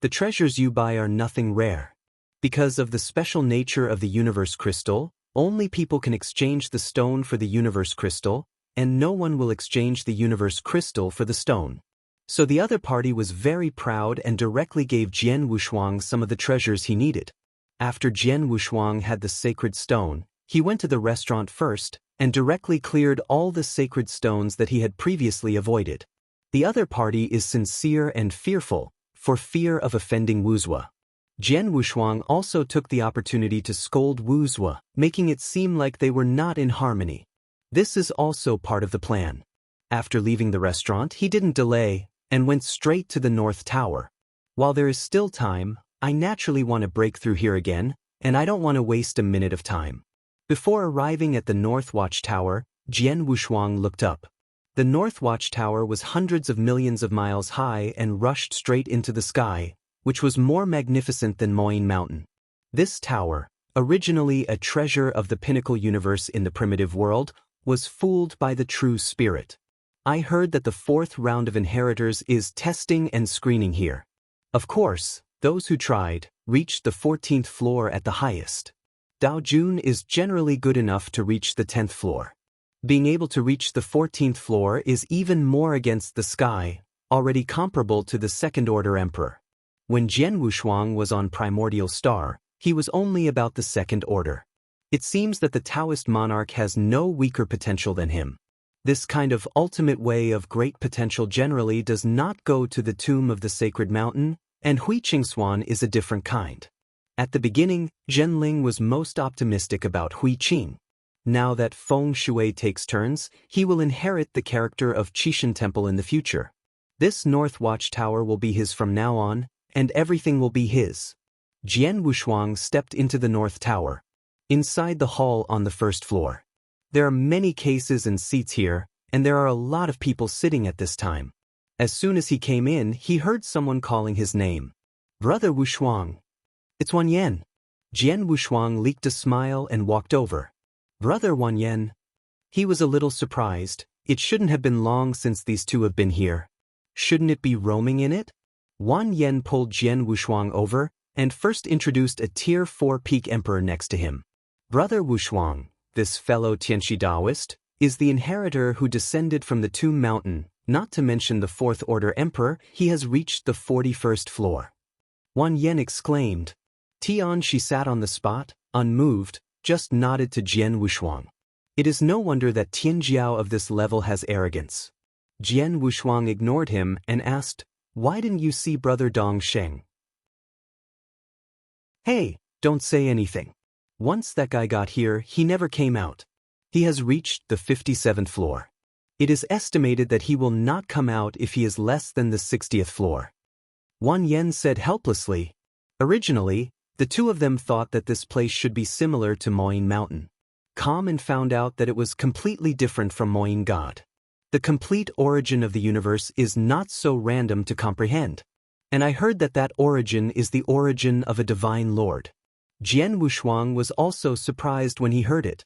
The treasures you buy are nothing rare. Because of the special nature of the universe crystal, only people can exchange the stone for the universe crystal, and no one will exchange the universe crystal for the stone. So the other party was very proud and directly gave Jian Wushuang some of the treasures he needed. After Jian Wushuang had the sacred stone, he went to the restaurant first and directly cleared all the sacred stones that he had previously avoided. The other party is sincere and fearful, for fear of offending Wu Zhuo. Jian Wushuang also took the opportunity to scold Wu Zhuo, making it seem like they were not in harmony. This is also part of the plan. After leaving the restaurant, he didn't delay and went straight to the North Tower. While there is still time, I naturally want to break through here again, and I don't want to waste a minute of time. Before arriving at the North Watchtower, Jian Wushuang looked up. The North Watchtower was hundreds of millions of miles high and rushed straight into the sky, which was more magnificent than Moyne Mountain. This tower, originally a treasure of the pinnacle universe in the primitive world, was fooled by the true spirit. I heard that the 4th round of inheritors is testing and screening here. Of course, those who tried reached the 14th floor at the highest. Dao Jun is generally good enough to reach the 10th floor. Being able to reach the 14th floor is even more against the sky, already comparable to the Second Order Emperor. When Jian Wushuang was on Primordial Star, he was only about the Second Order. It seems that the Taoist monarch has no weaker potential than him. This kind of ultimate way of great potential generally does not go to the tomb of the sacred mountain, and Hui Qingxuan is a different kind. At the beginning, Zhenling was most optimistic about Hui Qing. Now that Feng Shui takes turns, he will inherit the character of Qishan Temple in the future. This north watchtower will be his from now on, and everything will be his. Jian Wushuang stepped into the north tower. Inside the hall on the first floor. There are many cases and seats here, and there are a lot of people sitting at this time. As soon as he came in, he heard someone calling his name. Brother Wushuang. It's Wan Yan. Jian Wushuang leaked a smile and walked over. Brother Wan Yan. He was a little surprised. It shouldn't have been long since these two have been here. Shouldn't it be roaming in it? Wan Yan pulled Jian Wushuang over, and first introduced a Tier 4 peak emperor next to him. Brother Wushuang, this fellow Tianxi Taoist, is the inheritor who descended from the Tomb Mountain, not to mention the 4th Order Emperor. He has reached the 41st floor. Wan Yan exclaimed. She sat on the spot, unmoved, just nodded to Jian Wushuang. It is no wonder that Tianjiao of this level has arrogance. Jian Wushuang ignored him and asked, why didn't you see Brother Dong Sheng? Hey, don't say anything. Once that guy got here, he never came out. He has reached the 57th floor. It is estimated that he will not come out if he is less than the 60th floor. Wan Yan said helplessly. Originally, the two of them thought that this place should be similar to Moyin Mountain. And found out that it was completely different from Moyin God. The complete origin of the universe is not so random to comprehend. And I heard that that origin is the origin of a divine lord. Jian Wushuang was also surprised when he heard it.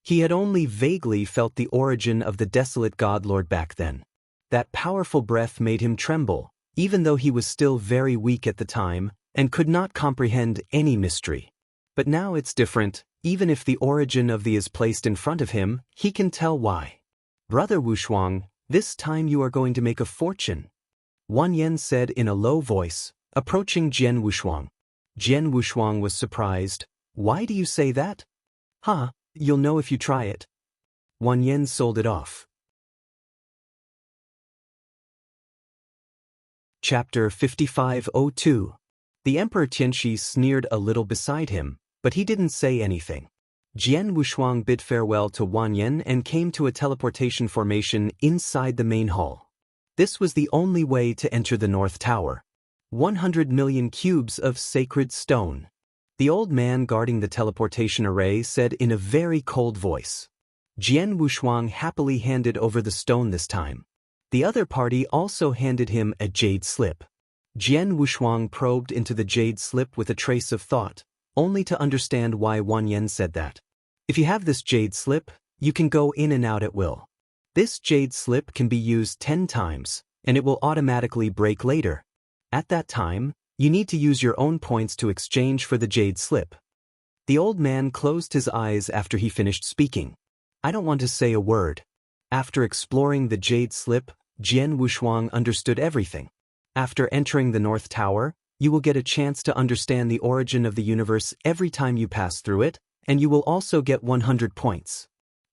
He had only vaguely felt the origin of the desolate god lord back then. That powerful breath made him tremble, even though he was still very weak at the time, and could not comprehend any mystery. But now it's different. Even if the origin of the is placed in front of him, he can tell why. Brother Wushuang, this time you are going to make a fortune. Wan Yan said in a low voice, approaching Jian Wushuang. Jian Wushuang was surprised. Why do you say that? You'll know if you try it. Wan Yan sold it off. Chapter 5502. The Emperor Tianxi sneered a little beside him, but he didn't say anything. Jian Wushuang bid farewell to Wan Yan and came to a teleportation formation inside the main hall. This was the only way to enter the North Tower. 100 million cubes of sacred stone. The old man guarding the teleportation array said in a very cold voice. Jian Wushuang happily handed over the stone this time. The other party also handed him a jade slip. Jian Wushuang probed into the jade slip with a trace of thought, only to understand why Wan Yan said that. If you have this jade slip, you can go in and out at will. This jade slip can be used 10 times, and it will automatically break later. At that time, you need to use your own points to exchange for the jade slip. The old man closed his eyes after he finished speaking. I don't want to say a word. After exploring the jade slip, Jian Wushuang understood everything. After entering the North Tower, you will get a chance to understand the origin of the universe every time you pass through it, and you will also get 100 points.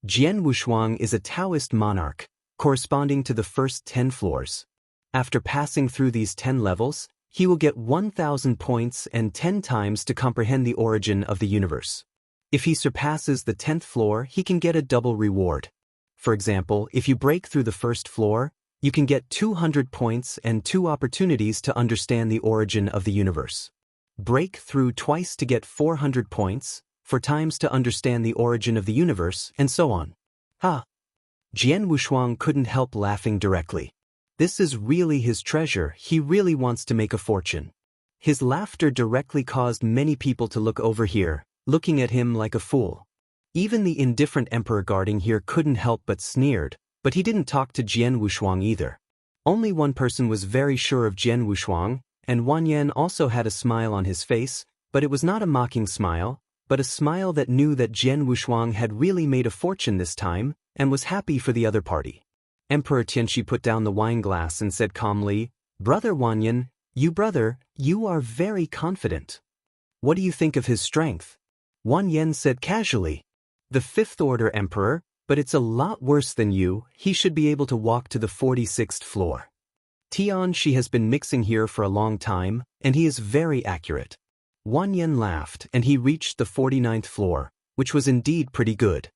Jian Wushuang is a Taoist monarch, corresponding to the first 10 floors. After passing through these 10 levels, he will get 1,000 points and 10 times to comprehend the origin of the universe. If he surpasses the 10th floor, he can get a double reward. For example, if you break through the first floor, you can get 200 points and 2 opportunities to understand the origin of the universe. Break through twice to get 400 points, 4 times to understand the origin of the universe, and so on. Jian Wushuang couldn't help laughing directly. This is really his treasure. He really wants to make a fortune. His laughter directly caused many people to look over here, looking at him like a fool. Even the indifferent emperor guarding here couldn't help but sneered, but he didn't talk to Jian Wushuang either. Only one person was very sure of Jian Wushuang, and Wan Yan also had a smile on his face, but it was not a mocking smile, but a smile that knew that Jian Wushuang had really made a fortune this time, and was happy for the other party. Emperor Tianxi put down the wine glass and said calmly, Brother Wan Yan, you are very confident. What do you think of his strength? Wan Yan said casually, the 5th Order Emperor, but it's a lot worse than you. He should be able to walk to the 46th floor. Tianxi has been mixing here for a long time, and he is very accurate. Wan Yan laughed and he reached the 49th floor, which was indeed pretty good.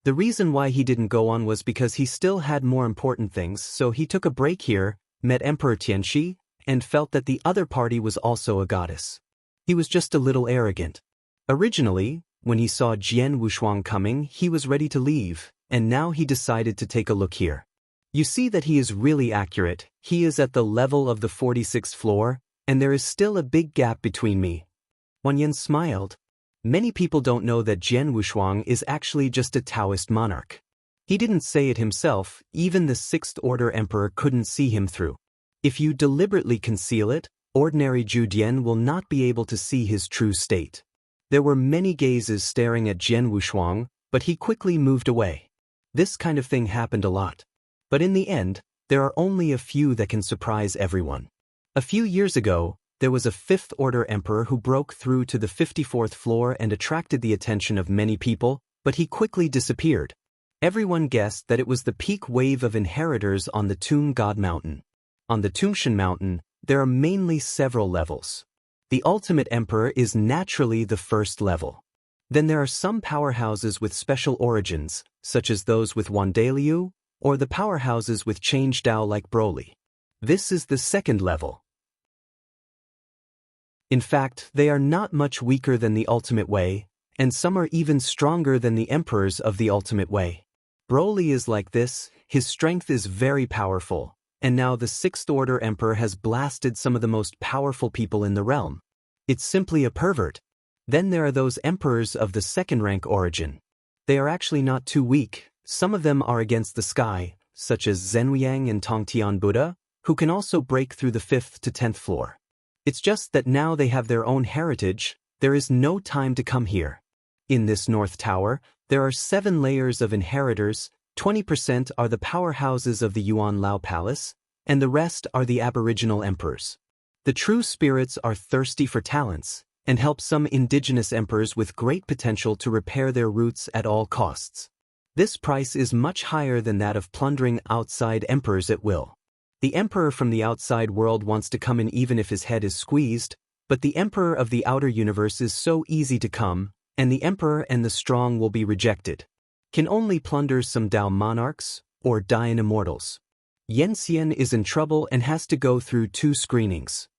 The reason why he didn't go on was because he still had more important things, so he took a break here, met Emperor Tianxi, and felt that the other party was also a goddess. He was just a little arrogant. Originally, when he saw Jian Wushuang coming, he was ready to leave, and now he decided to take a look here. You see that he is really accurate. He is at the level of the 46th floor, and there is still a big gap between me. Huan Yan smiled. Many people don't know that Jian Wushuang is actually just a Taoist monarch. He didn't say it himself, even the 6th Order Emperor couldn't see him through. If you deliberately conceal it, ordinary Zhu Dian will not be able to see his true state. There were many gazes staring at Jian Wushuang, but he quickly moved away. This kind of thing happened a lot. But in the end, there are only a few that can surprise everyone. A few years ago, there was a 5th Order Emperor who broke through to the 54th floor and attracted the attention of many people, but he quickly disappeared. Everyone guessed that it was the peak wave of inheritors on the Tomb God Mountain. On the Tumshan Mountain, there are mainly several levels. The ultimate emperor is naturally the first level. Then there are some powerhouses with special origins, such as those with Wandaliu, or the powerhouses with change Dao like Broly. This is the second level. In fact, they are not much weaker than the ultimate way, and some are even stronger than the emperors of the ultimate way. Broly is like this, his strength is very powerful, and now the 6th Order Emperor has blasted some of the most powerful people in the realm. It's simply a pervert. Then there are those emperors of the 2nd rank origin. They are actually not too weak. Some of them are against the sky, such as Zhenwuyang and Tongtian Buddha, who can also break through the 5th to 10th floor. It's just that now they have their own heritage, there is no time to come here. In this North Tower, there are 7 layers of inheritors, 20% are the powerhouses of the Yuan Lao Palace, and the rest are the aboriginal emperors. The true spirits are thirsty for talents, and help some indigenous emperors with great potential to repair their roots at all costs. This price is much higher than that of plundering outside emperors at will. The emperor from the outside world wants to come in even if his head is squeezed, but the emperor of the outer universe is so easy to come, and the emperor and the strong will be rejected. Can only plunder some Dao monarchs, or die in immortals. Yan Xian is in trouble and has to go through 2 screenings.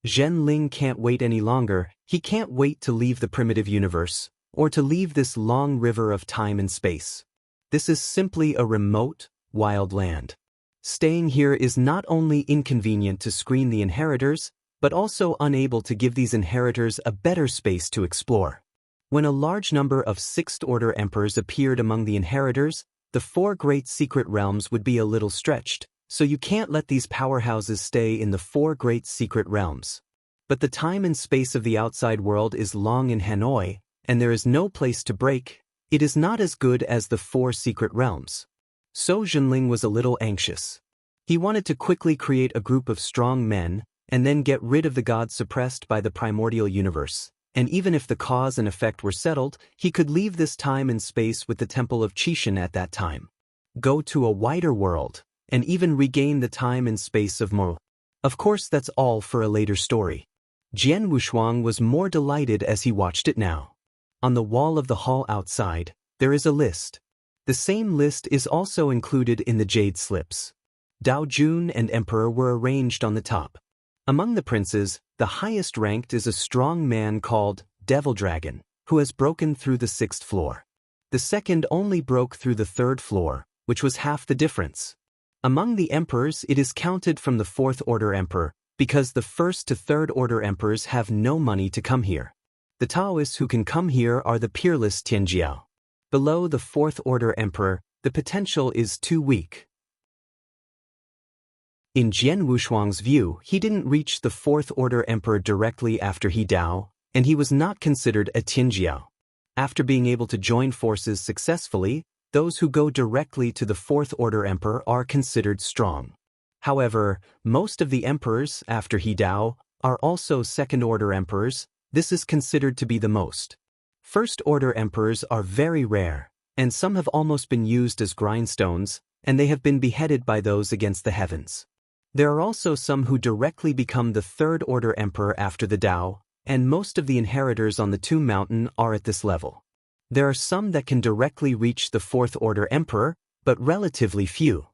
Zhen Ling can't wait any longer, he can't wait to leave the primitive universe, or to leave this long river of time and space. This is simply a remote, wild land. Staying here is not only inconvenient to screen the inheritors, but also unable to give these inheritors a better space to explore. When a large number of 6th Order Emperors appeared among the inheritors, the 4 great secret realms would be a little stretched, so you can't let these powerhouses stay in the 4 great secret realms. But the time and space of the outside world is long in Hanoi, and there is no place to break. It is not as good as the 4 secret realms. So Zhenling was a little anxious. He wanted to quickly create a group of strong men, and then get rid of the gods suppressed by the primordial universe, and even if the cause and effect were settled, he could leave this time and space with the Temple of Qishan at that time. Go to a wider world, and even regain the time and space of Mo. Of course that's all for a later story. Jian Wushuang was more delighted as he watched it now. On the wall of the hall outside, there is a list. The same list is also included in the jade slips. Dao Jun and Emperor were arranged on the top. Among the princes, the highest ranked is a strong man called Devil Dragon, who has broken through the 6th floor. The second only broke through the 3rd floor, which was half the difference. Among the emperors it is counted from the 4th Order Emperor, because the 1st to 3rd Order Emperors have no money to come here. The Taoists who can come here are the peerless Tianjiao. Below the 4th Order Emperor, the potential is too weak. In Jian Wushuang's view, he didn't reach the 4th Order Emperor directly after he Dao, and he was not considered a Tianjiao. After being able to join forces successfully, those who go directly to the 4th Order Emperor are considered strong. However, most of the emperors, after he Dao, are also 2nd Order Emperors. This is considered to be the most. 1st Order Emperors are very rare, and some have almost been used as grindstones, and they have been beheaded by those against the heavens. There are also some who directly become the 3rd Order Emperor after the Dao, and most of the inheritors on the Tomb Mountain are at this level. There are some that can directly reach the 4th Order Emperor, but relatively few.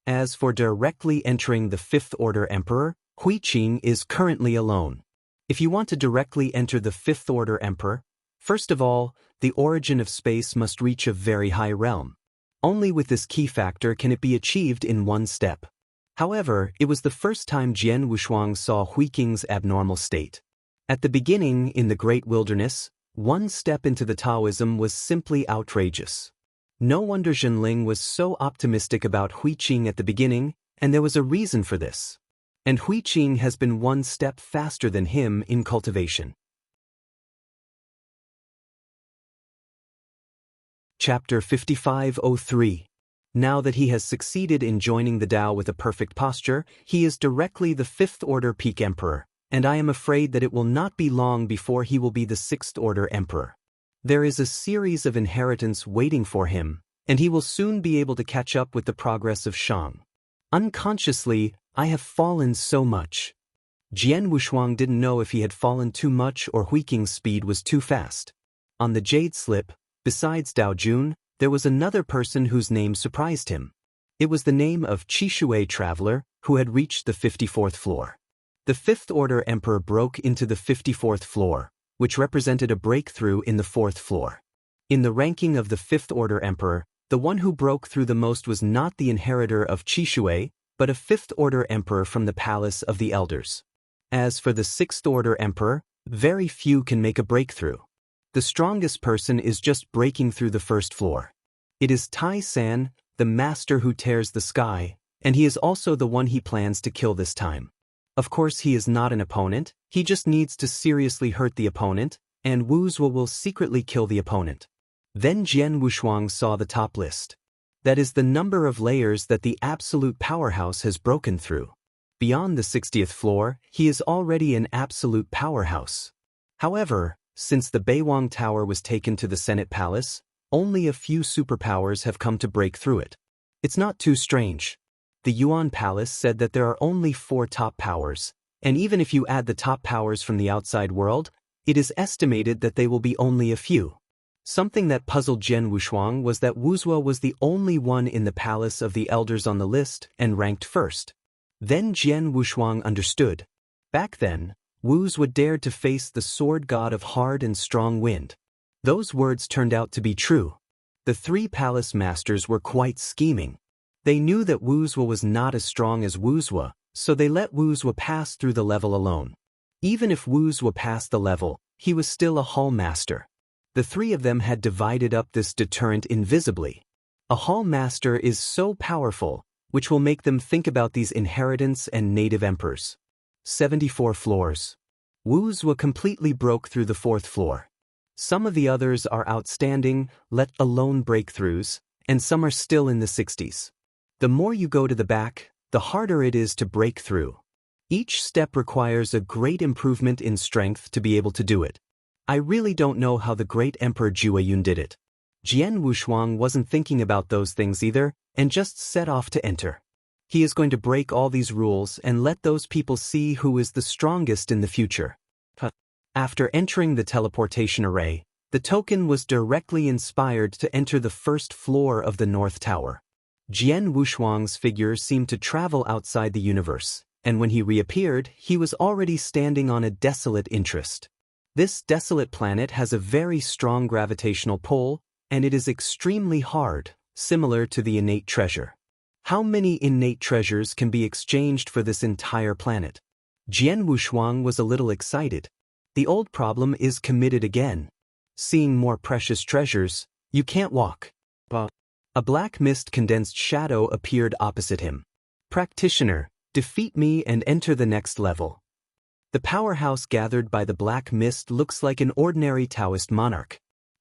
As for directly entering the Fifth Order Emperor, Hui Qing is currently alone. If you want to directly enter the Fifth Order Emperor, first of all, the origin of space must reach a very high realm. Only with this key factor can it be achieved in one step. However, it was the first time Jian Wushuang saw Hui Qing's abnormal state. At the beginning, in the Great Wilderness, one step into the Taoism was simply outrageous. No wonder Zhenling was so optimistic about Hui Qing at the beginning, and there was a reason for this. And Hui Qing has been one step faster than him in cultivation. Chapter 5503. Now that he has succeeded in joining the Tao with a perfect posture, he is directly the Fifth Order Peak Emperor, and I am afraid that it will not be long before he will be the Sixth Order Emperor. There is a series of inheritance waiting for him, and he will soon be able to catch up with the progress of Shang. Unconsciously, I have fallen so much. Jian Wushuang didn't know if he had fallen too much or Hui Qing's speed was too fast. On the jade slip, besides Dao Jun, there was another person whose name surprised him. It was the name of Qishui Traveler, who had reached the 54th floor. The Fifth Order Emperor broke into the 54th floor, which represented a breakthrough in the 4th floor. In the ranking of the Fifth Order Emperor, the one who broke through the most was not the inheritor of Qishui, but a Fifth Order Emperor from the Palace of the Elders. As for the Sixth Order Emperor, very few can make a breakthrough. The strongest person is just breaking through the first floor. It is Tai San, the master who tears the sky, and he is also the one he plans to kill this time. Of course he is not an opponent, he just needs to seriously hurt the opponent, and Wu Zuo will secretly kill the opponent. Then Jian Wushuang saw the top list. That is the number of layers that the absolute powerhouse has broken through. Beyond the 60th floor, he is already an absolute powerhouse. However, since the Beiwang Tower was taken to the Senate Palace, only a few superpowers have come to break through it. It's not too strange. The Yuan Palace said that there are only 4 top powers, and even if you add the top powers from the outside world, it is estimated that they will be only a few. Something that puzzled Jian Wushuang was that Wu Zuo was the only one in the Palace of the Elders on the list and ranked first. Then Jian Wushuang understood. Back then, Wu Zuo dared to face the sword god of hard and strong wind. Those words turned out to be true. The 3 palace masters were quite scheming. They knew that Wu Zuo was not as strong as Wu Zuo, so they let Wu Zuo pass through the level alone. Even if Wu Zuo passed the level, he was still a hall master. The 3 of them had divided up this deterrent invisibly. A hall master is so powerful, which will make them think about these inheritance and native emperors. 74 floors. Wu Zuo completely broke through the 4th floor. Some of the others are outstanding, let alone breakthroughs, and some are still in the 60s. The more you go to the back, the harder it is to break through. Each step requires a great improvement in strength to be able to do it. I really don't know how the great Emperor Jueyun did it. Jian Wushuang wasn't thinking about those things either, and just set off to enter. He is going to break all these rules and let those people see who is the strongest in the future. After entering the teleportation array, the token was directly inspired to enter the 1st floor of the North Tower. Jian Wushuang's figure seemed to travel outside the universe, and when he reappeared, he was already standing on a desolate interest. This desolate planet has a very strong gravitational pull, and it is extremely hard, similar to the innate treasure. How many innate treasures can be exchanged for this entire planet? Jian Wushuang was a little excited. The old problem is committed again. Seeing more precious treasures, you can't walk. A black mist condensed shadow appeared opposite him. Practitioner, defeat me and enter the next level. The powerhouse gathered by the black mist looks like an ordinary Taoist monarch.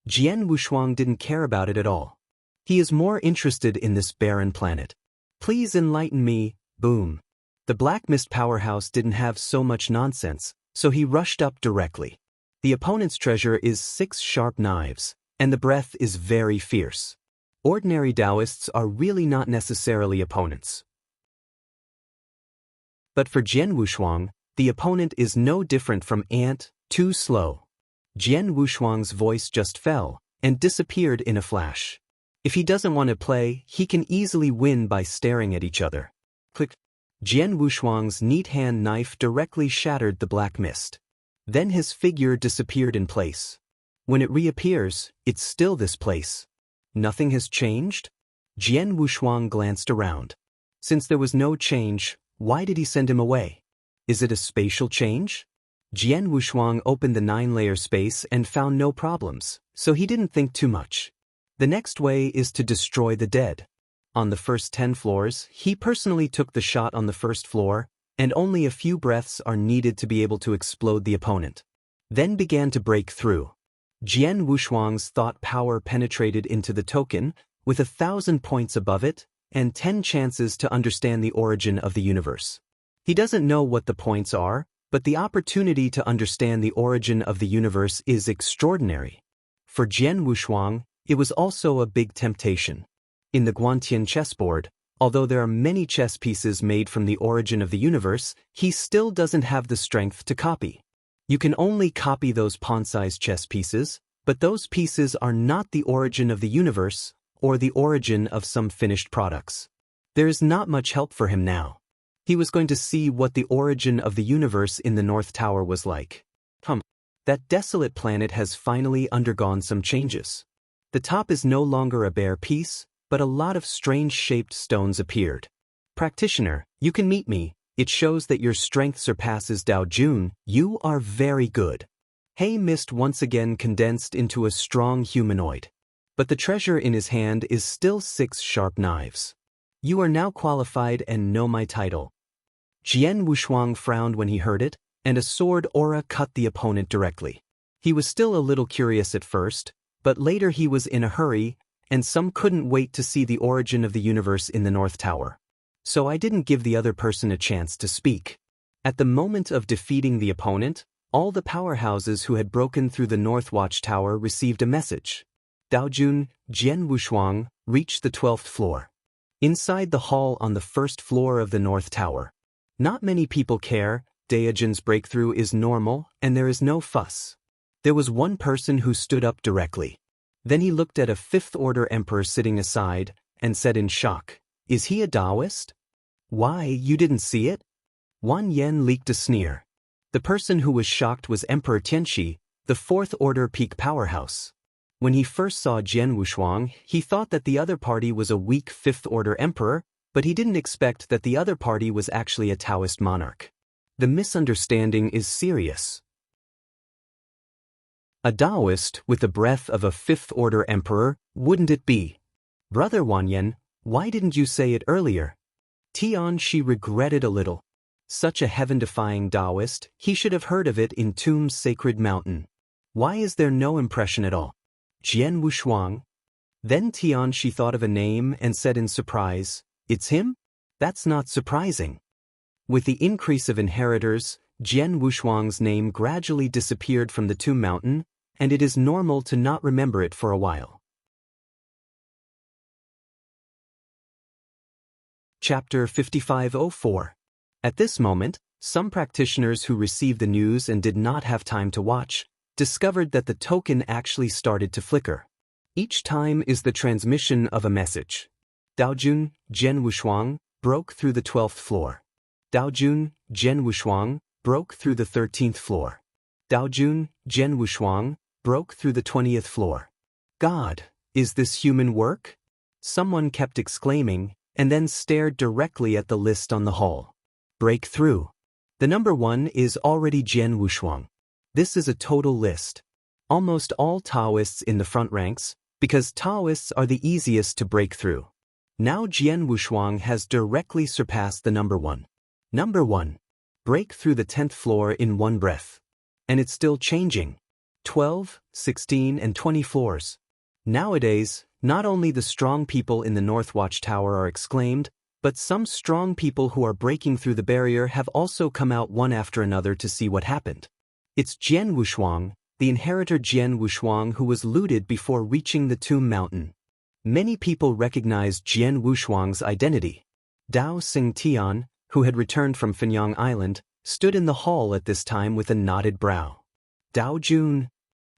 Jian Wushuang didn't care about it at all. He is more interested in this barren planet. Please enlighten me, boom. The black mist powerhouse didn't have so much nonsense, so he rushed up directly. The opponent's treasure is 6 sharp knives, and the breath is very fierce. Ordinary Taoists are really not necessarily opponents. But for Jian Wushuang, the opponent is no different from ant, too slow. Jian Wushuang's voice just fell and disappeared in a flash. If he doesn't want to play, he can easily win by staring at each other. Click. Jian Wushuang's neat hand knife directly shattered the black mist. Then his figure disappeared in place. When it reappears, it's still this place. Nothing has changed? Jian Wushuang glanced around. Since there was no change, why did he send him away? Is it a spatial change? Jian Wushuang opened the 9-layer space and found no problems, so he didn't think too much. The next way is to destroy the dead. On the first 10 floors, he personally took the shot on the first floor, and only a few breaths are needed to be able to explode the opponent. Then began to break through. Jian Wushuang's thought power penetrated into the token, with 1,000 points above it, and 10 chances to understand the origin of the universe. He doesn't know what the points are, but the opportunity to understand the origin of the universe is extraordinary. For Jian Wushuang, it was also a big temptation. In the Guantian chessboard, although there are many chess pieces made from the origin of the universe, he still doesn't have the strength to copy. You can only copy those pawn-sized chess pieces, but those pieces are not the origin of the universe or the origin of some finished products. There is not much help for him now. He was going to see what the origin of the universe in the North Tower was like. That desolate planet has finally undergone some changes. The top is no longer a bare piece, but a lot of strange-shaped stones appeared. Practitioner, you can meet me. It shows that your strength surpasses Dao Jun. You are very good. Hay Mist once again condensed into a strong humanoid. But the treasure in his hand is still 6 sharp knives. You are now qualified and know my title. Jian Wushuang frowned when he heard it, and a sword aura cut the opponent directly. He was still a little curious at first, but later he was in a hurry, and some couldn't wait to see the origin of the universe in the North Tower. So I didn't give the other person a chance to speak. At the moment of defeating the opponent, all the powerhouses who had broken through the North Watchtower received a message. Dao Jun, Jian Wushuang, reached the 12th floor. Inside the hall on the first floor of the North Tower. Not many people care, Daojun's breakthrough is normal, and there is no fuss. There was one person who stood up directly. Then he looked at a 5th-order emperor sitting aside, and said in shock, "Is he a Taoist? Why, you didn't see it?" Wan Yen leaked a sneer. The person who was shocked was Emperor Tianxi, the 4th-order peak powerhouse. When he first saw Jian Wushuang, he thought that the other party was a weak 5th-order emperor, but he didn't expect that the other party was actually a Taoist monarch. The misunderstanding is serious. A Taoist with the breath of a 5th-order emperor, wouldn't it be? Brother Wan Yen, why didn't you say it earlier? Tianxi regretted a little. Such a heaven-defying Taoist, he should have heard of it in Tomb's sacred mountain. Why is there no impression at all? Jian Wushuang? Then Tianxi thought of a name and said in surprise, "It's him? That's not surprising." With the increase of inheritors, Jian Wushuang's name gradually disappeared from the Tomb Mountain, and it is normal to not remember it for a while. Chapter 5504. At this moment, some practitioners who received the news and did not have time to watch, discovered that the token actually started to flicker. Each time is the transmission of a message. Dao Jun, Jian Wushuang, broke through the 12th floor. Dao Jun, Jian Wushuang, broke through the 13th floor. Dao Jun, Jian Wushuang, broke through the 20th floor. God, is this human work? Someone kept exclaiming, and then stared directly at the list on the hall. Breakthrough. The number 1 is already Jian Wushuang. This is a total list. Almost all Taoists in the front ranks, because Taoists are the easiest to break through. Now Jian Wushuang has directly surpassed the number 1. Number 1. Break through the 10th floor in one breath. And it's still changing. 12, 16, and 20 floors. Nowadays, not only the strong people in the North Watchtower are exclaimed, but some strong people who are breaking through the barrier have also come out one after another to see what happened. It's Jian Wushuang, the inheritor Jian Wushuang, who was looted before reaching the Tomb Mountain. Many people recognized Jian Wushuang's identity. Dao Xingtian, who had returned from Fenyang Island, stood in the hall at this time with a knotted brow. Dao Jun.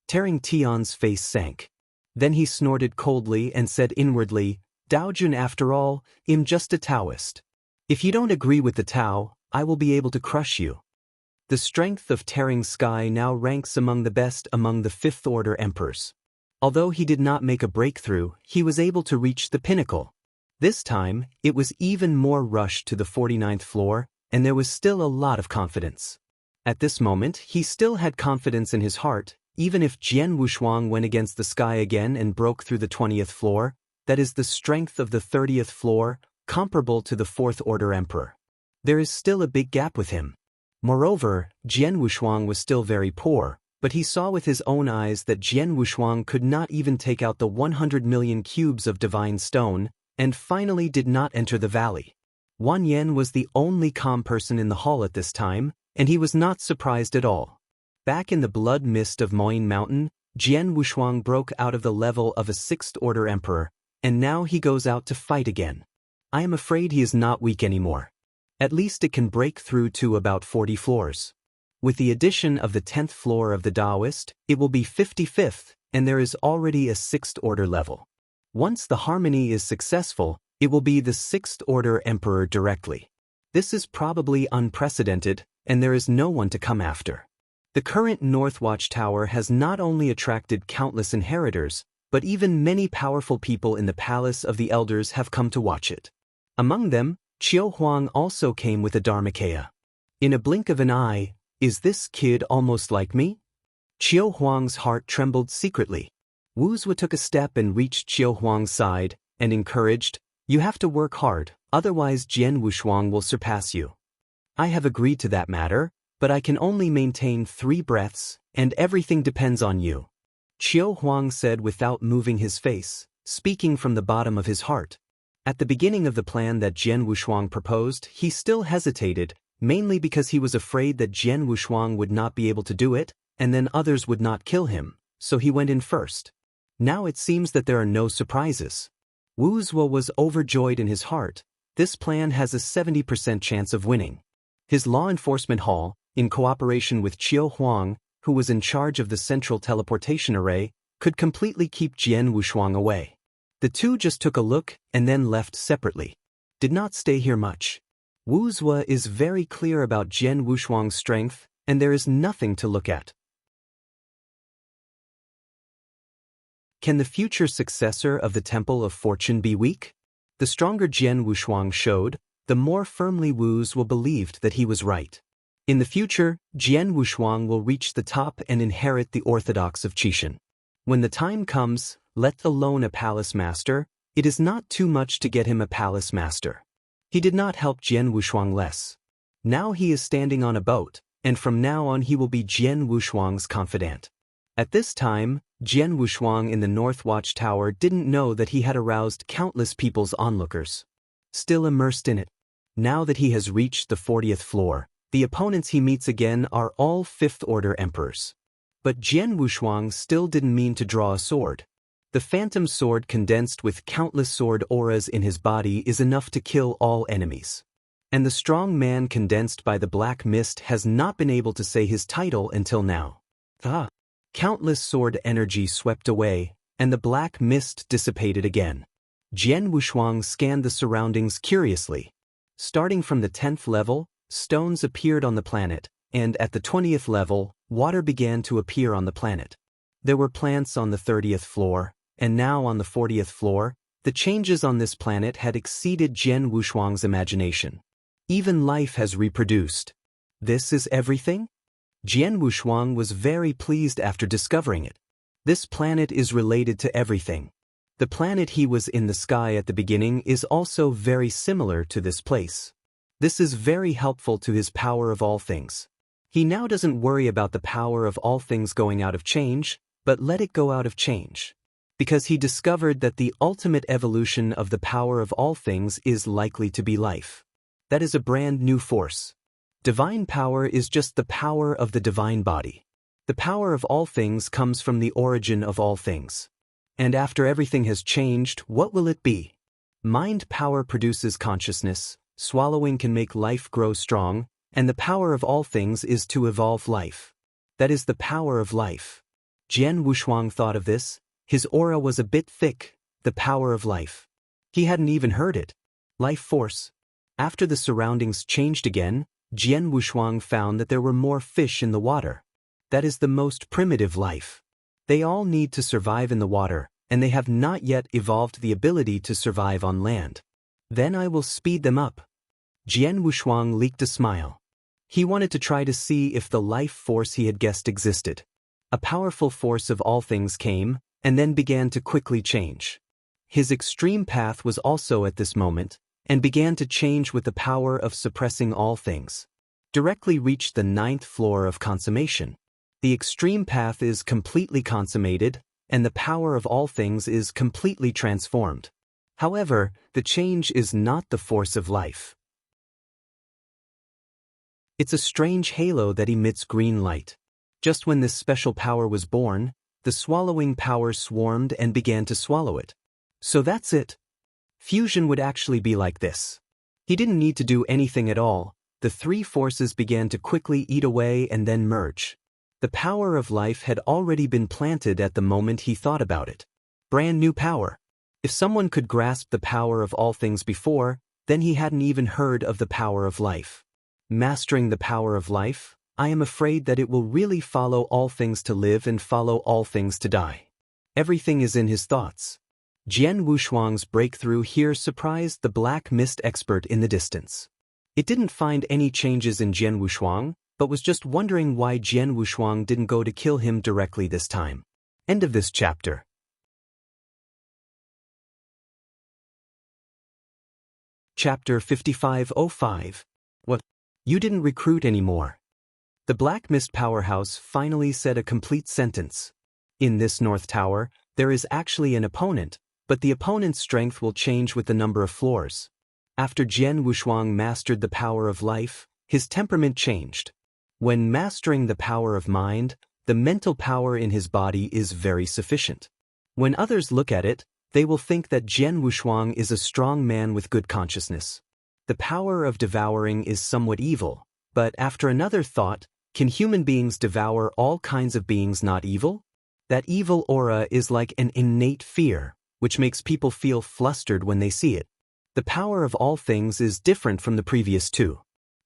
Tearing Tian's face sank. Then he snorted coldly and said inwardly, Daojun after all, I'm just a Taoist. If you don't agree with the Tao, I will be able to crush you. The strength of Tearing Sky now ranks among the best among the Fifth Order Emperors. Although he did not make a breakthrough, he was able to reach the pinnacle. This time, it was even more rushed to the 49th floor, and there was still a lot of confidence. At this moment, he still had confidence in his heart, even if Jian Wushuang went against the sky again and broke through the 20th floor, that is the strength of the 30th floor, comparable to the Fourth Order Emperor. There is still a big gap with him. Moreover, Jian Wushuang was still very poor, but he saw with his own eyes that Jian Wushuang could not even take out the 100 million cubes of divine stone, and finally did not enter the valley. Wan Yan was the only calm person in the hall at this time, and he was not surprised at all. Back in the blood mist of Moyne Mountain, Jian Wushuang broke out of the level of a Sixth Order Emperor, and now he goes out to fight again. I am afraid he is not weak anymore. At least it can break through to about 40 floors. With the addition of the 10th floor of the Taoist, it will be 55th, and there is already a 6th order level. Once the harmony is successful, it will be the 6th order emperor directly. This is probably unprecedented, and there is no one to come after. The current North Watchtower has not only attracted countless inheritors, but even many powerful people in the Palace of the Elders have come to watch it. Among them, Qiu Huang also came with a Dharmakaya. In a blink of an eye, is this kid almost like me? Qiu Huang's heart trembled secretly. Wu Zue took a step and reached Qiu Huang's side, and encouraged, You have to work hard, otherwise Jian Wushuang will surpass you. I have agreed to that matter, but I can only maintain 3 breaths, and everything depends on you. Qiu Huang said without moving his face, speaking from the bottom of his heart. At the beginning of the plan that Jian Wushuang proposed, he still hesitated, mainly because he was afraid that Jian Wushuang would not be able to do it, and then others would not kill him, so he went in first. Now it seems that there are no surprises. Wu Zue was overjoyed in his heart. This plan has a 70% chance of winning. His law enforcement hall, in cooperation with Qiu Huang, who was in charge of the central teleportation array, could completely keep Jian Wushuang away. The two just took a look and then left separately. Did not stay here much. Wu Zue is very clear about Jian Wushuang's strength, and there is nothing to look at. Can the future successor of the Temple of Fortune be weak? The stronger Jian Wushuang showed, the more firmly Wu Zue believed that he was right. In the future, Jian Wushuang will reach the top and inherit the orthodox of Qixin. When the time comes, let alone a palace master, it is not too much to get him a palace master. He did not help Jian Wushuang less. Now he is standing on a boat, and from now on he will be Jian Wushuang's confidant. At this time, Jian Wushuang in the North Watchtower didn't know that he had aroused countless people's onlookers. Still immersed in it. Now that he has reached the 40th floor, the opponents he meets again are all Fifth Order Emperors. But Jian Wushuang still didn't mean to draw a sword. The phantom sword condensed with countless sword auras in his body is enough to kill all enemies. And the strong man condensed by the black mist has not been able to say his title until now. Countless sword energy swept away, and the black mist dissipated again. Jian Wushuang scanned the surroundings curiously. Starting from the 10th level, stones appeared on the planet, and at the 20th level, water began to appear on the planet. There were plants on the 30th floor, and now on the 40th floor, the changes on this planet had exceeded Jian Wushuang's imagination. Even life has reproduced. This is everything? Jian Wushuang was very pleased after discovering it. This planet is related to everything. The planet he was in the sky at the beginning is also very similar to this place. This is very helpful to his power of all things. He now doesn't worry about the power of all things going out of change, but let it go out of change. Because he discovered that the ultimate evolution of the power of all things is likely to be life. That is a brand new force. Divine power is just the power of the divine body. The power of all things comes from the origin of all things. And after everything has changed, what will it be? Mind power produces consciousness, swallowing can make life grow strong, and the power of all things is to evolve life. That is the power of life. Jian Wushuang thought of this, His aura was a bit thick, the power of life. He hadn't even heard it. Life force. After the surroundings changed again, Jian Wushuang found that there were more fish in the water. That is the most primitive life. They all need to survive in the water, and they have not yet evolved the ability to survive on land. Then I will speed them up. Jian Wushuang leaked a smile. He wanted to try to see if the life force he had guessed existed. A powerful force of all things came, and then began to quickly change. His extreme path was also at this moment, and began to change with the power of suppressing all things. Directly reached the 9th floor of consummation. The extreme path is completely consummated, and the power of all things is completely transformed. However, the change is not the force of life. It's a strange halo that emits green light. Just when this special power was born, the swallowing power swarmed and began to swallow it. So that's it. Fusion would actually be like this. He didn't need to do anything at all. The three forces began to quickly eat away and then merge. The power of life had already been planted at the moment he thought about it. Brand new power. If someone could grasp the power of all things before, then he hadn't even heard of the power of life. Mastering the power of life, I am afraid that it will really follow all things to live and follow all things to die. Everything is in his thoughts. Jian Wushuang's breakthrough here surprised the black mist expert in the distance. It didn't find any changes in Jian Wushuang, but was just wondering why Jian Wushuang didn't go to kill him directly this time. End of this chapter. Chapter 5505. What? You didn't recruit anymore. The Black Mist Powerhouse finally said a complete sentence. In this North Tower, there is actually an opponent, but the opponent's strength will change with the number of floors. After Jian Wushuang mastered the power of life, his temperament changed. When mastering the power of mind, the mental power in his body is very sufficient. When others look at it, they will think that Jian Wushuang is a strong man with good consciousness. The power of devouring is somewhat evil, but after another thought, can human beings devour all kinds of beings not evil? That evil aura is like an innate fear, which makes people feel flustered when they see it. The power of all things is different from the previous two.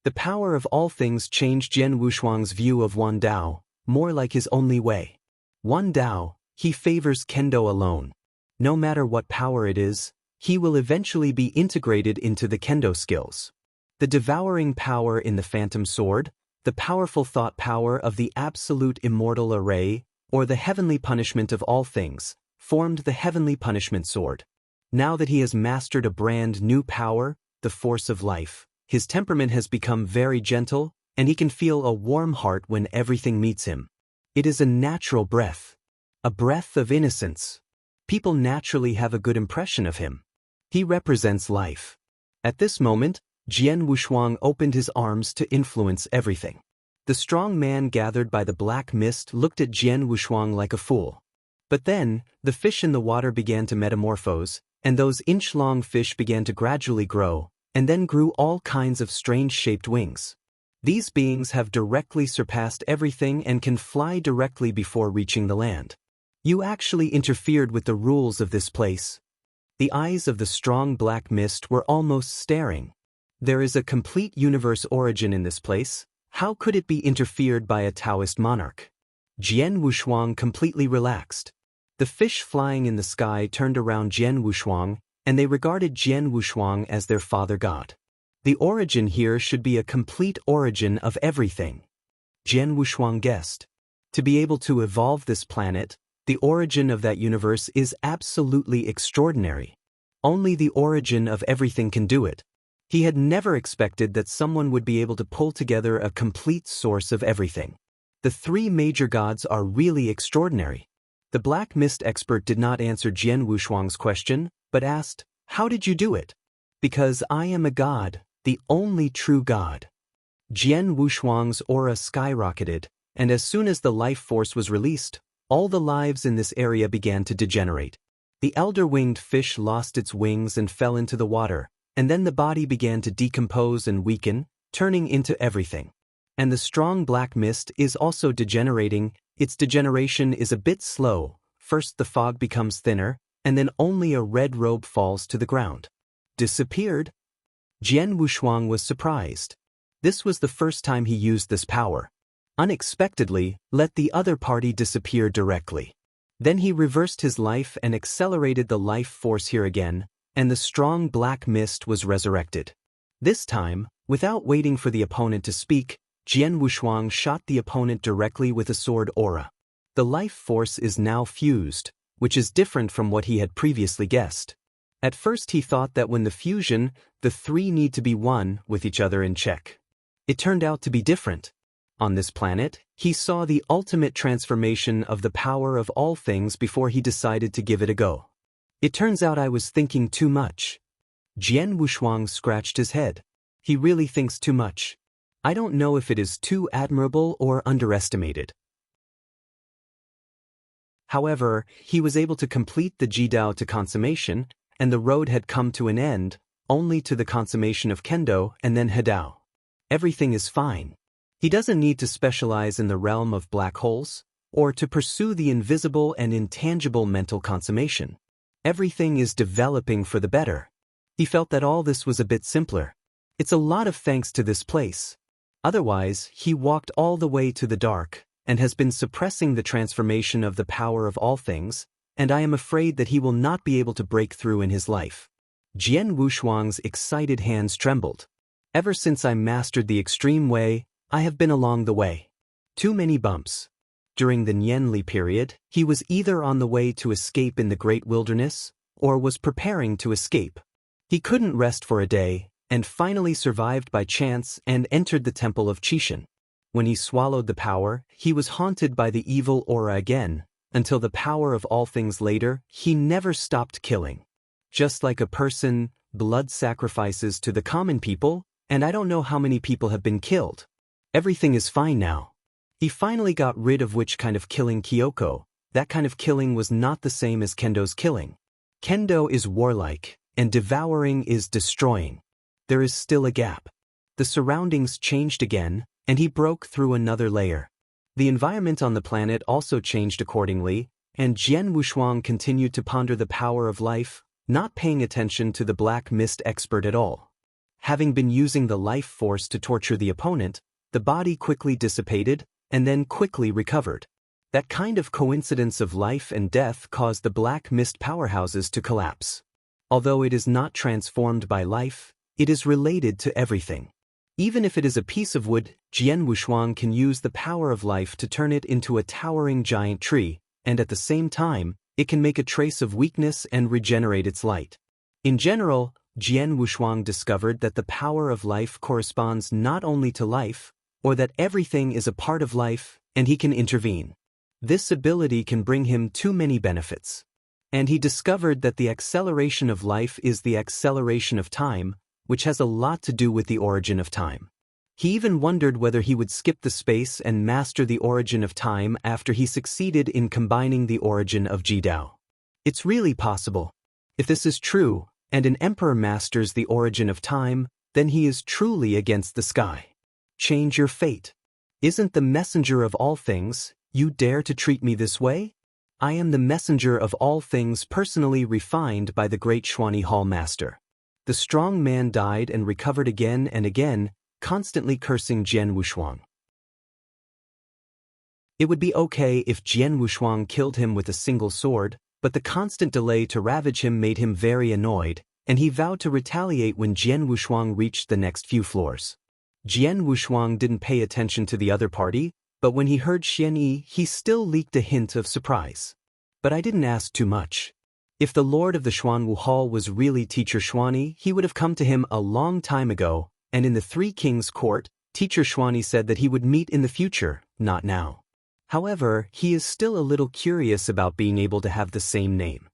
The power of all things changed Jian Wushuang's view of Wan Dao, more like his only way. Wan Dao, he favors Kendo alone. No matter what power it is, he will eventually be integrated into the Kendo skills. The devouring power in the Phantom Sword, the powerful thought power of the absolute immortal array, or the heavenly punishment of all things, formed the heavenly punishment sword. Now that he has mastered a brand new power, the force of life, his temperament has become very gentle, and he can feel a warm heart when everything meets him. It is a natural breath. A breath of innocence. People naturally have a good impression of him. He represents life. At this moment, Jian Wushuang opened his arms to influence everything. The strong man gathered by the black mist looked at Jian Wushuang like a fool. But then, the fish in the water began to metamorphose, and those inch-long fish began to gradually grow, and then grew all kinds of strange-shaped wings. These beings have directly surpassed everything and can fly directly before reaching the land. You actually interfered with the rules of this place. The eyes of the strong black mist were almost staring. There is a complete universe origin in this place. How could it be interfered by a Taoist monarch? Jian Wushuang completely relaxed. The fish flying in the sky turned around Jian Wushuang, and they regarded Jian Wushuang as their father god. The origin here should be a complete origin of everything. Jian Wushuang guessed. To be able to evolve this planet, the origin of that universe is absolutely extraordinary. Only the origin of everything can do it. He had never expected that someone would be able to pull together a complete source of everything. The three major gods are really extraordinary. The Black Mist expert did not answer Jian Wushuang's question, but asked, "How did you do it?" "Because I am a god, the only true god." Jian Wushuang's aura skyrocketed, and as soon as the life force was released, all the lives in this area began to degenerate. The elder-winged fish lost its wings and fell into the water, and then the body began to decompose and weaken, turning into everything. And the strong black mist is also degenerating. Its degeneration is a bit slow, First the fog becomes thinner, and then only a red robe falls to the ground. Disappeared? Jian Wushuang was surprised. This was the first time he used this power. Unexpectedly, let the other party disappear directly. Then he reversed his life and accelerated the life force here again, and the strong black mist was resurrected. This time, without waiting for the opponent to speak, Jian Wushuang shot the opponent directly with a sword aura. The life force is now fused, which is different from what he had previously guessed. At first he thought that when the fusion, the three need to be one with each other in check. It turned out to be different. On this planet, he saw the ultimate transformation of the power of all things before he decided to give it a go. It turns out I was thinking too much. Jian Wushuang scratched his head. He really thinks too much. I don't know if it is too admirable or underestimated. However, he was able to complete the Jidao to consummation, and the road had come to an end, only to the consummation of Kendo and then Hadao. Everything is fine. He doesn't need to specialize in the realm of black holes, or to pursue the invisible and intangible mental consummation. Everything is developing for the better. He felt that all this was a bit simpler. It's a lot of thanks to this place. Otherwise, he walked all the way to the dark, and has been suppressing the transformation of the power of all things, and I am afraid that he will not be able to break through in his life. Jian Wushuang's excited hands trembled. Ever since I mastered the extreme way, I have been along the way. Too many bumps. During the Nianli period, he was either on the way to escape in the great wilderness, or was preparing to escape. He couldn't rest for a day, and finally survived by chance and entered the temple of Qishan. When he swallowed the power, he was haunted by the evil aura again, until the power of all things later, he never stopped killing. Just like a person, blood sacrifices to the common people, and I don't know how many people have been killed. Everything is fine now. He finally got rid of which kind of killing Kyoko. That kind of killing was not the same as Kendo's killing. Kendo is warlike, and devouring is destroying. There is still a gap. The surroundings changed again, and he broke through another layer. The environment on the planet also changed accordingly, and Jian Wushuang continued to ponder the power of life, not paying attention to the black mist expert at all. Having been using the life force to torture the opponent, the body quickly dissipated, and then quickly recovered. That kind of coincidence of life and death caused the black mist powerhouses to collapse. Although it is not transformed by life, it is related to everything. Even if it is a piece of wood, Jian Wushuang can use the power of life to turn it into a towering giant tree, and at the same time, it can make a trace of weakness and regenerate its light. In general, Jian Wushuang discovered that the power of life corresponds not only to life, or that everything is a part of life, and he can intervene. This ability can bring him too many benefits. And he discovered that the acceleration of life is the acceleration of time, which has a lot to do with the origin of time. He even wondered whether he would skip the space and master the origin of time after he succeeded in combining the origin of Jidao. It's really possible. If this is true, and an emperor masters the origin of time, then he is truly against the sky. Change your fate. Isn't the messenger of all things, you dare to treat me this way? I am the messenger of all things personally refined by the great Xuanyi Hall master. The strong man died and recovered again and again, constantly cursing Jian Wushuang. It would be okay if Jian Wushuang killed him with a single sword, but the constant delay to ravage him made him very annoyed, and he vowed to retaliate when Jian Wushuang reached the next few floors. Jian Wushuang didn't pay attention to the other party, but when he heard Xianyi, he still leaked a hint of surprise. But I didn't ask too much. If the lord of the Xuanwu Hall was really Teacher Xuanyi, he would have come to him a long time ago, and in the Three Kings' court, Teacher Xuanyi said that he would meet in the future, not now. However, he is still a little curious about being able to have the same name.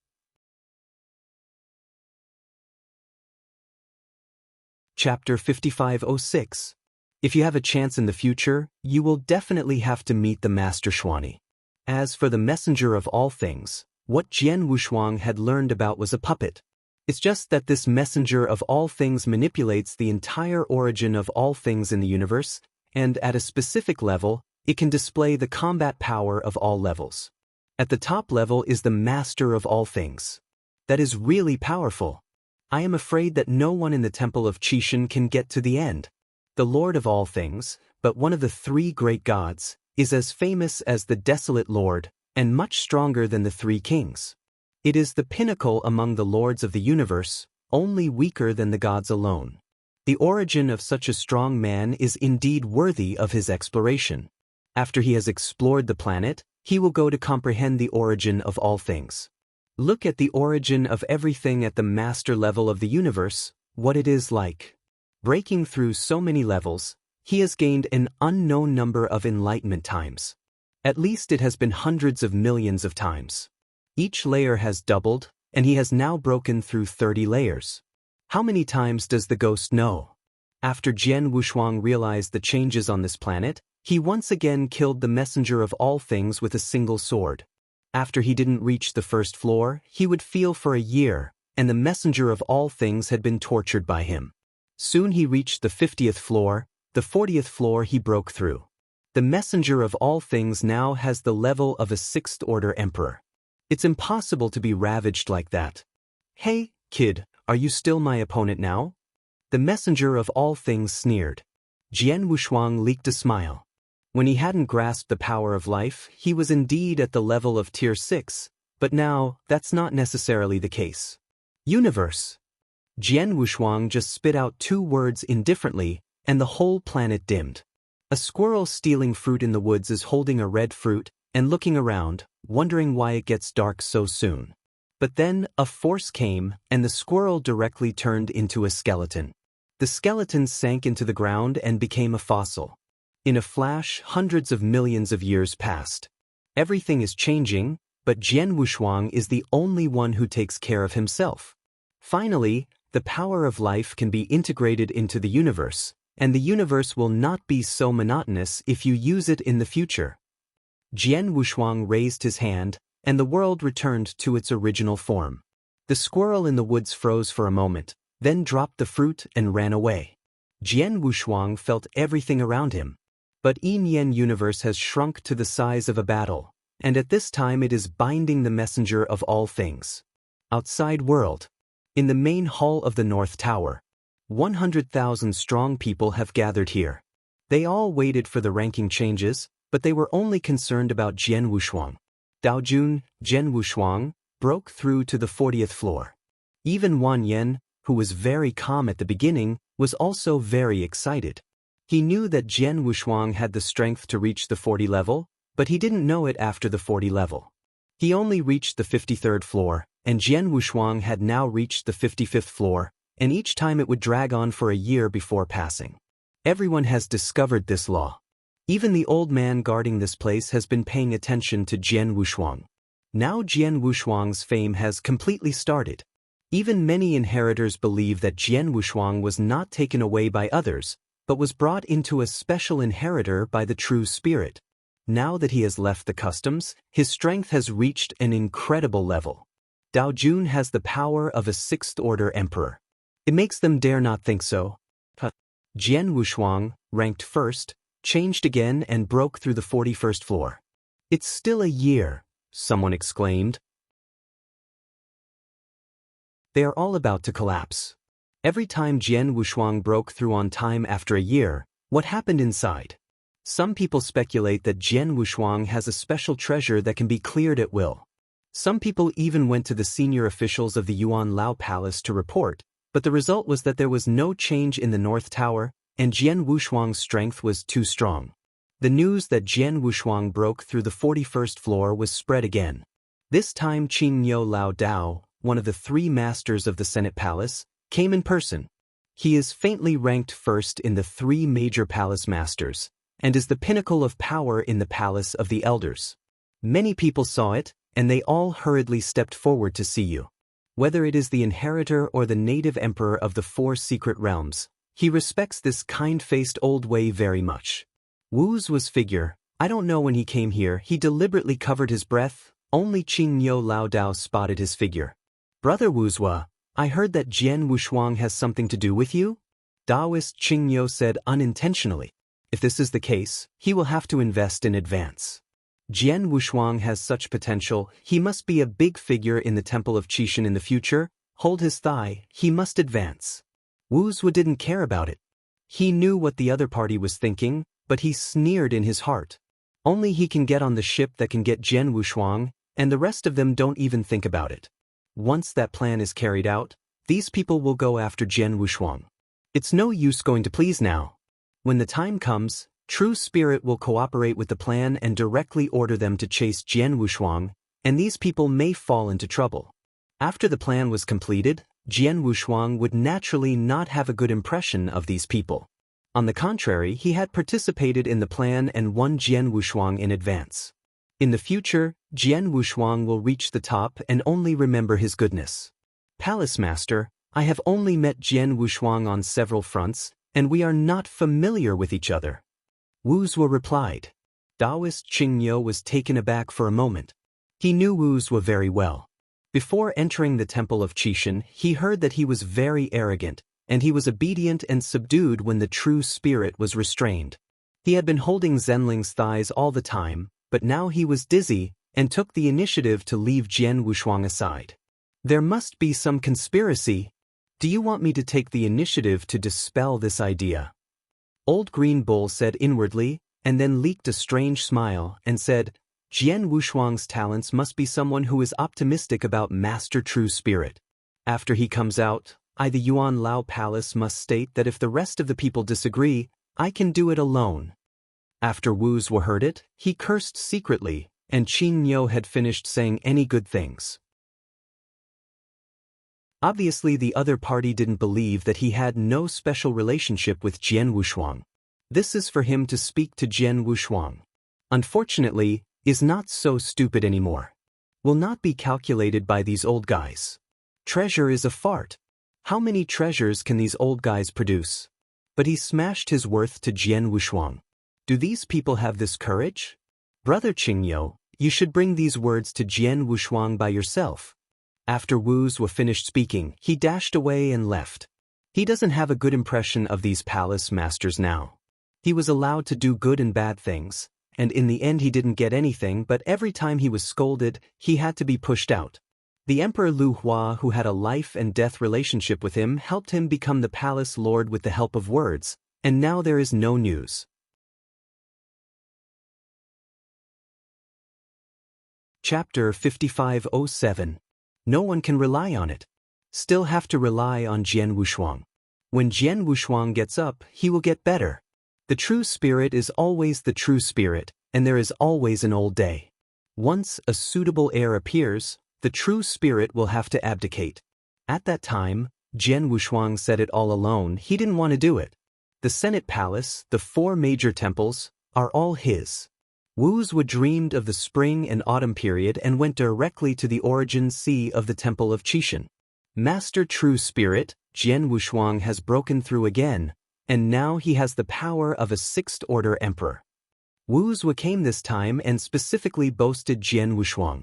Chapter 5506. If you have a chance in the future, you will definitely have to meet the Master Xuanyi. As for the messenger of all things, what Jian Wushuang had learned about was a puppet. It's just that this messenger of all things manipulates the entire origin of all things in the universe, and at a specific level, it can display the combat power of all levels. At the top level is the master of all things. That is really powerful. I am afraid that no one in the temple of Qishan can get to the end. The Lord of all things, but one of the three great gods, is as famous as the desolate Lord, and much stronger than the three kings. It is the pinnacle among the lords of the universe, only weaker than the gods alone. The origin of such a strong man is indeed worthy of his exploration. After he has explored the planet, he will go to comprehend the origin of all things. Look at the origin of everything at the master level of the universe, what it is like. Breaking through so many levels, he has gained an unknown number of enlightenment times. At least it has been hundreds of millions of times. Each layer has doubled, and he has now broken through 30 layers. How many times does the ghost know? After Jian Wushuang realized the changes on this planet, he once again killed the messenger of all things with a single sword. After he didn't reach the first floor, he would feel for a year, and the messenger of all things had been tortured by him. Soon he reached the 50th floor, the 40th floor he broke through. The messenger of all things now has the level of a sixth-order emperor. It's impossible to be ravaged like that. Hey, kid, are you still my opponent now? The messenger of all things sneered. Jian Wushuang leaked a smile. When he hadn't grasped the power of life, he was indeed at the level of Tier 6, but now, that's not necessarily the case. Universe. Jian Wushuang just spit out two words indifferently, and the whole planet dimmed. A squirrel stealing fruit in the woods is holding a red fruit, and looking around, wondering why it gets dark so soon. But then, a force came, and the squirrel directly turned into a skeleton. The skeleton sank into the ground and became a fossil. In a flash, hundreds of millions of years passed. Everything is changing, but Jian Wushuang is the only one who takes care of himself. Finally, the power of life can be integrated into the universe, and the universe will not be so monotonous if you use it in the future. Jian Wushuang raised his hand, and the world returned to its original form. The squirrel in the woods froze for a moment, then dropped the fruit and ran away. Jian Wushuang felt everything around him. But Yin Yen universe has shrunk to the size of a battle, and at this time it is binding the messenger of all things. Outside world. In the main hall of the North Tower, 100,000 strong people have gathered here. They all waited for the ranking changes, but they were only concerned about Jian Wushuang. Daojun, Jian Wushuang, broke through to the 40th floor. Even Wan Yen, who was very calm at the beginning, was also very excited. He knew that Jian Wushuang had the strength to reach the 40 level, but he didn't know it after the 40 level. He only reached the 53rd floor, and Jian Wushuang had now reached the 55th floor, and each time it would drag on for a year before passing. Everyone has discovered this law. Even the old man guarding this place has been paying attention to Jian Wushuang. Now Jian Wushuang's fame has completely started. Even many inheritors believe that Jian Wushuang was not taken away by others, but was brought into a special inheritor by the true spirit. Now that he has left the customs, his strength has reached an incredible level. Daojun has the power of a sixth-order emperor. It makes them dare not think so. Jian Wushuang, ranked first, changed again and broke through the 41st floor. It's still a year, someone exclaimed. They are all about to collapse. Every time Jian Wushuang broke through on time after a year, what happened inside? Some people speculate that Jian Wushuang has a special treasure that can be cleared at will. Some people even went to the senior officials of the Yuan Lao Palace to report, but the result was that there was no change in the North Tower, and Jian Wushuang's strength was too strong. The news that Jian Wushuang broke through the 41st floor was spread again. This time Qing Niu Lao Dao, one of the three masters of the Senate Palace, came in person. He is faintly ranked first in the three major palace masters, and is the pinnacle of power in the palace of the elders. Many people saw it, and they all hurriedly stepped forward to see you. Whether it is the inheritor or the native emperor of the four secret realms, he respects this kind-faced old Wei very much. Wu's was figure. I don't know when he came here, he deliberately covered his breath. Only Qing Niu Lao Dao spotted his figure. Brother Wuzhua, I heard that Jian Wushuang has something to do with you? Daoist Qing Niu said unintentionally. If this is the case, he will have to invest in advance. Jian Wushuang has such potential, he must be a big figure in the Temple of Qixin in the future, hold his thigh, he must advance. Wu Zui didn't care about it. He knew what the other party was thinking, but he sneered in his heart. Only he can get on the ship that can get Jian Wushuang, and the rest of them don't even think about it. Once that plan is carried out, these people will go after Jian Wushuang. It's no use going to please now. When the time comes, True Spirit will cooperate with the plan and directly order them to chase Jian Wushuang, and these people may fall into trouble. After the plan was completed, Jian Wushuang would naturally not have a good impression of these people. On the contrary, he had participated in the plan and won Jian Wushuang in advance. In the future, Jian Wushuang will reach the top and only remember his goodness. Palace Master, I have only met Jian Wushuang on several fronts, and we are not familiar with each other. Wu Zui replied. Taoist Qingyo was taken aback for a moment. He knew Wu Zui very well. Before entering the Temple of Qixin, he heard that he was very arrogant, and he was obedient and subdued when the True Spirit was restrained. He had been holding Zhenling's thighs all the time, but now he was dizzy and took the initiative to leave Jian Wushuang aside. There must be some conspiracy. Do you want me to take the initiative to dispel this idea? Old Green Bull said inwardly, and then leaked a strange smile and said, Jian Wushuang's talents must be someone who is optimistic about Master True Spirit. After he comes out, the Yuan Lao Palace must state that if the rest of the people disagree, I can do it alone. After Wu Zui heard it, he cursed secretly, and Qingyo had finished saying any good things. Obviously the other party didn't believe that he had no special relationship with Jian Wushuang. This is for him to speak to Jian Wushuang. Unfortunately, is not so stupid anymore. Will not be calculated by these old guys. Treasure is a fart. How many treasures can these old guys produce? But he smashed his worth to Jian Wushuang. Do these people have this courage? Brother Qingyo, you should bring these words to Jian Wushuang by yourself. After Wu Zui finished speaking, he dashed away and left. He doesn't have a good impression of these palace masters now. He was allowed to do good and bad things, and in the end he didn't get anything, but every time he was scolded, he had to be pushed out. The Emperor Lu Hua, who had a life and death relationship with him, helped him become the palace lord with the help of words, and now there is no news. Chapter 5507. No one can rely on it. Still have to rely on Jian Wushuang. When Jian Wushuang gets up, he will get better. The True Spirit is always the True Spirit, and there is always an old day. Once a suitable heir appears, the True Spirit will have to abdicate. At that time, Jian Wushuang said it all alone, he didn't want to do it. The Senate Palace, the 4 major temples, are all his. Wu Zui dreamed of the spring and autumn period and went directly to the origin sea of the Temple of Qixin. Master True Spirit, Jian Wushuang has broken through again, and now he has the power of a 6th-order emperor. Wu Zui came this time and specifically boasted Jian Wushuang.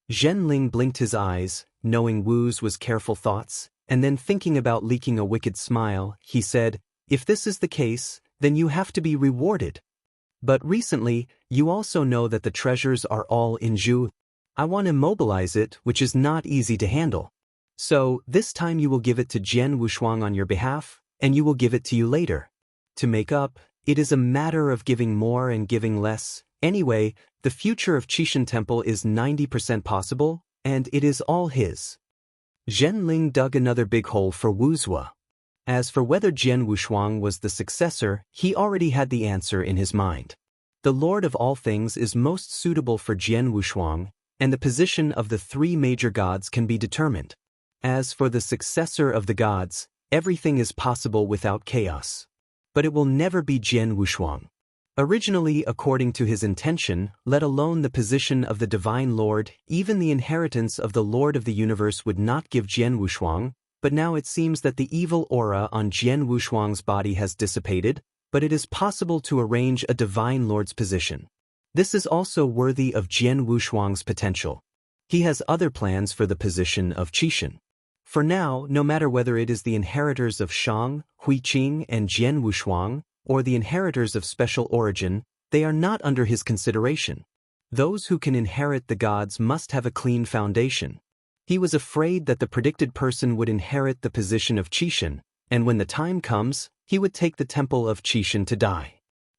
Zhenling blinked his eyes, knowing Wu Zui's careful thoughts, and then thinking about leaking a wicked smile, he said, if this is the case, then you have to be rewarded. But recently, you also know that the treasures are all in Zhu. I want to mobilize it, which is not easy to handle. So, this time you will give it to Jian Wushuang on your behalf, and you will give it to you later. To make up, it is a matter of giving more and giving less. Anyway, the future of Qixin Temple is 90% possible, and it is all his. Zhenling dug another big hole for Wu Zui. As for whether Jian Wushuang was the successor, he already had the answer in his mind. The Lord of all things is most suitable for Jian Wushuang, and the position of the 3 major gods can be determined. As for the successor of the gods, everything is possible without chaos. But it will never be Jian Wushuang. Originally, according to his intention, let alone the position of the Divine Lord, even the inheritance of the Lord of the Universe would not give Jian Wushuang, but now it seems that the evil aura on Jian Wushuang's body has dissipated, but it is possible to arrange a Divine Lord's position. This is also worthy of Jian Wushuang's potential. He has other plans for the position of Qixin. For now, no matter whether it is the inheritors of Shang, Huiqing, and Jian Wushuang, or the inheritors of special origin, they are not under his consideration. Those who can inherit the gods must have a clean foundation. He was afraid that the predicted person would inherit the position of Qixin, and when the time comes, he would take the temple of Qixin to die.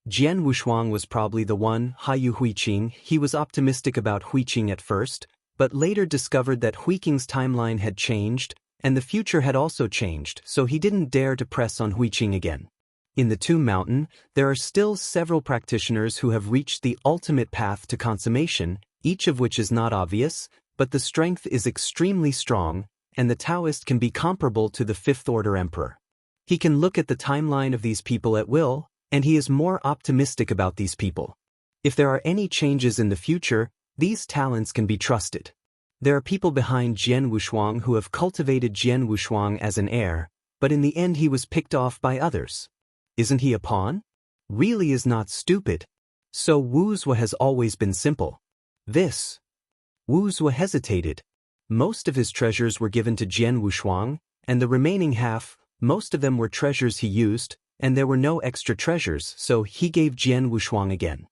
Jian Wushuang was probably the one. Hayu Huiqing. He was optimistic about Huiqing at first, but later discovered that Huiqing's timeline had changed, and the future had also changed, so he didn't dare to press on Huiqing again. In the Tomb Mountain, there are still several practitioners who have reached the ultimate path to consummation, each of which is not obvious, but the strength is extremely strong, and the Taoist can be comparable to the Fifth Order Emperor. He can look at the timeline of these people at will, and he is more optimistic about these people. If there are any changes in the future, these talents can be trusted. There are people behind Jian Wushuang who have cultivated Jian Wushuang as an heir, but in the end he was picked off by others. Isn't he a pawn? Really is not stupid. So Wu Zue has always been simple. Wu Zue hesitated. Most of his treasures were given to Jian Wushuang, and the remaining half, most of them were treasures he used, and there were no extra treasures, so he gave Jian Wushuang again.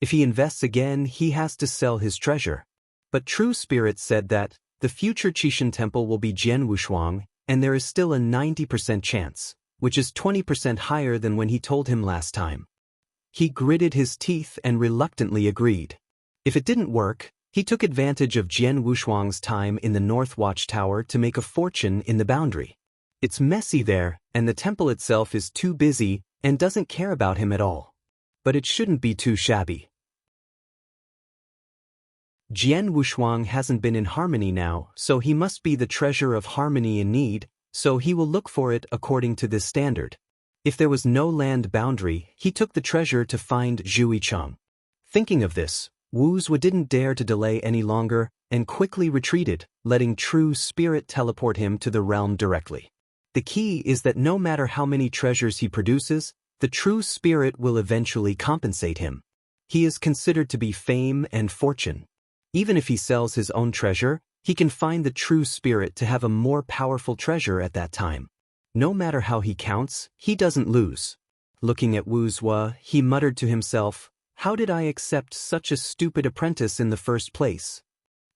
If he invests again, he has to sell his treasure. But True Spirit said that the future Qixin temple will be Jian Wushuang, and there is still a 90% chance, which is 20% higher than when he told him last time. He gritted his teeth and reluctantly agreed. If it didn't work, he took advantage of Jian Wushuang's time in the North Watchtower to make a fortune in the boundary. It's messy there, and the temple itself is too busy and doesn't care about him at all. But it shouldn't be too shabby. Jian Wushuang hasn't been in harmony now, so he must be the treasure of harmony in need, so he will look for it according to this standard. If there was no land boundary, he took the treasure to find Zhuicheng. Thinking of this, Wu Zue didn't dare to delay any longer and quickly retreated, letting True Spirit teleport him to the realm directly. The key is that no matter how many treasures he produces, the True Spirit will eventually compensate him. He is considered to be fame and fortune. Even if he sells his own treasure, he can find the True Spirit to have a more powerful treasure at that time. No matter how he counts, he doesn't lose. Looking at Wu Zue, he muttered to himself, "How did I accept such a stupid apprentice in the first place?"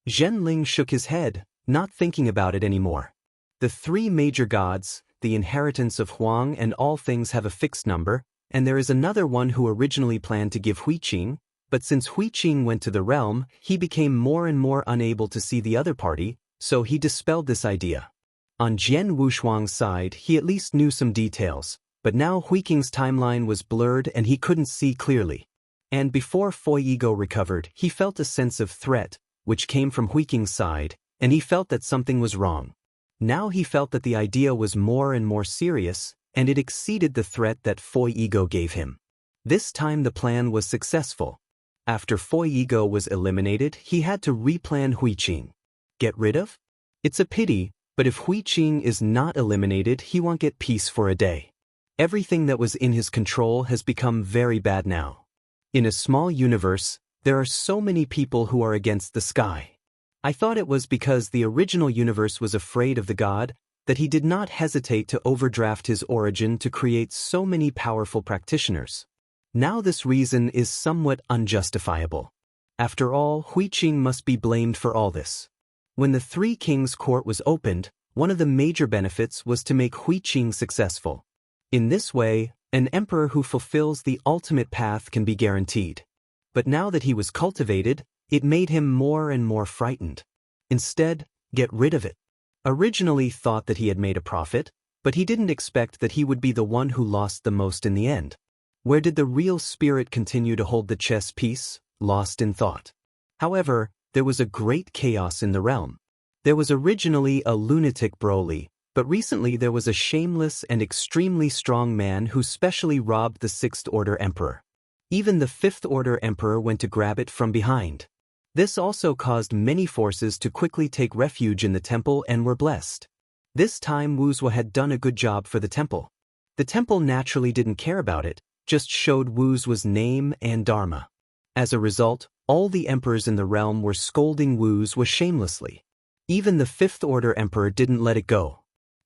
Zhen Ling shook his head, not thinking about it anymore. The three major gods, the inheritance of Huang and all things have a fixed number, and there is another one who originally planned to give Huiqing, but since Huiqing went to the realm, he became more and more unable to see the other party, so he dispelled this idea. On Jian Wushuang's side, he at least knew some details, but now Huiqing's timeline was blurred and he couldn't see clearly. And before Fui Ego recovered, he felt a sense of threat, which came from Huiqing's side, and he felt that something was wrong. Now he felt that the idea was more and more serious, and it exceeded the threat that Fui Ego gave him. This time the plan was successful. After Fui Ego was eliminated, he had to replan Huiqing. Get rid of? It's a pity, but if Huiqing is not eliminated, he won't get peace for a day. Everything that was in his control has become very bad now. In a small universe, there are so many people who are against the sky. I thought it was because the original universe was afraid of the god, that he did not hesitate to overdraft his origin to create so many powerful practitioners. Now this reason is somewhat unjustifiable. After all, Huiqing must be blamed for all this. When the Three Kings Court was opened, one of the major benefits was to make Huiqing successful. In this way, an emperor who fulfills the ultimate path can be guaranteed. But now that he was cultivated, it made him more and more frightened. Instead, get rid of it. Originally thought that he had made a profit, but he didn't expect that he would be the one who lost the most in the end. Where did the real spirit continue to hold the chess piece, lost in thought? However, there was a great chaos in the realm. There was originally a lunatic Broly, but recently there was a shameless and extremely strong man who specially robbed the Sixth Order Emperor. Even the Fifth Order Emperor went to grab it from behind. This also caused many forces to quickly take refuge in the temple and were blessed. This time Wu Zue had done a good job for the temple. The temple naturally didn't care about it, just showed Wu Zue's name and dharma. As a result, all the emperors in the realm were scolding Wu Zue shamelessly. Even the Fifth Order Emperor didn't let it go.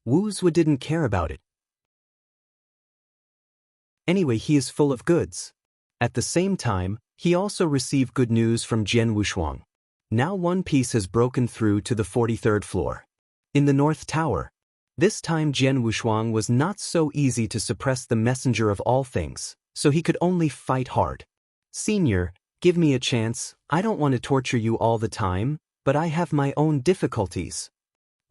Wu Zue didn't care about it. Anyway, he is full of goods. At the same time, He also received good news from Jian Wushuang. Now one piece has broken through to the 43rd floor. In the North Tower. This time Jian Wushuang was not so easy to suppress the messenger of all things, so he could only fight hard. Senior, give me a chance, I don't want to torture you all the time, but I have my own difficulties.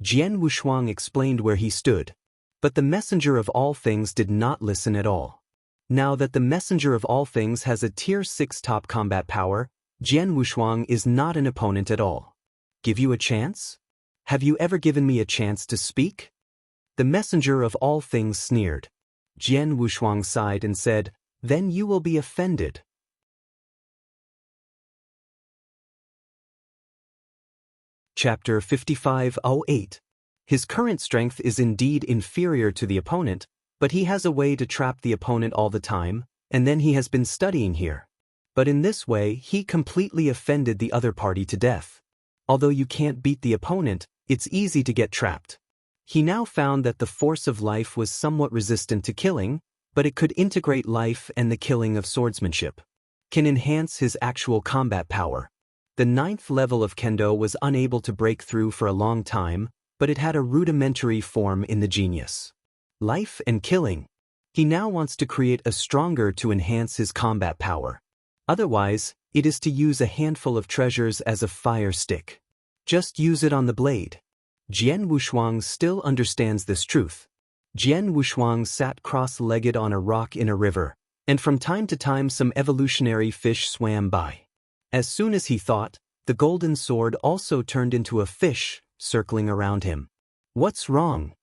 Jian Wushuang explained where he stood. But the messenger of all things did not listen at all. Now that the messenger of all things has a tier 6 top combat power, Jian Wushuang is not an opponent at all. Give you a chance? Have you ever given me a chance to speak? The messenger of all things sneered. Jian Wushuang sighed and said, then you will be offended. Chapter 5508. His current strength is indeed inferior to the opponent, but he has a way to trap the opponent all the time, and then he has been studying here. But in this way he completely offended the other party to death. Although you can't beat the opponent, it's easy to get trapped. He now found that the force of life was somewhat resistant to killing, but it could integrate life and the killing of swordsmanship. Can enhance his actual combat power. The 9th level of Kendo was unable to break through for a long time, but it had a rudimentary form in the genius. Life and killing. He now wants to create a stronger to enhance his combat power. Otherwise, it is to use a handful of treasures as a fire stick. Just use it on the blade. Jian Wushuang still understands this truth. Jian Wushuang sat cross-legged on a rock in a river, and from time to time some evolutionary fish swam by. As soon as he thought, the golden sword also turned into a fish, circling around him. What's wrong?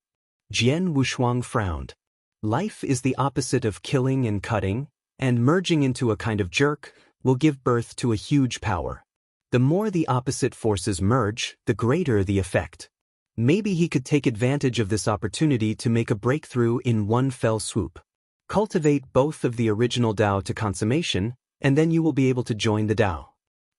Jian Wushuang frowned. Life is the opposite of killing and cutting, and merging into a kind of jerk will give birth to a huge power. The more the opposite forces merge, the greater the effect. Maybe he could take advantage of this opportunity to make a breakthrough in one fell swoop. Cultivate both of the original Tao to consummation, and then you will be able to join the Tao.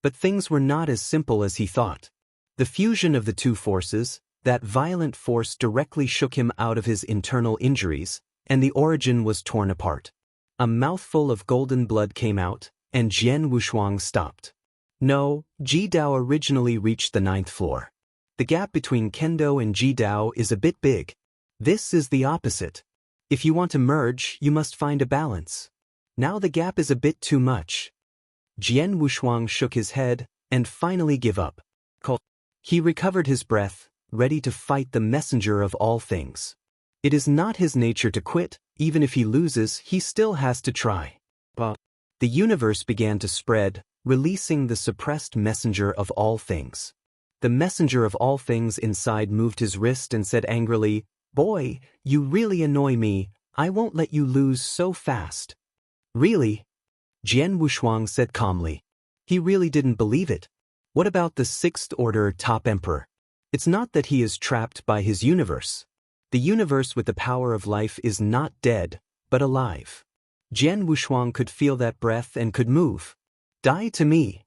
But things were not as simple as he thought. The fusion of the two forces, that violent force directly shook him out of his internal injuries, and the origin was torn apart. A mouthful of golden blood came out, and Jian Wushuang stopped. No, Ji Dao originally reached the 9th floor. The gap between Kendo and Ji Dao is a bit big. This is the opposite. If you want to merge, you must find a balance. Now the gap is a bit too much. Jian Wushuang shook his head, and finally gave up. He recovered his breath, ready to fight the messenger of all things. It is not his nature to quit, even if he loses, he still has to try. The universe began to spread, releasing the suppressed messenger of all things. The messenger of all things inside moved his wrist and said angrily, "Boy, you really annoy me, I won't let you lose so fast." Really? Jian Wushuang said calmly. He really didn't believe it. What about the 6th order top emperor? It's not that he is trapped by his universe. The universe with the power of life is not dead, but alive. Jian Wushuang could feel that breath and could move. Die to me.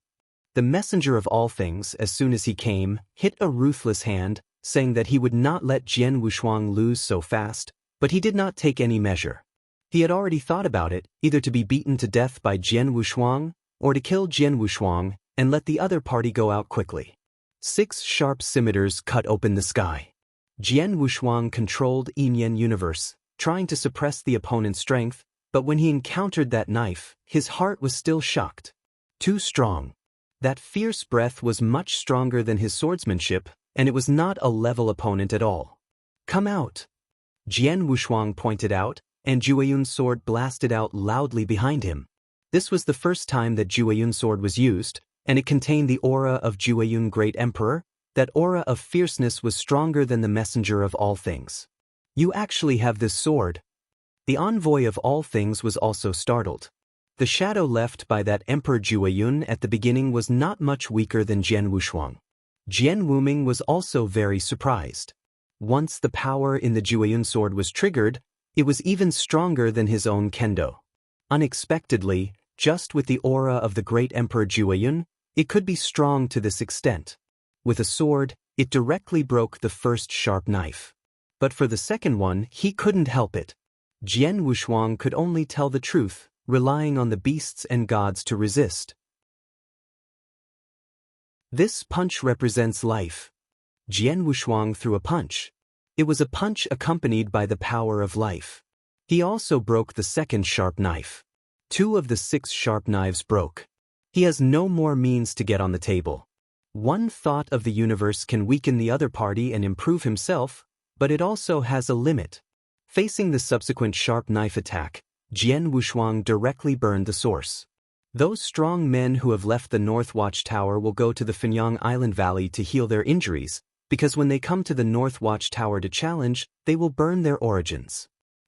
The messenger of all things, as soon as he came, hit a ruthless hand, saying that he would not let Jian Wushuang lose so fast, but he did not take any measure. He had already thought about it, either to be beaten to death by Jian Wushuang, or to kill Jian Wushuang and let the other party go out quickly. 6 sharp scimitars cut open the sky. Jian Wushuang controlled Yin universe, trying to suppress the opponent's strength, but when he encountered that knife, his heart was still shocked. Too strong. That fierce breath was much stronger than his swordsmanship, and it was not a level opponent at all. Come out. Jian Wushuang pointed out, and Jueyun's sword blasted out loudly behind him. This was the first time that Jueyun's sword was used, and it contained the aura of Jueyun Great Emperor. That aura of fierceness was stronger than the messenger of all things. You actually have this sword. The envoy of all things was also startled. The shadow left by that Emperor Jueyun at the beginning was not much weaker than Jian Wushuang. Jian Wuming was also very surprised. Once the power in the Jueyun sword was triggered, it was even stronger than his own kendo. Unexpectedly, just with the aura of the great Emperor Jueyun, it could be strong to this extent. With a sword, it directly broke the first sharp knife. But for the second one, he couldn't help it. Jian Wushuang could only tell the truth, relying on the beasts and gods to resist, This punch represents life. Jian Wushuang threw a punch. It was a punch accompanied by the power of life. He also broke the second sharp knife. 2 of the 6 sharp knives broke. He has no more means to get on the table. One thought of the universe can weaken the other party and improve himself, but it also has a limit. Facing the subsequent sharp knife attack, Jian Wushuang directly burned the source. Those strong men who have left the North Watchtower will go to the Fenyang Island Valley to heal their injuries, because when they come to the North Watchtower to challenge, they will burn their origins.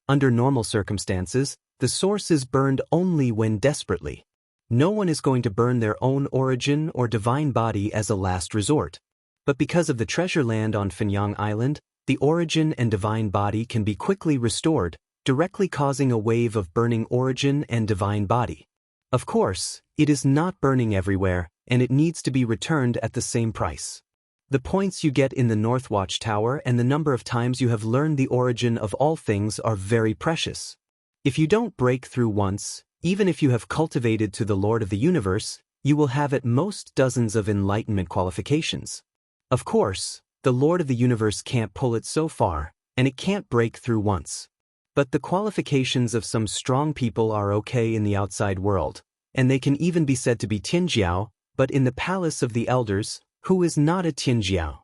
Under normal circumstances, the source is burned only when desperately. No one is going to burn their own origin or divine body as a last resort. But because of the treasure land on Fenyang Island, the origin and divine body can be quickly restored, directly causing a wave of burning origin and divine body. Of course, it is not burning everywhere, and it needs to be returned at the same price. The points you get in the North Watchtower and the number of times you have learned the origin of all things are very precious. If you don't break through once, even if you have cultivated to the Lord of the Universe, you will have at most dozens of enlightenment qualifications. Of course, the Lord of the Universe can't pull it so far, and it can't break through once. But the qualifications of some strong people are okay in the outside world, and they can even be said to be Tianjiao, but in the palace of the elders, who is not a Tianjiao?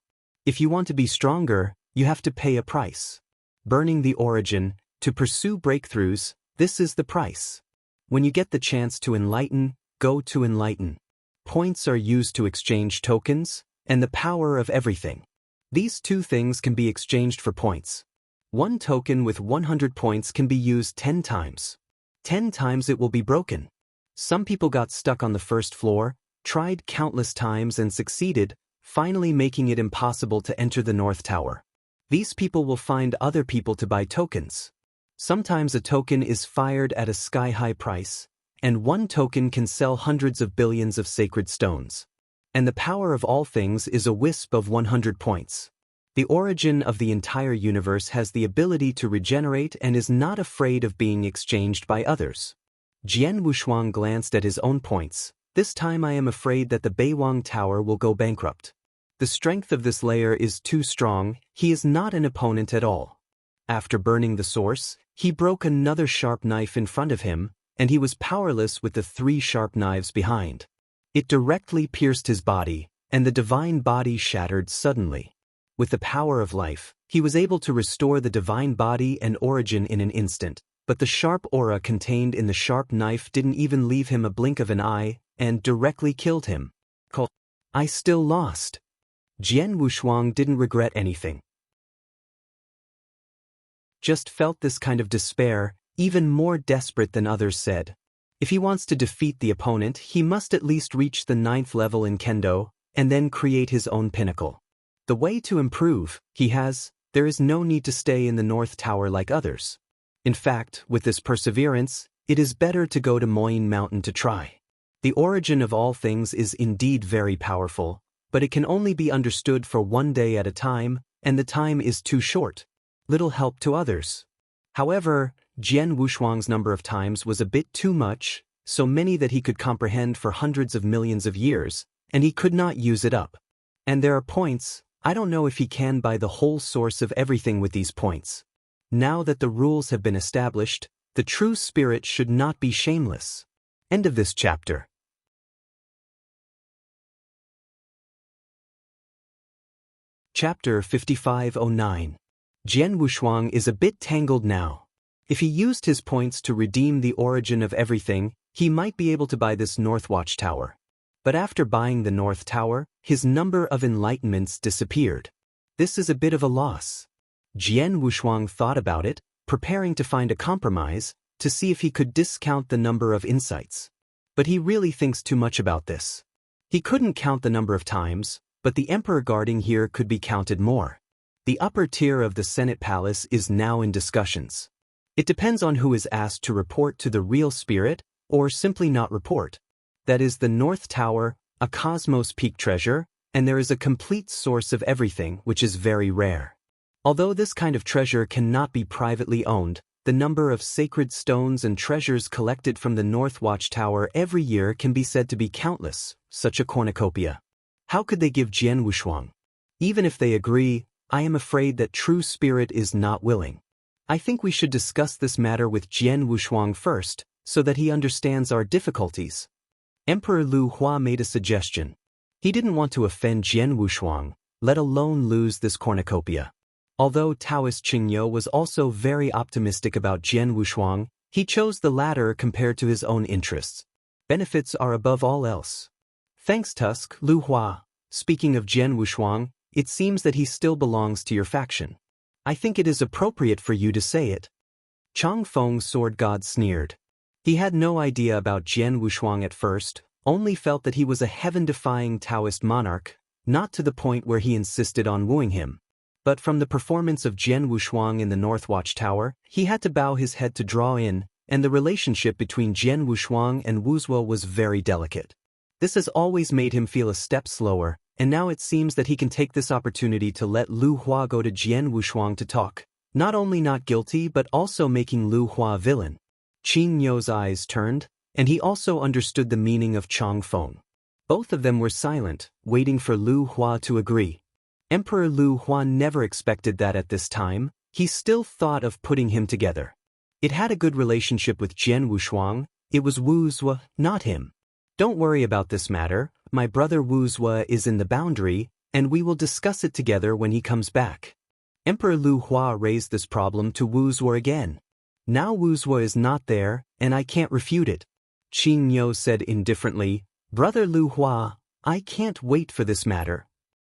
If you want to be stronger, you have to pay a price. Burning the origin, to pursue breakthroughs, this is the price. When you get the chance to enlighten, go to enlighten. Points are used to exchange tokens, and the power of everything. These 2 things can be exchanged for points. 1 token with 100 points can be used 10 times. 10 times it will be broken. Some people got stuck on the first floor, tried countless times and succeeded, finally making it impossible to enter the North Tower. These people will find other people to buy tokens. Sometimes a token is fired at a sky-high price, and 1 token can sell hundreds of billions of sacred stones. And the power of all things is a wisp of 100 points. The origin of the entire universe has the ability to regenerate and is not afraid of being exchanged by others. Jian Wushuang glanced at his own points. This time I am afraid that the Beiwang Tower will go bankrupt. The strength of this layer is too strong, he is not an opponent at all. After burning the source, he broke another sharp knife in front of him, and he was powerless with the 3 sharp knives behind. It directly pierced his body, and the divine body shattered suddenly. With the power of life, he was able to restore the divine body and origin in an instant, but the sharp aura contained in the sharp knife didn't even leave him a blink of an eye, and directly killed him. I still lost. Jian Wushuang didn't regret anything. Just felt this kind of despair, even more desperate than others said. If he wants to defeat the opponent, he must at least reach the 9th level in Kendo, and then create his own pinnacle. The way to improve, there is no need to stay in the North Tower like others. In fact, with this perseverance, it is better to go to Moyne Mountain to try. The origin of all things is indeed very powerful, but it can only be understood for 1 day at a time, and the time is too short. Little help to others. However, Jian Wushuang's number of times was a bit too much, so many that he could comprehend for hundreds of millions of years, and he could not use it up. And there are points, I don't know if he can buy the whole source of everything with these points. Now that the rules have been established, the true spirit should not be shameless. End of this chapter. Chapter 5509. Jian Wushuang is a bit tangled now. If he used his points to redeem the origin of everything, he might be able to buy this North Watchtower. But after buying the North Tower, his number of enlightenments disappeared. This is a bit of a loss. Jian Wushuang thought about it, preparing to find a compromise, to see if he could discount the number of insights. But he really thinks too much about this. He couldn't count the number of times, but the emperor guarding here could be counted more. The upper tier of the Senate Palace is now in discussions. It depends on who is asked to report to the real spirit, or simply not report. That is the North Tower, a cosmos peak treasure, and there is a complete source of everything, which is very rare. Although this kind of treasure cannot be privately owned, the number of sacred stones and treasures collected from the North Watchtower every year can be said to be countless, such a cornucopia. How could they give Jian Wushuang? Even if they agree, I am afraid that true spirit is not willing. I think we should discuss this matter with Jian Wushuang first, so that he understands our difficulties. Emperor Lu Hua made a suggestion. He didn't want to offend Jian Wushuang, let alone lose this cornucopia. Although Taoist Qingyo was also very optimistic about Jian Wushuang, he chose the latter compared to his own interests. Benefits are above all else. Thanks, Tusk, Lu Hua. Speaking of Jian Wushuang, it seems that he still belongs to your faction. I think it is appropriate for you to say it. Chang Feng's sword god sneered. He had no idea about Jian Wushuang at first, only felt that he was a heaven-defying Taoist monarch, not to the point where he insisted on wooing him. But from the performance of Jian Wushuang in the North Watchtower, he had to bow his head to draw in, and the relationship between Jian Wushuang and Wu Zuo was very delicate. This has always made him feel a step slower, and now it seems that he can take this opportunity to let Lu Hua go to Jian Wushuang to talk, not only not guilty but also making Lu Hua a villain. Qin Yo's eyes turned, and he also understood the meaning of Chang Feng. Both of them were silent, waiting for Lu Hua to agree. Emperor Lu Hua never expected that at this time. He still thought of putting him together. It had a good relationship with Jian Wushuang. It was Wu Zuo, not him. Don't worry about this matter. My brother Wu Zuo is in the boundary, and we will discuss it together when he comes back. Emperor Lu Hua raised this problem to Wu Zuo again. Now Wu Zuo is not there, and I can't refute it. Qin Yo said indifferently, Brother Lu Hua, I can't wait for this matter.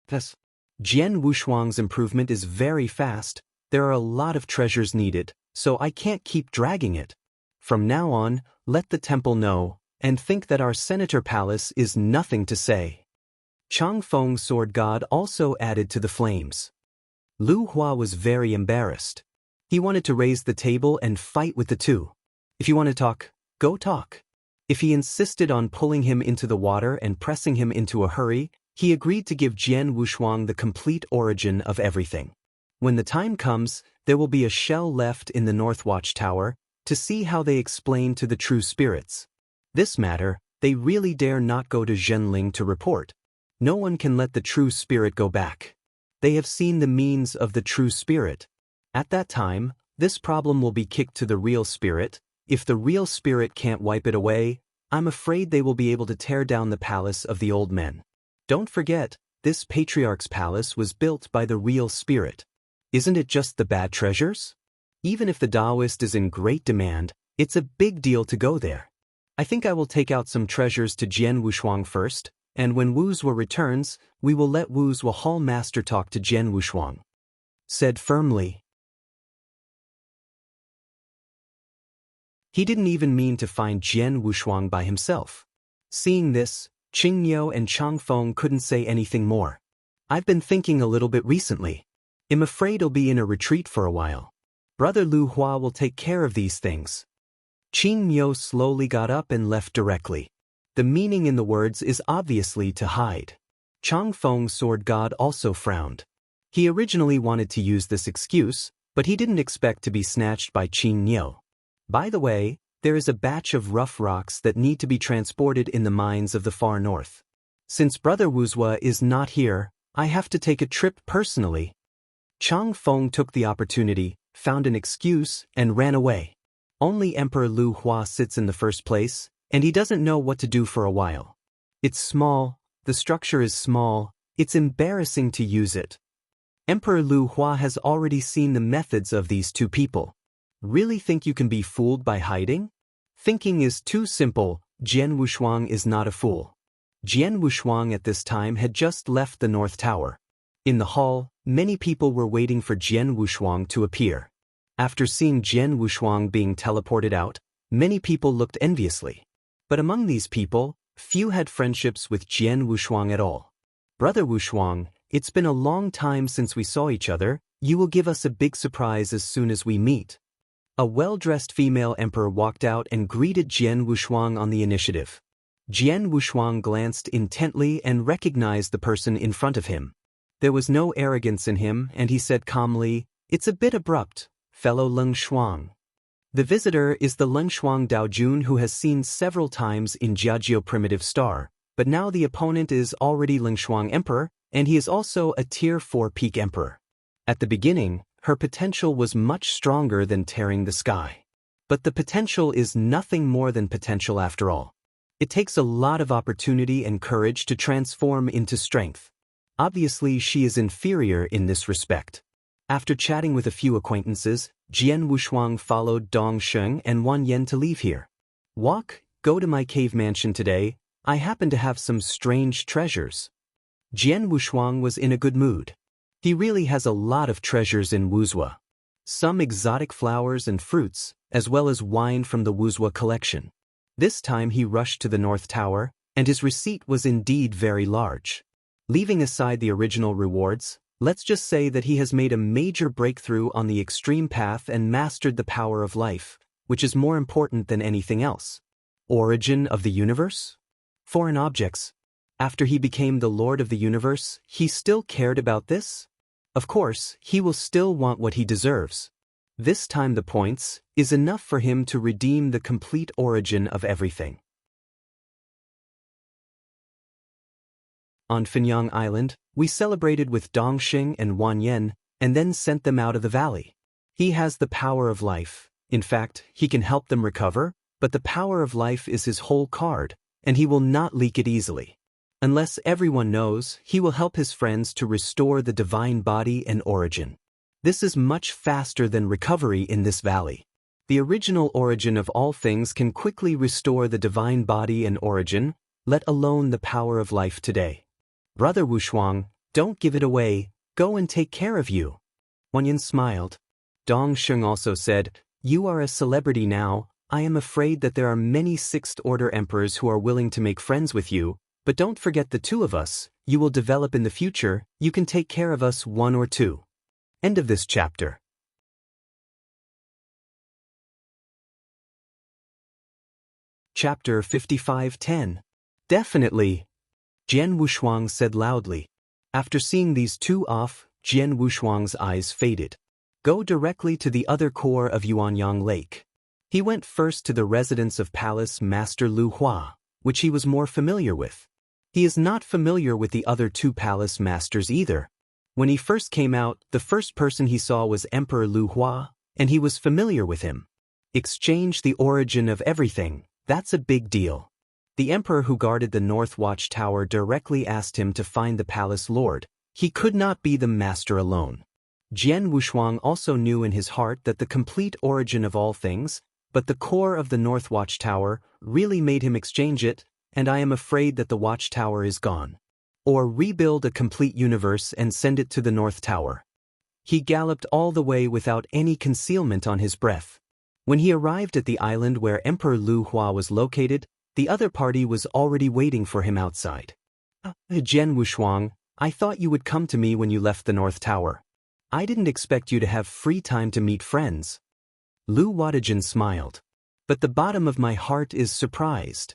Thus, Jian Wushuang's improvement is very fast. There are a lot of treasures needed, so I can't keep dragging it. From now on, let the temple know, and think that our senator palace is nothing to say. Chang Feng's sword god also added to the flames. Lu Hua was very embarrassed. He wanted to raise the table and fight with the two. If you want to talk, go talk. If he insisted on pulling him into the water and pressing him into a hurry, he agreed to give Jian Wushuang the complete origin of everything. When the time comes, there will be a shell left in the North Watchtower to see how they explain to the true spirits. This matter, they really dare not go to Zhenling to report. No one can let the true spirit go back. They have seen the means of the true spirit. At that time, this problem will be kicked to the real spirit. If the real spirit can't wipe it away, I'm afraid they will be able to tear down the palace of the old men. Don't forget, this patriarch's palace was built by the real spirit. Isn't it just the bad treasures? Even if the Taoist is in great demand, it's a big deal to go there. I think I will take out some treasures to Jian Wushuang first, and when Wu Zuo returns, we will let Wu Zuo Hall Master talk to Jian Wushuang. Said firmly. He didn't even mean to find Jian Wushuang by himself. Seeing this, Qing Yo and Chang Feng couldn't say anything more. I've been thinking a little bit recently. I'm afraid I'll be in a retreat for a while. Brother Lu Hua will take care of these things. Qing Yo slowly got up and left directly. The meaning in the words is obviously to hide. Chang Feng's sword god also frowned. He originally wanted to use this excuse, but he didn't expect to be snatched by Qing Yo. By the way, there is a batch of rough rocks that need to be transported in the mines of the far north. Since Brother Wu Zuo is not here, I have to take a trip personally. Chang Feng took the opportunity, found an excuse, and ran away. Only Emperor Lu Hua sits in the first place, and he doesn't know what to do for a while. It's small, the structure is small, it's embarrassing to use it. Emperor Lu Hua has already seen the methods of these two people. Really think you can be fooled by hiding? Thinking is too simple. Jian Wushuang is not a fool. Jian Wushuang at this time had just left the North Tower. In the hall, many people were waiting for Jian Wushuang to appear. After seeing Jian Wushuang being teleported out, many people looked enviously. But among these people, few had friendships with Jian Wushuang at all. Brother Wushuang, it's been a long time since we saw each other. You will give us a big surprise as soon as we meet. A well-dressed female emperor walked out and greeted Jian Wushuang on the initiative. Jian Wushuang glanced intently and recognized the person in front of him. There was no arrogance in him, and he said calmly, "It's a bit abrupt, fellow Leng Shuang." The visitor is the Leng Shuang Daojun who has seen several times in Jiajiao Primitive Star, but now the opponent is already Lingshuang Emperor, and he is also a Tier 4 Peak Emperor. At the beginning, her potential was much stronger than tearing the sky. But the potential is nothing more than potential after all. It takes a lot of opportunity and courage to transform into strength. Obviously, she is inferior in this respect. After chatting with a few acquaintances, Jian Wushuang followed Dong Sheng and Wan Yen to leave here. Go to my cave mansion today. I happen to have some strange treasures. Jian Wushuang was in a good mood. He really has a lot of treasures in Wuzhou. Some exotic flowers and fruits, as well as wine from the Wuzhou collection. This time he rushed to the North Tower, and his receipt was indeed very large. Leaving aside the original rewards, let's just say that he has made a major breakthrough on the extreme path and mastered the power of life, which is more important than anything else. Origin of the universe? Foreign objects. After he became the Lord of the Universe, he still cared about this? Of course, he will still want what he deserves. This time the points is enough for him to redeem the complete origin of everything. On Finyang Island, we celebrated with Dongxing and Wan Yen, and then sent them out of the valley. He has the power of life. In fact, he can help them recover, but the power of life is his whole card, and he will not leak it easily. Unless everyone knows, he will help his friends to restore the divine body and origin. This is much faster than recovery in this valley. The original origin of all things can quickly restore the divine body and origin, let alone the power of life today. Brother Wushuang, don't give it away, go and take care of you. Wan Yin smiled. Dong Sheng also said, you are a celebrity now. I am afraid that there are many sixth-order emperors who are willing to make friends with you, but don't forget the two of us, you will develop in the future, you can take care of us one or two. End of this chapter. Chapter 55:10. Definitely. Jian Wushuang said loudly. After seeing these two off, Jian Wushuang's eyes faded. Go directly to the other core of Yuanyang Lake. He went first to the residence of Palace Master Lu Hua, which he was more familiar with. He is not familiar with the other two palace masters either. When he first came out, the first person he saw was Emperor Lu Hua, and he was familiar with him. Exchange the origin of everything, that's a big deal. The emperor who guarded the North Watch Tower directly asked him to find the palace lord. He could not be the master alone. Jian Wushuang also knew in his heart that the complete origin of all things, but the core of the North Watch Tower, really made him exchange it, and I am afraid that the watchtower is gone. Or rebuild a complete universe and send it to the North Tower. He galloped all the way without any concealment on his breath. When he arrived at the island where Emperor Lu Hua was located, the other party was already waiting for him outside. Jian Wushuang, I thought you would come to me when you left the North Tower. I didn't expect you to have free time to meet friends. Lu Wadajin smiled. But the bottom of my heart is surprised.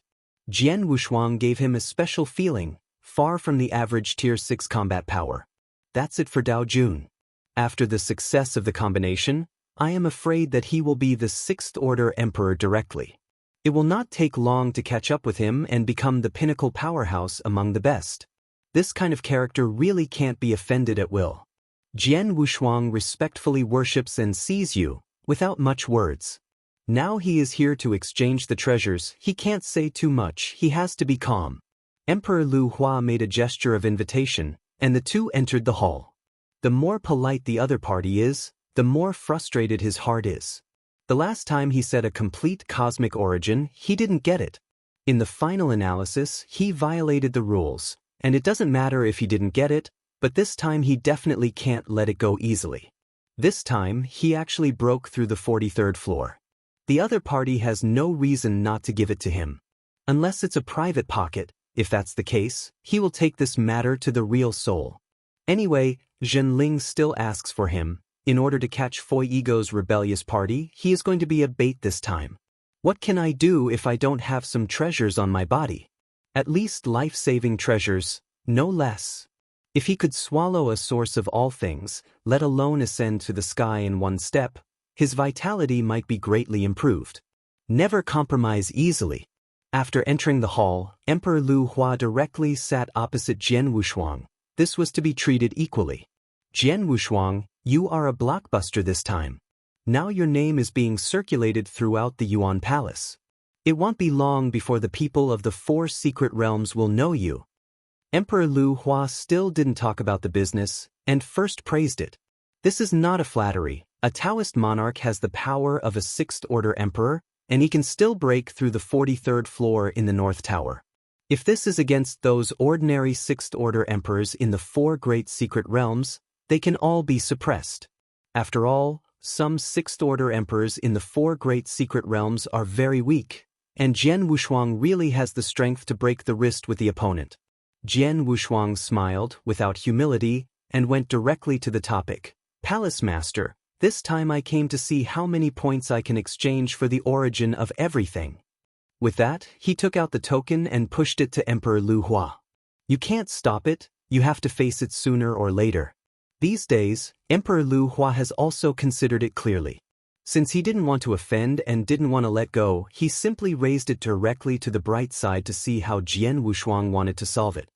Jian Wushuang gave him a special feeling, far from the average Tier 6 combat power. That's it for Dao Jun. After the success of the combination, I am afraid that he will be the 6th Order Emperor directly. It will not take long to catch up with him and become the pinnacle powerhouse among the best. This kind of character really can't be offended at will. Jian Wushuang respectfully worships and sees you, without much words. Now he is here to exchange the treasures, he can't say too much, he has to be calm. Emperor Lu Hua made a gesture of invitation, and the two entered the hall. The more polite the other party is, the more frustrated his heart is. The last time he said a complete cosmic origin, he didn't get it. In the final analysis, he violated the rules, and it doesn't matter if he didn't get it, but this time he definitely can't let it go easily. This time, he actually broke through the 43rd floor. The other party has no reason not to give it to him. Unless it's a private pocket, if that's the case, he will take this matter to the real soul. Anyway, Zhen Ling still asks for him. In order to catch Foy Ego's rebellious party, he is going to be a bait this time. What can I do if I don't have some treasures on my body? At least life-saving treasures, no less. If he could swallow a source of all things, let alone ascend to the sky in one step, his vitality might be greatly improved. Never compromise easily. After entering the hall, Emperor Lu Hua directly sat opposite Jian Wushuang. This was to be treated equally. Jian Wushuang, you are a blockbuster this time. Now your name is being circulated throughout the Yuan Palace. It won't be long before the people of the 4 secret realms will know you. Emperor Lu Hua still didn't talk about the business, and first praised it. This is not a flattery. A Taoist monarch has the power of a 6th-order emperor, and he can still break through the 43rd floor in the North Tower. If this is against those ordinary 6th-order emperors in the 4 great secret realms, they can all be suppressed. After all, some 6th-order emperors in the 4 great secret realms are very weak, and Jian Wushuang really has the strength to break the wrist with the opponent. Jian Wushuang smiled, without humility, and went directly to the topic. Palace Master, this time I came to see how many points I can exchange for the origin of everything. With that, he took out the token and pushed it to Emperor Lu Hua. You can't stop it, you have to face it sooner or later. These days, Emperor Lu Hua has also considered it clearly. Since he didn't want to offend and didn't want to let go, he simply raised it directly to the bright side to see how Jian Wushuang wanted to solve it.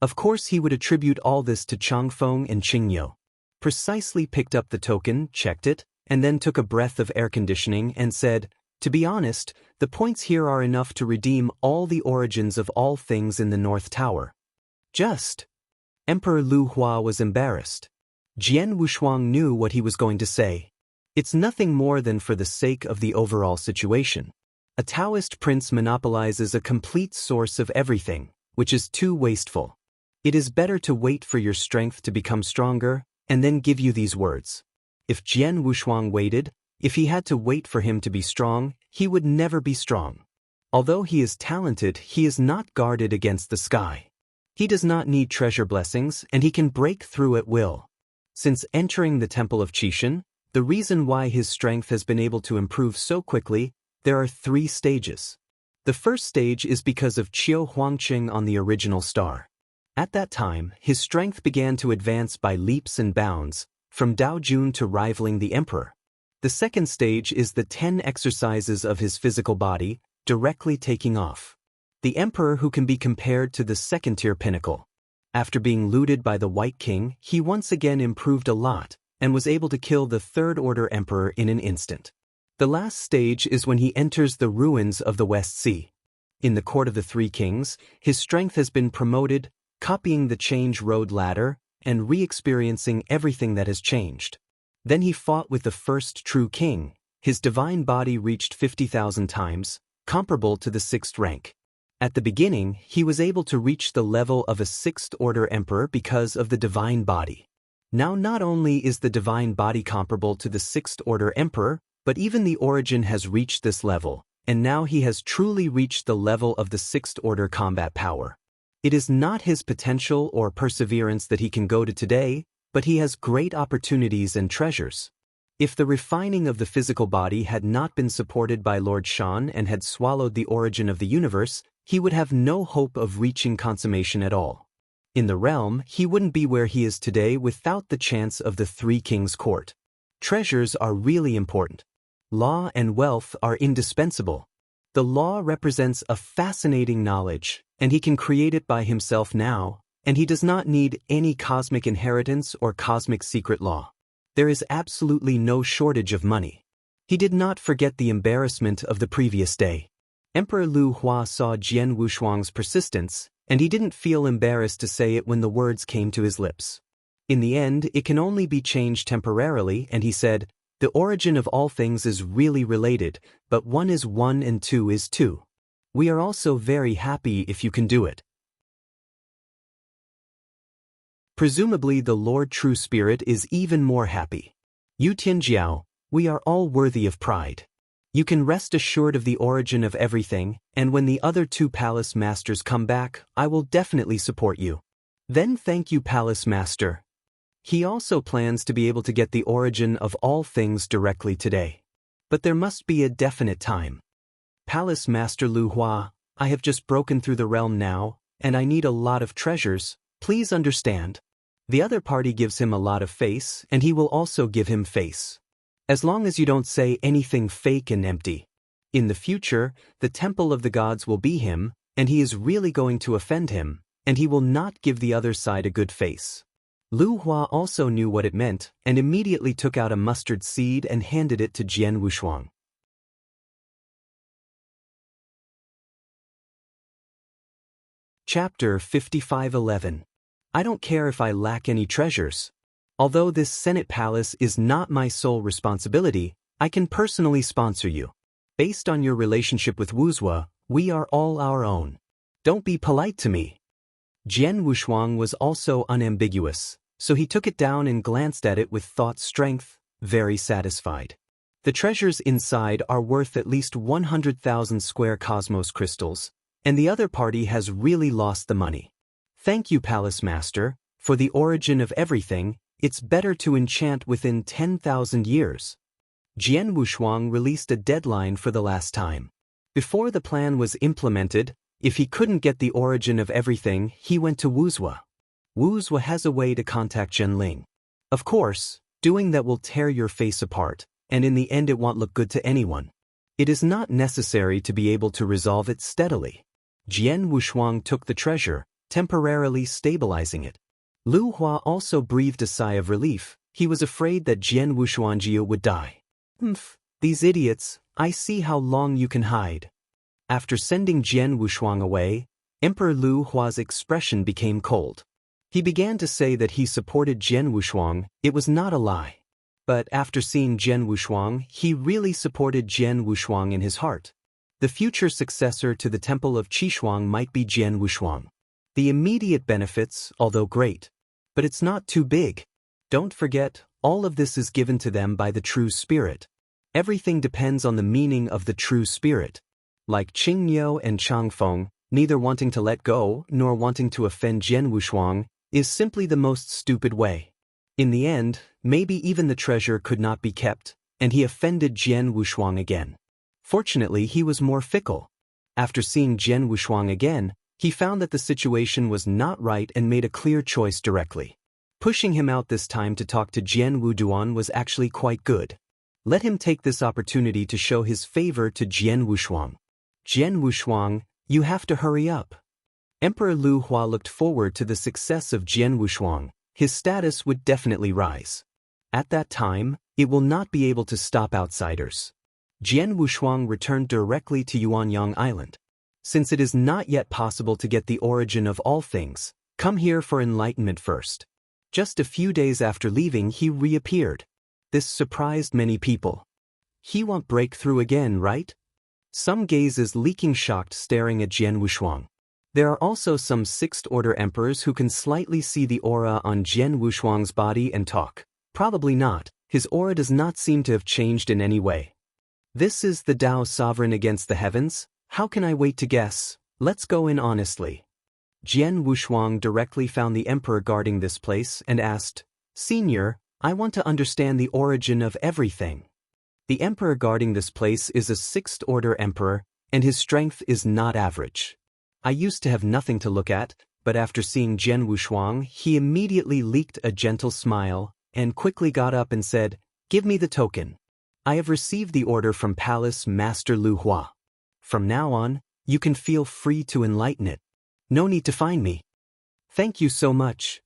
Of course he would attribute all this to Changfeng and Qingyo. Precisely picked up the token, checked it, and then took a breath of air conditioning and said, to be honest, the points here are enough to redeem all the origins of all things in the North Tower. Just. Emperor Lu Hua was embarrassed. Jian Wushuang knew what he was going to say. It's nothing more than for the sake of the overall situation. A Taoist prince monopolizes a complete source of everything, which is too wasteful. It is better to wait for your strength to become stronger, and then give you these words. If Jian Wushuang waited, if he had to wait for him to be strong, he would never be strong. Although he is talented, he is not guarded against the sky. He does not need treasure blessings, and he can break through at will. Since entering the Temple of Qixin, the reason why his strength has been able to improve so quickly, there are 3 stages. The first stage is because of Qiu Huangqing on the original star. At that time, his strength began to advance by leaps and bounds, from Dao Jun to rivaling the emperor. The second stage is the 10 exercises of his physical body, directly taking off. The emperor who can be compared to the 2nd-tier pinnacle. After being looted by the White King, he once again improved a lot, and was able to kill the 3rd-order emperor in an instant. The last stage is when he enters the ruins of the West Sea. In the Court of the 3 Kings, his strength has been promoted, copying the Change Road ladder, and re-experiencing everything that has changed. Then he fought with the first true king. His divine body reached 50,000 times, comparable to the 6th rank. At the beginning, he was able to reach the level of a 6th-order emperor because of the divine body. Now not only is the divine body comparable to the 6th-order emperor, but even the origin has reached this level, and now he has truly reached the level of the 6th-order combat power. It is not his potential or perseverance that he can go to today, but he has great opportunities and treasures. If the refining of the physical body had not been supported by Lord Shan and had swallowed the origin of the universe, he would have no hope of reaching consummation at all. In the realm, he wouldn't be where he is today without the chance of the 3 Kings' court. Treasures are really important. Law and wealth are indispensable. The law represents a fascinating knowledge, and he can create it by himself now, and he does not need any cosmic inheritance or cosmic secret law. There is absolutely no shortage of money. He did not forget the embarrassment of the previous day. Emperor Lu Hua saw Jian Wushuang's persistence, and he didn't feel embarrassed to say it when the words came to his lips. In the end, it can only be changed temporarily, and he said, the origin of all things is really related, but 1 is 1 and 2 is 2. We are also very happy if you can do it. Presumably the Lord True Spirit is even more happy. Yu Tianjiao, we are all worthy of pride. You can rest assured of the origin of everything, and when the other 2 palace masters come back, I will definitely support you. Then thank you, Palace Master. He also plans to be able to get the origin of all things directly today. But there must be a definite time. Palace Master Lu Hua, I have just broken through the realm now, and I need a lot of treasures, please understand. The other party gives him a lot of face, and he will also give him face. As long as you don't say anything fake and empty. In the future, the temple of the gods will be him, and he is really going to offend him, and he will not give the other side a good face. Lu Hua also knew what it meant, and immediately took out a mustard seed and handed it to Jian Wushuang. Chapter 55:11. I don't care if I lack any treasures. Although this Senate palace is not my sole responsibility, I can personally sponsor you. Based on your relationship with Wuzhua, we are all our own. Don't be polite to me. Jian Wushuang was also unambiguous, so he took it down and glanced at it with thought strength, very satisfied. The treasures inside are worth at least 100,000 square cosmos crystals, and the other party has really lost the money. Thank you, Palace Master, for the origin of everything. It's better to enchant within 10,000 years. Jian Wushuang released a deadline for the last time. Before the plan was implemented, if he couldn't get the origin of everything, he went to Wuzhua. Wuzhua has a way to contact Zhenling. Of course, doing that will tear your face apart, and in the end it won't look good to anyone. It is not necessary to be able to resolve it steadily. Jian Wushuang took the treasure, temporarily stabilizing it. Lu Hua also breathed a sigh of relief. He was afraid that Jian Wushuangjiu would die. These idiots, I see how long you can hide. After sending Jian Wushuang away, Emperor Lu Hua's expression became cold. He began to say that he supported Jian Wushuang. It was not a lie. But after seeing Jian Wushuang, he really supported Jian Wushuang in his heart. The future successor to the temple of Qishuang might be Jian Wushuang. The immediate benefits, although great, but it's not too big. Don't forget, all of this is given to them by the true spirit. Everything depends on the meaning of the true spirit. Like Qingyou and Changfeng, neither wanting to let go nor wanting to offend Jian Wushuang is simply the most stupid way. In the end, maybe even the treasure could not be kept, and he offended Jian Wushuang again. Fortunately, he was more fickle. After seeing Jian Wushuang again, he found that the situation was not right and made a clear choice directly. Pushing him out this time to talk to Jian Wuduan was actually quite good. Let him take this opportunity to show his favor to Jian Wushuang. Jian Wushuang, you have to hurry up. Emperor Lu Hua looked forward to the success of Jian Wushuang. His status would definitely rise. At that time, it will not be able to stop outsiders. Jian Wushuang returned directly to Yuanyang Island. Since it is not yet possible to get the origin of all things, come here for enlightenment first. Just a few days after leaving, he reappeared. This surprised many people. He won't break through again, right? Some gazes leaking shocked staring at Jian Wushuang. There are also some sixth-order emperors who can slightly see the aura on Jian Wushuang's body and talk. Probably not. His aura does not seem to have changed in any way. This is the Tao sovereign against the heavens? How can I wait to guess? Let's go in honestly. Jian Wushuang directly found the emperor guarding this place and asked, Senior, I want to understand the origin of everything. The emperor guarding this place is a sixth-order emperor, and his strength is not average. I used to have nothing to look at, but after seeing Jian Wushuang, he immediately leaked a gentle smile, and quickly got up and said, Give me the token. I have received the order from Palace Master Lu Hua. From now on, you can feel free to enlighten it. No need to find me. Thank you so much.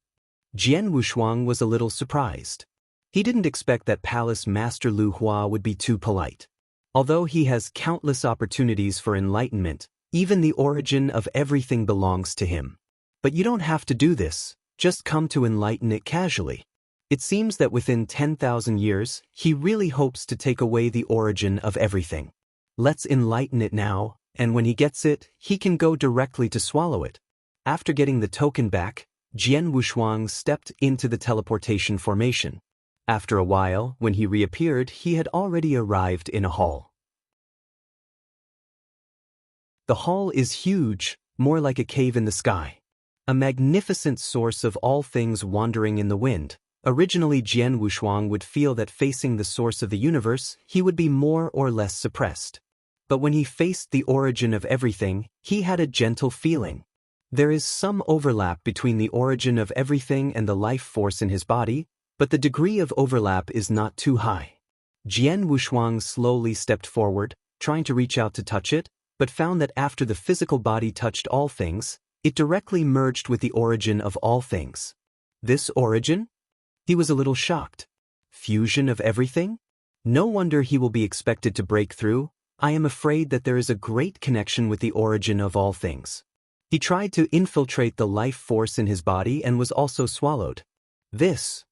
Jian Wushuang was a little surprised. He didn't expect that Palace Master Lu Hua would be too polite. Although he has countless opportunities for enlightenment, even the origin of everything belongs to him. But you don't have to do this, just come to enlighten it casually. It seems that within 10,000 years, he really hopes to take away the origin of everything. Let's enlighten it now, and when he gets it, he can go directly to swallow it. After getting the token back, Jian Wushuang stepped into the teleportation formation. After a while, when he reappeared, he had already arrived in a hall. The hall is huge, more like a cave in the sky. A magnificent source of all things wandering in the wind. Originally, Jian Wushuang would feel that facing the source of the universe, he would be more or less suppressed. But when he faced the origin of everything, he had a gentle feeling. There is some overlap between the origin of everything and the life force in his body, but the degree of overlap is not too high. Jian Wushuang slowly stepped forward, trying to reach out to touch it, but found that after the physical body touched all things, it directly merged with the origin of all things. This origin? He was a little shocked. Fusion of everything? No wonder he will be expected to break through. I am afraid that there is a great connection with the origin of all things. He tried to infiltrate the life force in his body and was also swallowed. This.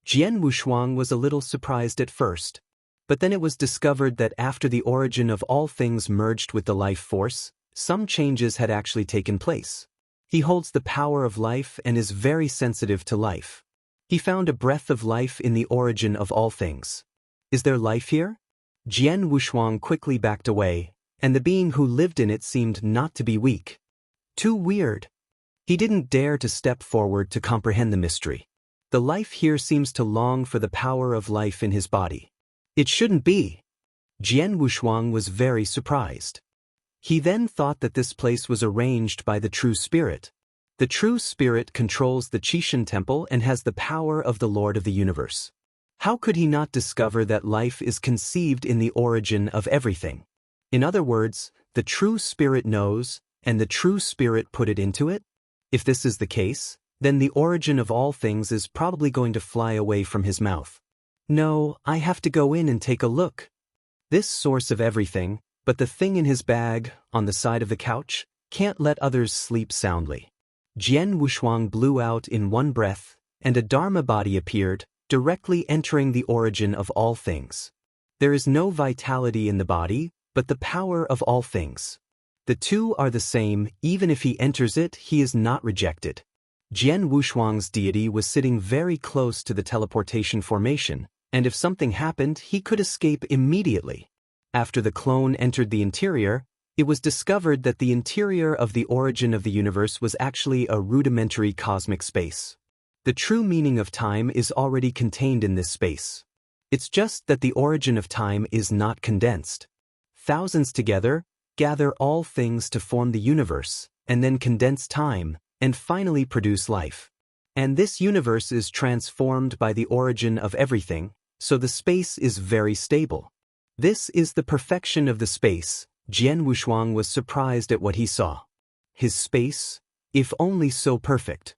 Jian Wushuang was a little surprised at first. But then it was discovered that after the origin of all things merged with the life force, some changes had actually taken place. He holds the power of life and is very sensitive to life. He found a breath of life in the origin of all things. Is there life here? Jian Wushuang quickly backed away, and the being who lived in it seemed not to be weak. Too weird. He didn't dare to step forward to comprehend the mystery. The life here seems to long for the power of life in his body. It shouldn't be. Jian Wushuang was very surprised. He then thought that this place was arranged by the true spirit. The true spirit controls the Qishan temple and has the power of the Lord of the universe. How could he not discover that life is conceived in the origin of everything? In other words, the true spirit knows, and the true spirit put it into it? If this is the case, then the origin of all things is probably going to fly away from his mouth. No, I have to go in and take a look. This source of everything, but the thing in his bag, on the side of the couch, can't let others sleep soundly. Jian Wushuang blew out in one breath, and a Dharma body appeared, directly entering the origin of all things. There is no vitality in the body, but the power of all things. The two are the same. Even if he enters it, he is not rejected. Jian Wushuang's deity was sitting very close to the teleportation formation, and if something happened, he could escape immediately. After the clone entered the interior, it was discovered that the interior of the origin of the universe was actually a rudimentary cosmic space. The true meaning of time is already contained in this space. It's just that the origin of time is not condensed. Thousands together gather all things to form the universe, and then condense time, and finally produce life. And this universe is transformed by the origin of everything, so the space is very stable. This is the perfection of the space. Jian Wushuang was surprised at what he saw. His space, if only so perfect.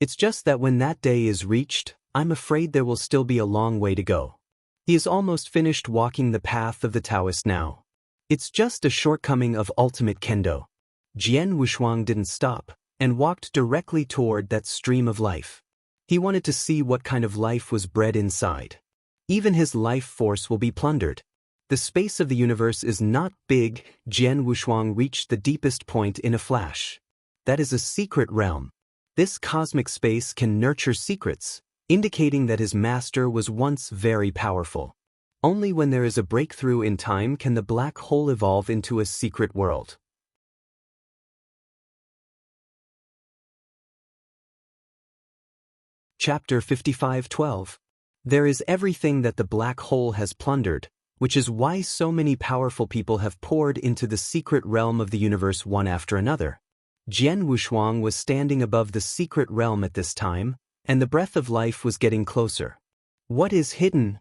It's just that when that day is reached, I'm afraid there will still be a long way to go. He is almost finished walking the path of the Taoist now. It's just a shortcoming of ultimate kendo. Jian Wushuang didn't stop, and walked directly toward that stream of life. He wanted to see what kind of life was bred inside. Even his life force will be plundered. The space of the universe is not big. Jian Wushuang reached the deepest point in a flash. That is a secret realm. This cosmic space can nurture secrets, indicating that his master was once very powerful. Only when there is a breakthrough in time can the black hole evolve into a secret world. Chapter 55:12. There is everything that the black hole has plundered, which is why so many powerful people have poured into the secret realm of the universe one after another. Jian Wushuang was standing above the secret realm at this time, and the breath of life was getting closer. What is hidden?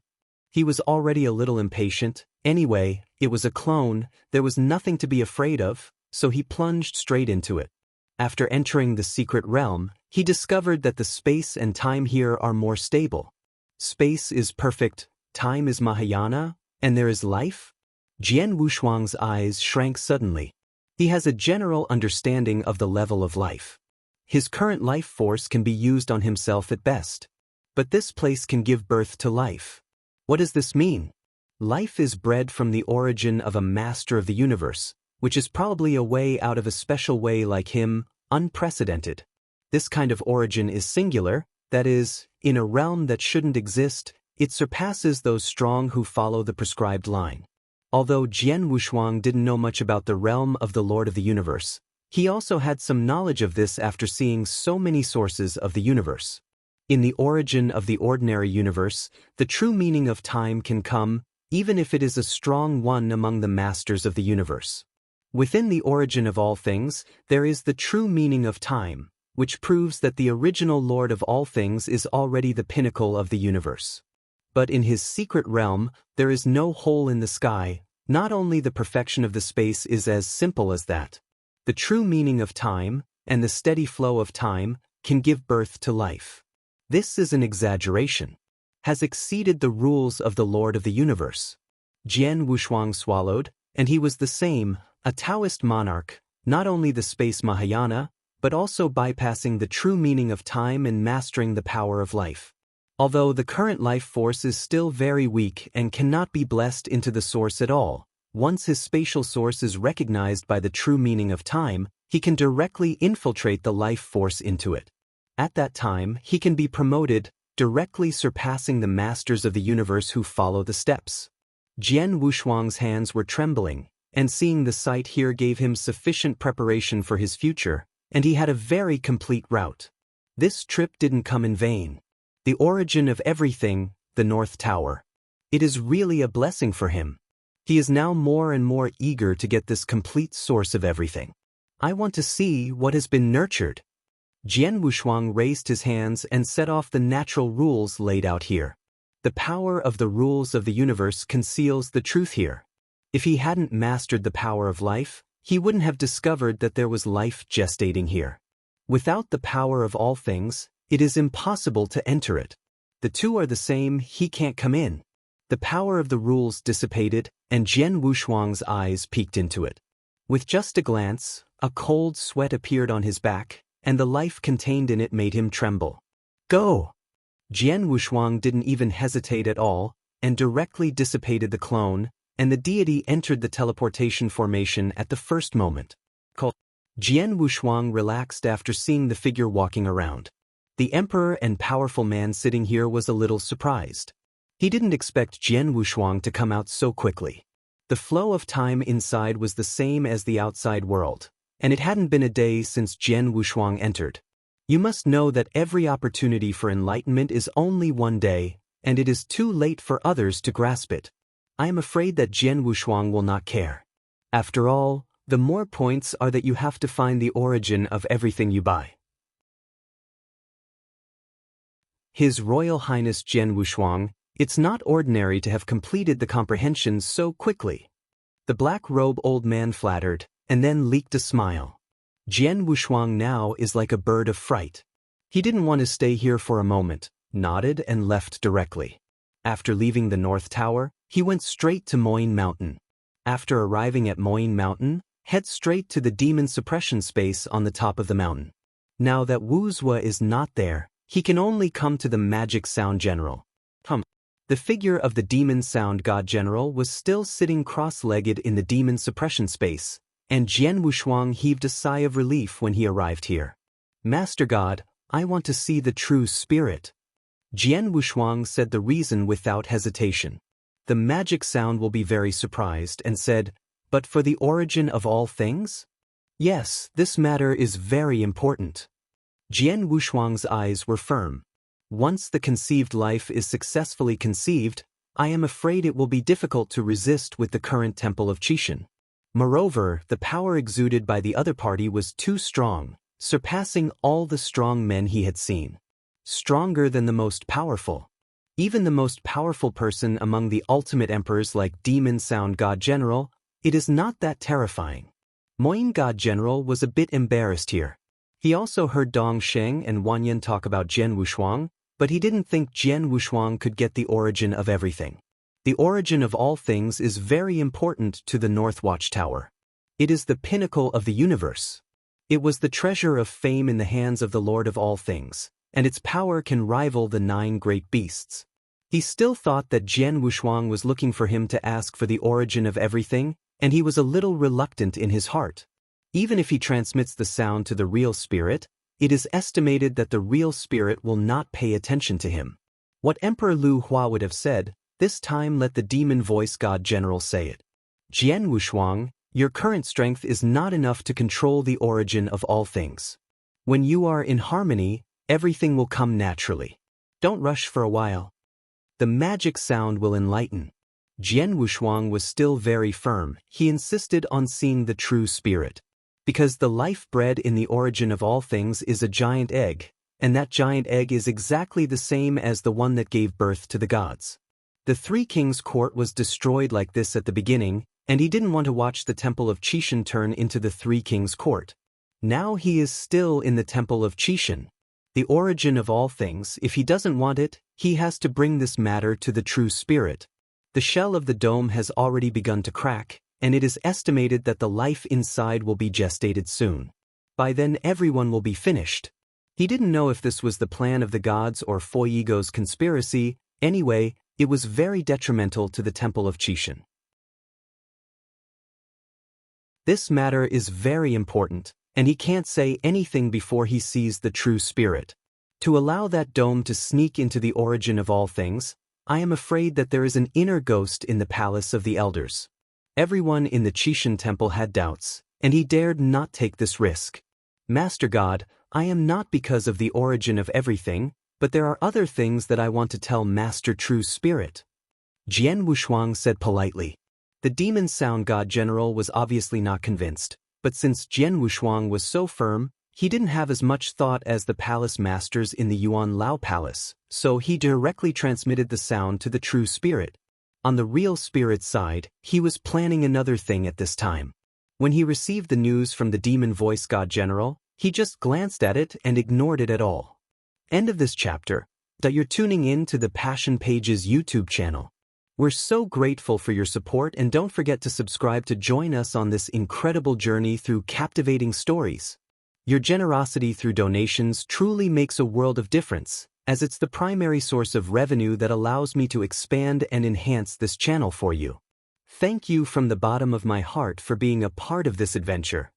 He was already a little impatient. Anyway, it was a clone, there was nothing to be afraid of, so he plunged straight into it. After entering the secret realm, he discovered that the space and time here are more stable. Space is perfect, time is Mahayana, and there is life? Jian Wushuang's eyes shrank suddenly. He has a general understanding of the level of life. His current life force can be used on himself at best. But this place can give birth to life. What does this mean? Life is bred from the origin of a master of the universe, which is probably a way out of a special way like him, unprecedented. This kind of origin is singular, that is, in a realm that shouldn't exist, it surpasses those strong who follow the prescribed line. Although Jian Wushuang didn't know much about the realm of the Lord of the Universe, he also had some knowledge of this after seeing so many sources of the universe. In the origin of the ordinary universe, the true meaning of time can come, even if it is a strong one among the masters of the universe. Within the origin of all things, there is the true meaning of time, which proves that the original Lord of all things is already the pinnacle of the universe. But in his secret realm, there is no hole in the sky. Not only the perfection of the space is as simple as that. The true meaning of time, and the steady flow of time, can give birth to life. This is an exaggeration. Has exceeded the rules of the Lord of the universe. Jian Wushuang swallowed, and he was the same, a Taoist monarch, not only the space Mahayana, but also bypassing the true meaning of time and mastering the power of life. Although the current life force is still very weak and cannot be blessed into the source at all, once his spatial source is recognized by the true meaning of time, he can directly infiltrate the life force into it. At that time, he can be promoted, directly surpassing the masters of the universe who follow the steps. Jian Wushuang's hands were trembling, and seeing the sight here gave him sufficient preparation for his future, and he had a very complete route. This trip didn't come in vain. The origin of everything, the North Tower. It is really a blessing for him. He is now more and more eager to get this complete source of everything. I want to see what has been nurtured. Jian Wushuang raised his hands and set off the natural rules laid out here. The power of the rules of the universe conceals the truth here. If he hadn't mastered the power of life, he wouldn't have discovered that there was life gestating here. Without the power of all things, it is impossible to enter it. The two are the same, he can't come in. The power of the rules dissipated, and Jian Wushuang's eyes peeked into it. With just a glance, a cold sweat appeared on his back, and the life contained in it made him tremble. Go! Jian Wushuang didn't even hesitate at all, and directly dissipated the clone, and the deity entered the teleportation formation at the first moment. Jian Wushuang relaxed after seeing the figure walking around. The emperor and powerful man sitting here was a little surprised. He didn't expect Jian Wushuang to come out so quickly. The flow of time inside was the same as the outside world, and it hadn't been a day since Jian Wushuang entered. You must know that every opportunity for enlightenment is only one day, and it is too late for others to grasp it. I am afraid that Jian Wushuang will not care. After all, the more points are that you have to find the origin of everything you buy. His Royal Highness Jian Wushuang, it's not ordinary to have completed the comprehensions so quickly. The black-robe old man flattered, and then leaked a smile. Jian Wushuang now is like a bird of fright. He didn't want to stay here for a moment, nodded and left directly. After leaving the North Tower, he went straight to Moyne Mountain. After arriving at Moyne Mountain, head straight to the demon suppression space on the top of the mountain. Now that Wu Zue is not there, he can only come to the Magic Sound General. The figure of the Demon Sound God General was still sitting cross-legged in the demon suppression space, and Jian Wushuang heaved a sigh of relief when he arrived here. Master God, I want to see the true spirit. Jian Wushuang said the reason without hesitation. The magic sound will be very surprised and said, but for the origin of all things? Yes, this matter is very important. Jian Wushuang's eyes were firm. Once the conceived life is successfully conceived, I am afraid it will be difficult to resist with the current temple of Qishan. Moreover, the power exuded by the other party was too strong, surpassing all the strong men he had seen. Stronger than the most powerful. Even the most powerful person among the ultimate emperors like Demon Sound God General, it is not that terrifying. Moyne God General was a bit embarrassed here. He also heard Dong Sheng and Wanyan talk about Jian Wushuang, but he didn't think Jian Wushuang could get the origin of everything. The origin of all things is very important to the North Watchtower. It is the pinnacle of the universe. It was the treasure of fame in the hands of the Lord of all things, and its power can rival the 9 great beasts. He still thought that Jian Wushuang was looking for him to ask for the origin of everything, and he was a little reluctant in his heart. Even if he transmits the sound to the real spirit, it is estimated that the real spirit will not pay attention to him. What Emperor Lu Hua would have said, this time let the demon voice God General say it. Jian Wushuang, your current strength is not enough to control the origin of all things. When you are in harmony, everything will come naturally. Don't rush for a while. The magic sound will enlighten. Jian Wushuang was still very firm. He insisted on seeing the true spirit. Because the life bred in the origin of all things is a giant egg, and that giant egg is exactly the same as the one that gave birth to the gods. The Three Kings court was destroyed like this at the beginning, and he didn't want to watch the temple of Chishan turn into the Three Kings court. Now he is still in the temple of Chishan. The origin of all things, if he doesn't want it, he has to bring this matter to the true spirit. The shell of the dome has already begun to crack, and it is estimated that the life inside will be gestated soon. By then everyone will be finished. He didn't know if this was the plan of the gods or Fuego's conspiracy. Anyway, it was very detrimental to the temple of Chishan. This matter is very important, and he can't say anything before he sees the true spirit. To allow that dome to sneak into the origin of all things, I am afraid that there is an inner ghost in the palace of the elders. Everyone in the Chishan temple had doubts, and he dared not take this risk. Master God, I am not because of the origin of everything, but there are other things that I want to tell Master True Spirit. Jian Wushuang said politely. The demon sound god general was obviously not convinced, but since Jian Wushuang was so firm, he didn't have as much thought as the palace masters in the Yuan Lao Palace, so he directly transmitted the sound to the true spirit. On the real spirit side, he was planning another thing at this time. When he received the news from the demon voice god general, he just glanced at it and ignored it at all. End of this chapter. You're tuning in to the Passion Pages YouTube channel. We're so grateful for your support, and don't forget to subscribe to join us on this incredible journey through captivating stories. Your generosity through donations truly makes a world of difference, as it's the primary source of revenue that allows me to expand and enhance this channel for you. Thank you from the bottom of my heart for being a part of this adventure.